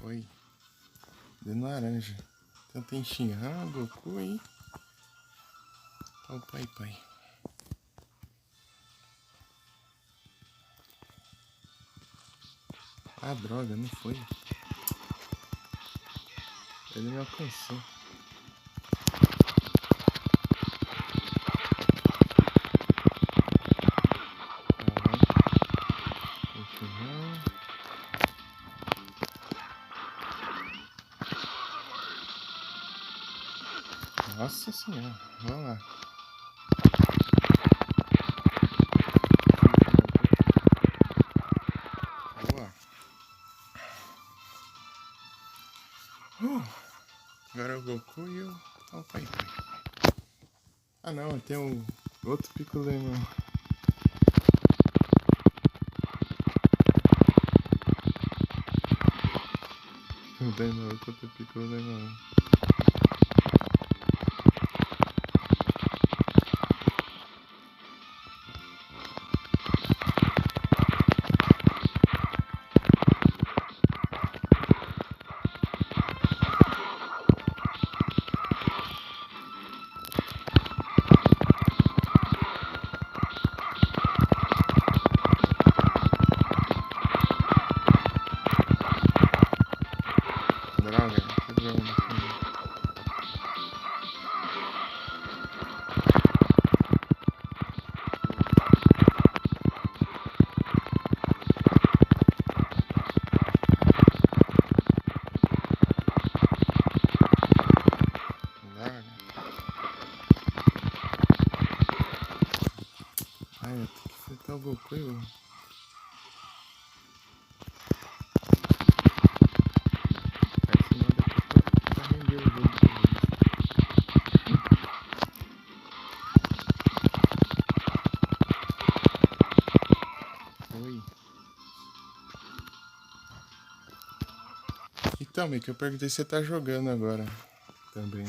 [SPEAKER 1] Oi. De laranja. Então tem Shinhan, Goku aí. Tá o Pai Pai. Ah, droga, não foi. Ele me alcançou. Nossa senhora, vamos lá. Boa. Agora é o Goku e o Pai Pai. Ah não, tem o outro picolé não. Não tem não, outro picolé não. Droga, que droga. Ai, eu tenho que enfrentar o Goku e o... Senão depois vai render o jogo pra eles. Oi. Então, Mick, eu perguntei se você tá jogando agora também.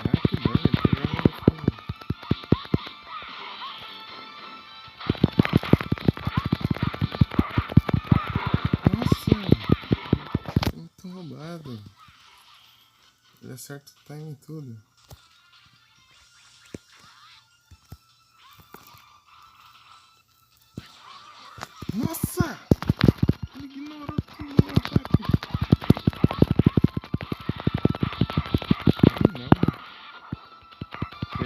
[SPEAKER 1] Ah, que bom, ele tá jogando comigo. Nossa, muito roubado. Ele acerta o time em tudo. Nossa! Ele ignorou tudo no ataque. Aí não, né? É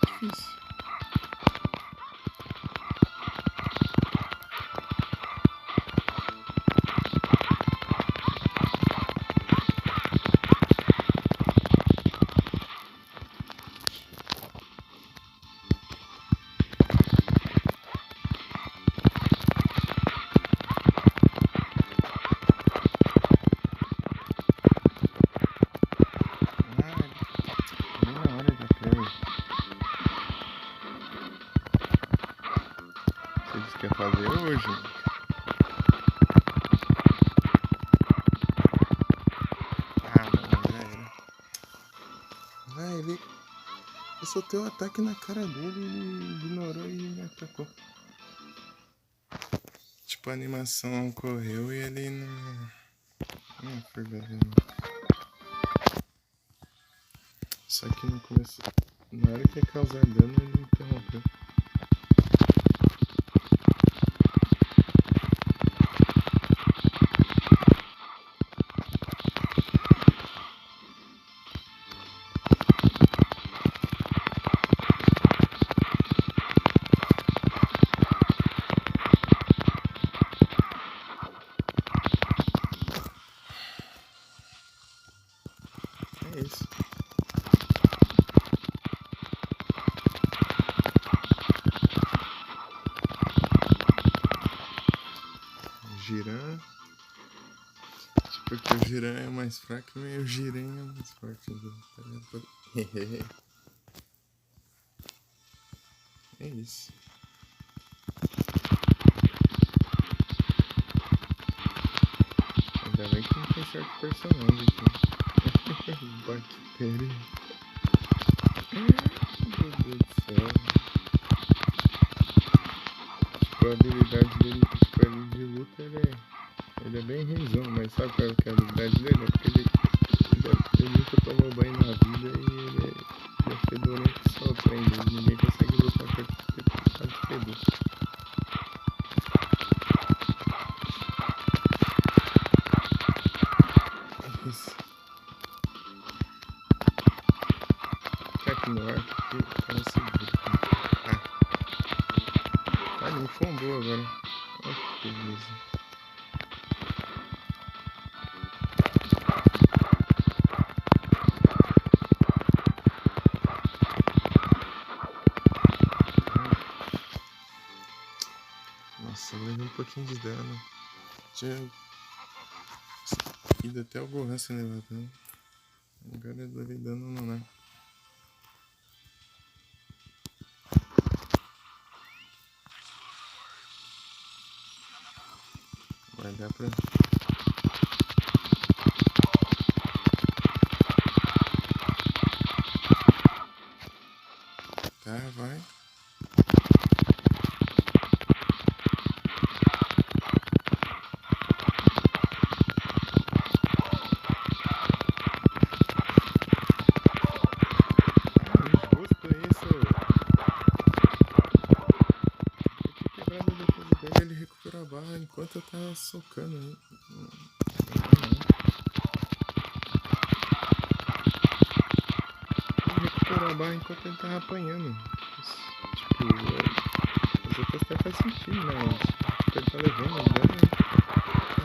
[SPEAKER 1] difícil. Ah, bem na hora da prova. Vocês querem fazer hoje? Ah, não, já era. Ah, ele... Eu soltei o ataque na cara dele, ele ignorou e me atacou. Tipo, a animação correu e ele não... Não foi verdade. Só que no começo... Na hora que ia causar dano, ele interrompeu. É isso. Giran. Porque o Giran é mais fraco e o Jiren é mais forte. Tá ligado? É isso. Ainda bem que não tem certo personagem aqui. Bactéria. Meu Deus do céu. Tipo, a habilidade dele tipo, ali de luta, ele é bem ruimzão, mas sabe qual é a habilidade dele? É porque ele nunca tomou banho na vida e ele é fedorento que só aprende. Ninguém consegue lutar com ele por causa de fedor. Isso. Ficar aqui no ar porque eu não seguro. Ah, me fundou agora. Olha que beleza. Nossa, eu levei um pouquinho de dano. Tinha ido até o Gohan sem levar dano. Agora eu levei dano não, né? Vai dar pra... Tá, vai. Justo isso. Eu tinha quebrado o defesa dele, ele recuperou a barra enquanto eu tava socando ele. Ele recuperou a barra enquanto ele tava apanhando. Tipo, as outras até faz sentido, mas tipo, ele tá levando o dano e tá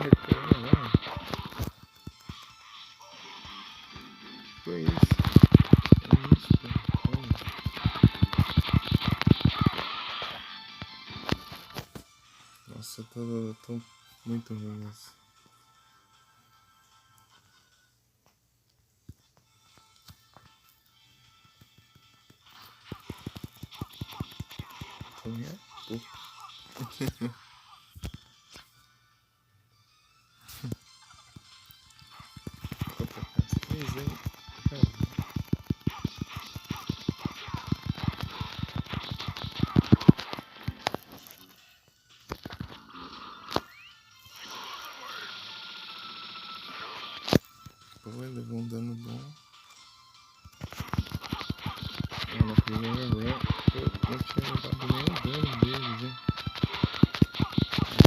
[SPEAKER 1] recuperando a barra. Foi isso. É isso, cara. Nossa, eu tô muito ruim nessa. Então é pouco. Outra casa. 3 aí. Cara. Pô, ele levou um dano bom. Na primeira run eu não tinha levado nenhum dano deles, hein?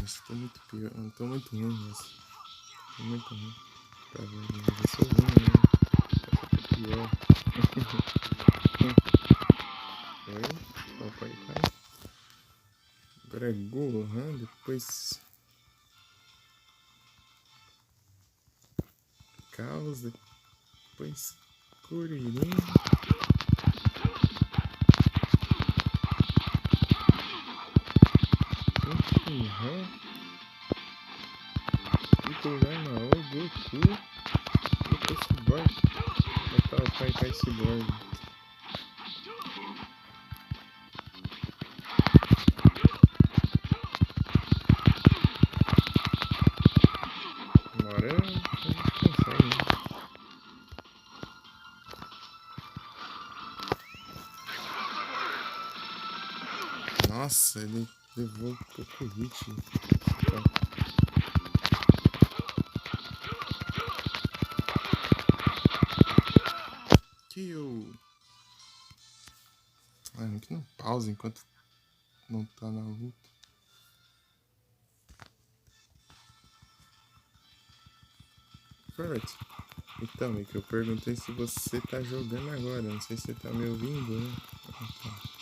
[SPEAKER 1] Nossa, tô muito pior. Não tô muito ruim nessa. Tô muito ruim. Tá vendo? Eu sou ruim, né? Essa tá pior. Oi? Papai pai. Agora é Gohan, depois Caos, depois Kuririn. Shinhan, Piccolo Daimao, Goku, depois Cyborg. Metal Pai Pai Cyborg. Uma hora a gente consegue, né? Nossa, ele levou pouco hit. Kill. Ah, que não pausa enquanto não tá na luta. Perfect. Então, Mick, eu perguntei se você tá jogando agora. Não sei se você tá me ouvindo, né? Então.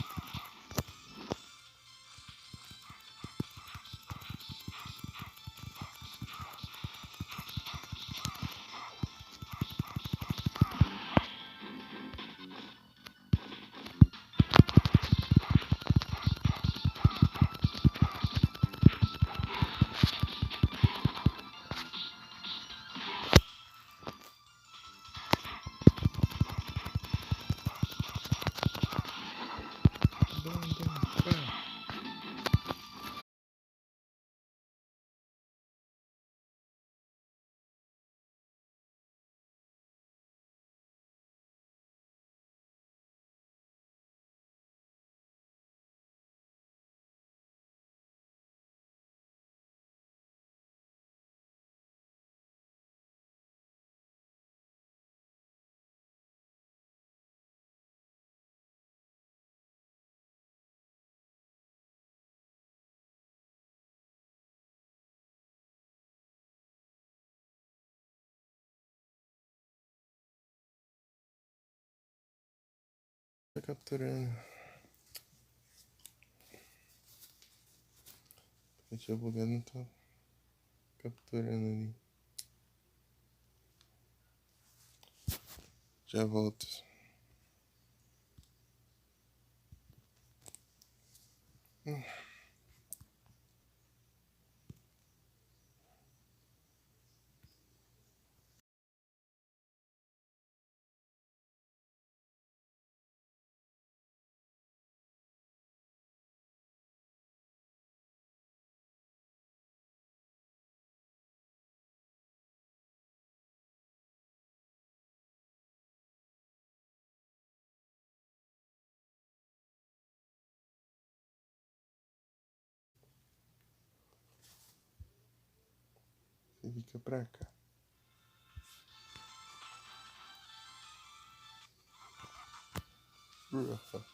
[SPEAKER 1] capturando. Deixa eu bugar, não tá capturando ali. Já volto. Você fica pra cá. Ufa.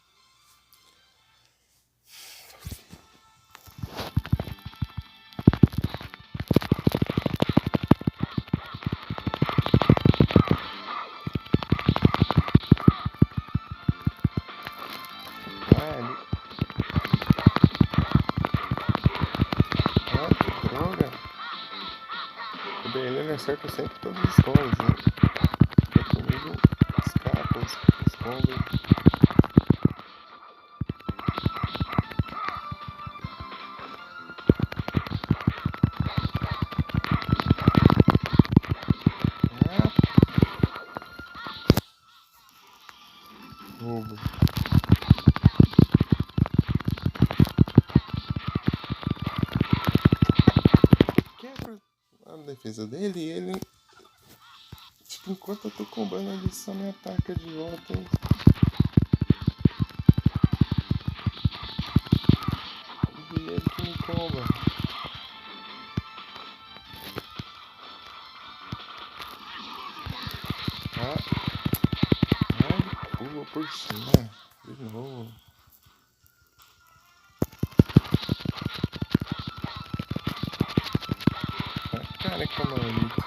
[SPEAKER 1] Vale. Ah, que droga. O Berlino acerta sempre todos os combos, né? Comigo escapa, esconde. Ah, roubo. Quebra a defesa dele e ele. Tipo, enquanto eu tô combando, ele só me ataca de volta. E ele que me comba. Ah, ele pula por cima. De novo. Cara, que maldito.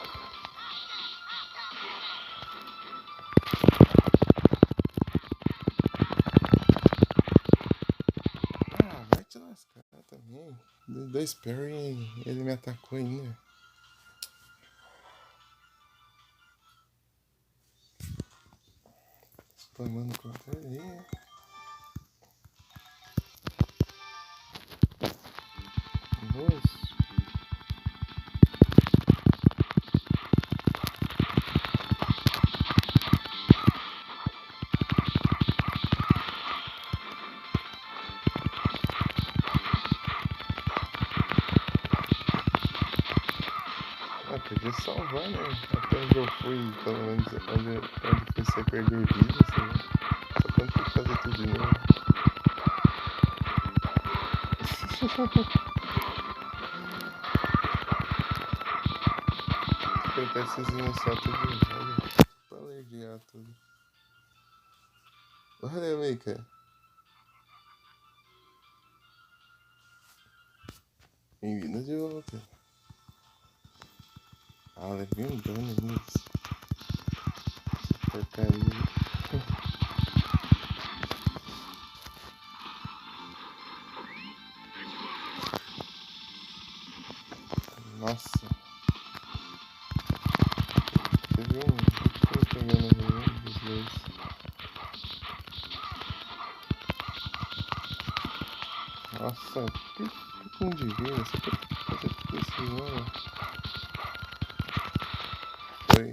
[SPEAKER 1] Ah, vai te lascar também. Dei 2 parry e ele me atacou ainda. Spamando o controle aí. Dois. Ah, podia salvar, né? Até onde eu fui, pelo menos onde foi você perder vida, assim, né? Só pra não ter que fazer tudo de novo. Tentar esses iniciar tudo de novo. Pra alergiar tudo. Valeu, Mika. Bem-vindo de volta. Ah, levei um dano nisso. Porcaria. Nossa. Teve um. Deixa eu pegar no dos dois. Nossa, que um de vida. Você quer fazer tudo isso de novo? Foi.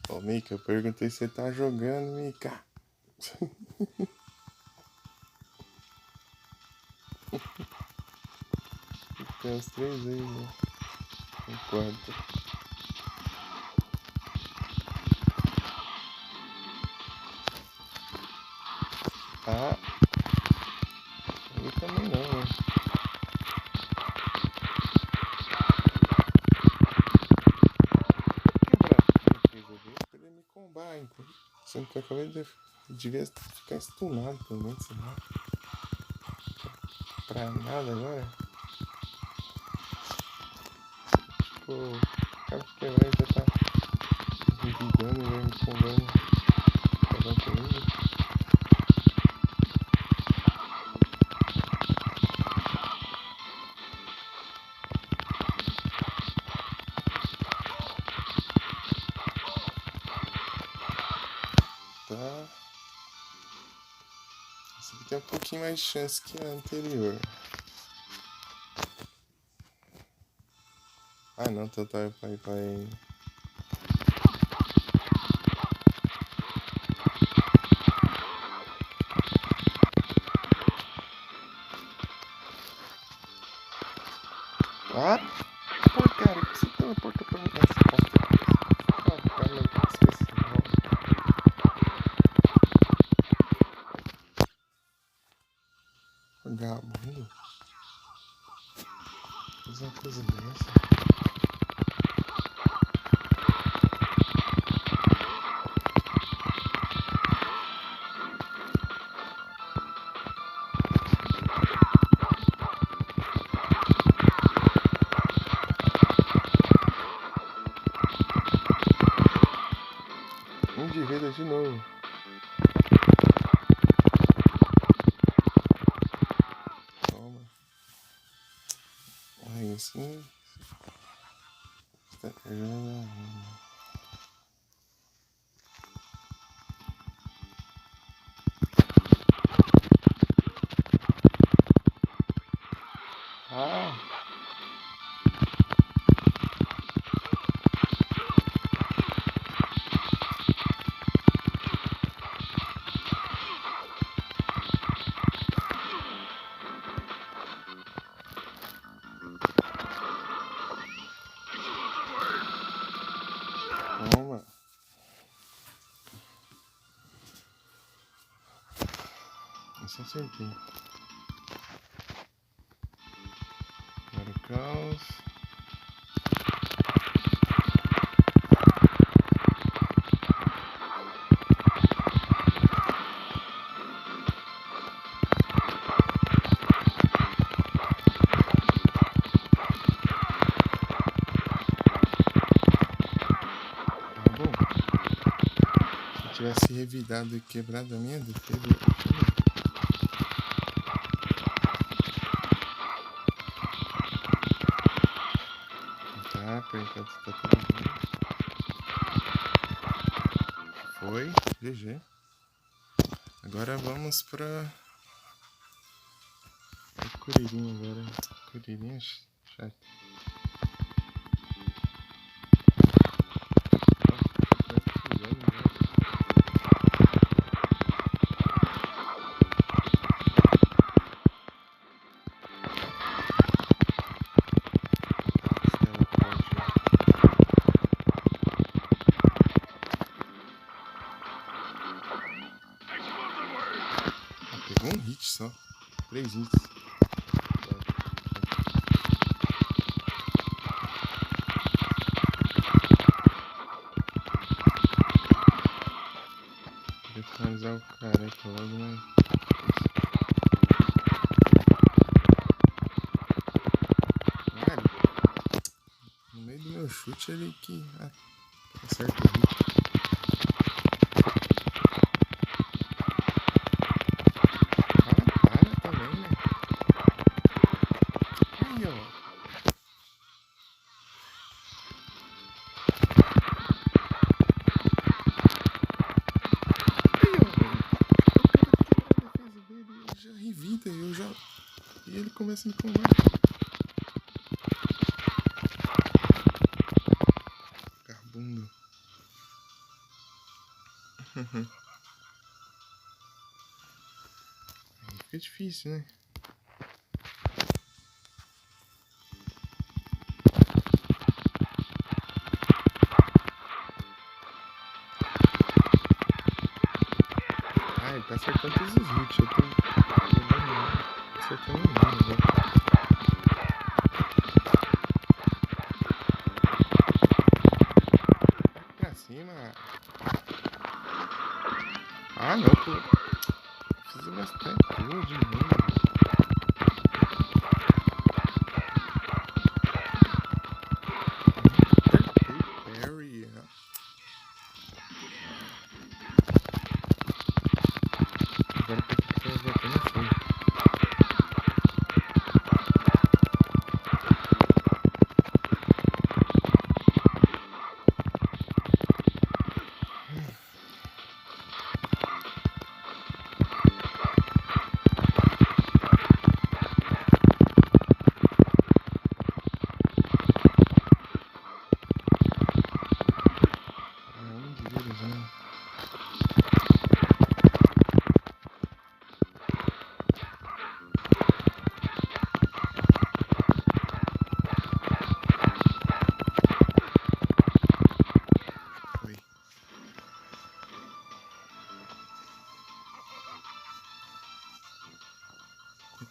[SPEAKER 1] Ô, Mika, eu perguntei se você tá jogando, Mika. Tem os 3 aí, né? O quarto. Ah, ele também não, né? Quebrar a defesa dele pra ele me combar, então. Sendo que eu acabei de. Devia ficar stunado, pelo menos, sei lá. Pra nada agora. Tipo, acaba de quebrar e já tá revidando, né? me convém. Tá comigo? Tá. Esse aqui tem um pouquinho mais de chance que a anterior. Ah não, então tá, vai. Ah, porcaria, por que você teleporta pra mim nessa costa? Ah, cara, eu esqueci. Vagabundo. Faz uma coisa dessa. De vida de novo. Toma. Aí assim. Ah. Toma. Isso acertei. Agora o caos. Tivesse revidado e quebrado a minha defesa. Tá, por enquanto tá tudo bem. Foi, GG. Agora vamos pra Curirinha agora. Curirinha chato. Pegou um hit só. 3 hits. Vou finalizar o careca logo, né? Caralho. No meio do meu chute ele que acerta o hit. E ele começa a me combar. Vagabundo. Aí fica difícil, né? Ah, ele tá acertando todos os hits. Eu tô acertando nenhum, né? Pra cima. Ah, não, pô. Preciso gastar tudo de novo. Parry.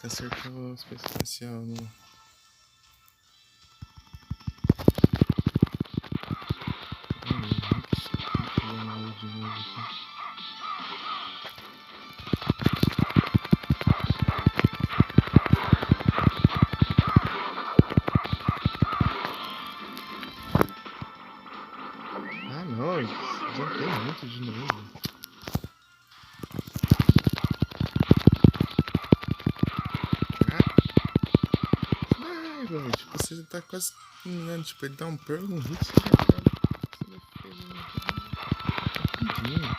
[SPEAKER 1] Acertou o especial no. De novo aqui. Ah não, adiantei muito de novo. Velho, tipo, você já tá quase terminando, tipo, ele dá um pearl no hit, você já tá. Você já fez rapidinho.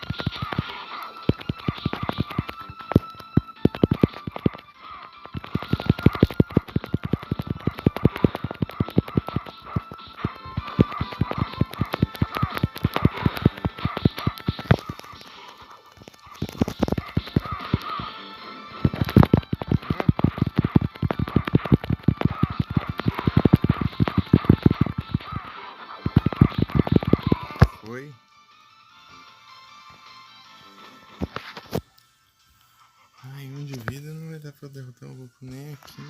[SPEAKER 1] Foi. Ai, um de vida não vai dar pra derrotar o Goku nem aqui.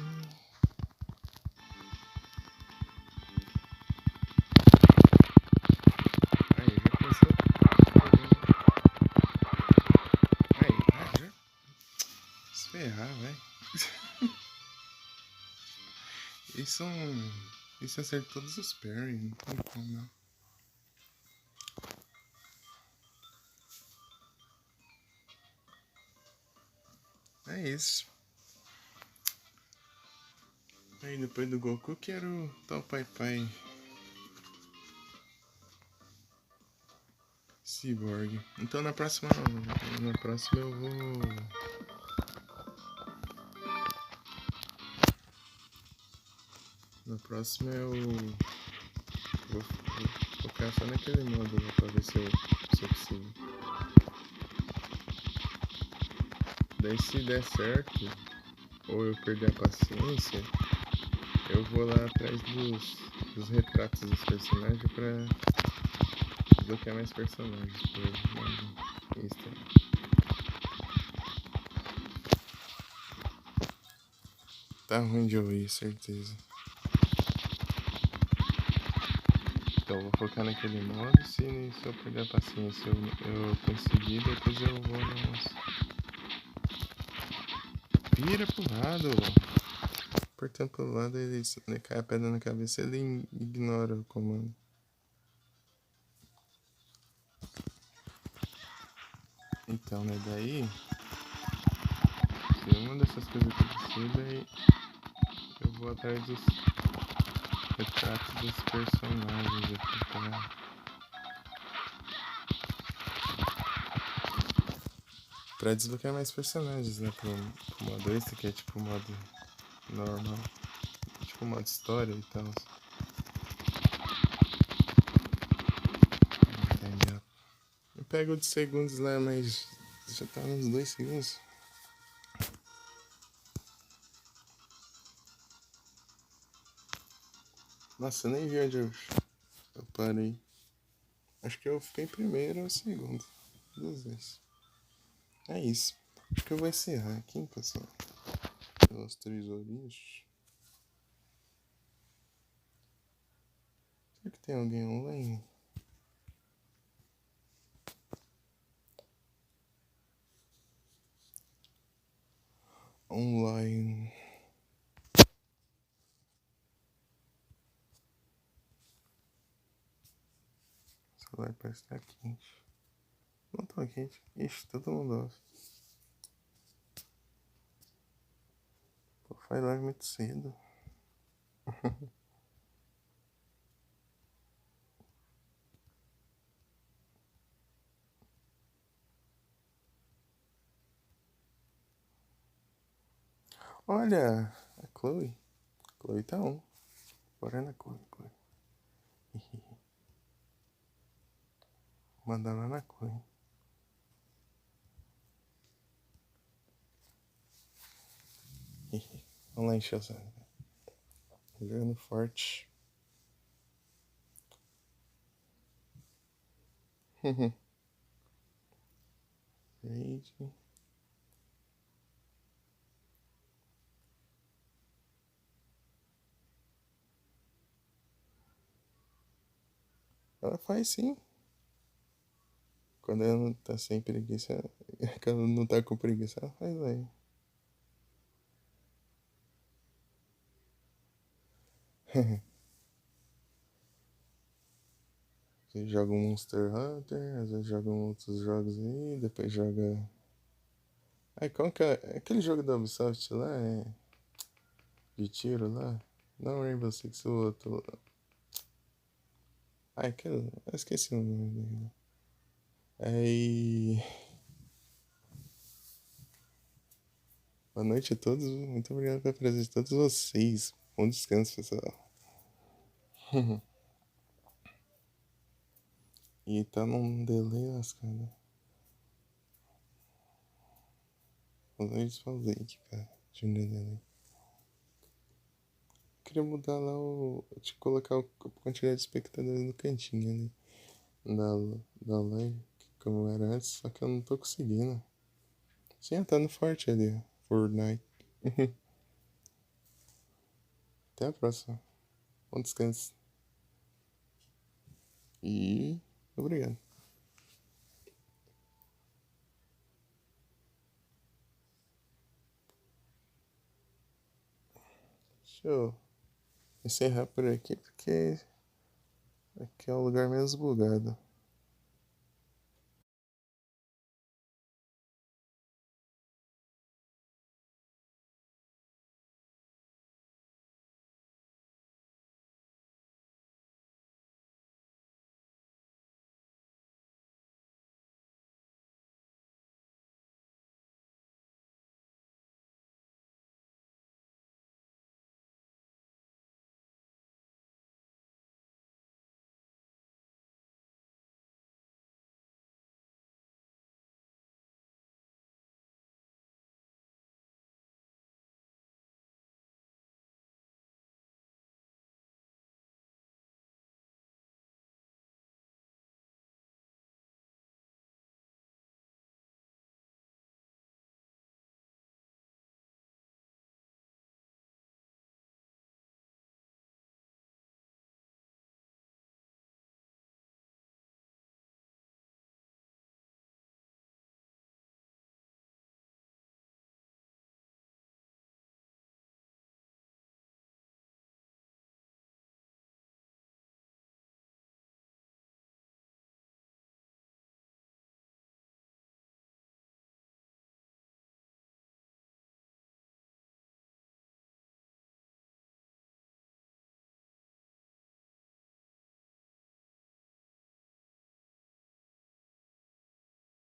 [SPEAKER 1] Ai, já começou. Ai, já. Se ferrar, vai. Isso acerta todos os parry, não tem como não. É isso. Aí depois do Goku quero o tal Pai Pai Cyborg. Então na próxima eu vou. Na próxima eu vou focar só naquele modo lá pra ver se eu consigo. Daí se der certo, ou eu perder a paciência, eu vou lá atrás dos retratos dos personagens pra desbloquear mais personagens por Insta. Tá ruim de ouvir, certeza. Então vou focar naquele modo, se eu perder a paciência eu conseguir, depois eu vou nos... Vira pro lado! Apertando pro lado, ele cai a pedra na cabeça, ele ignora o comando. Então, né, daí... Se uma dessas coisas acontecer, daí eu vou atrás dos retratos dos personagens aqui pra desbloquear mais personagens, né, pro modo extra, que é tipo o modo normal, tipo o modo história e tal. Entendeu? Eu pego de segundos lá, mas já tá nos 2 segundos. Nossa, eu nem vi onde eu parei. Acho que eu fiquei em primeiro ou segundo. 2 vezes. É isso. Acho que eu vou encerrar aqui, pessoal. Pelas 3 horinhas. Será que tem alguém online? Online. O celular parece estar quente. Não tá quente. Ixi, todo mundo off. Pô, faz live muito cedo. Olha, a Chloe. Chloe tá on. Bora na Chloe. Manda lá na Chloe. Vamos lá encher o saco. Jogando forte. Raid. Ela faz sim. Quando ela não tá sem preguiça, quando ela não tá com preguiça, ela faz aí. Você joga um Monster Hunter, às vezes joga outros jogos aí, depois joga. Ai, qual que é? Aquele jogo da Ubisoft lá é. De tiro lá? Não Rainbow Six, o outro. Ai, aquele. Eu esqueci o nome dele. Aí. Boa noite a todos. Muito obrigado pela presença de todos vocês. Bom descanso, pessoal. E tá num delay lascado. Boa noite, Paulinho, cara. De um delay. Queria mudar lá o. Tipo, colocar a quantidade de espectadores no cantinho ali. Da live, como era antes, só que eu não tô conseguindo. Sim, tá no forte ali, ó. Fortnite. Até a próxima. Bom descanso. E. Obrigado. Deixa eu encerrar por aqui, porque aqui é o lugar menos bugado.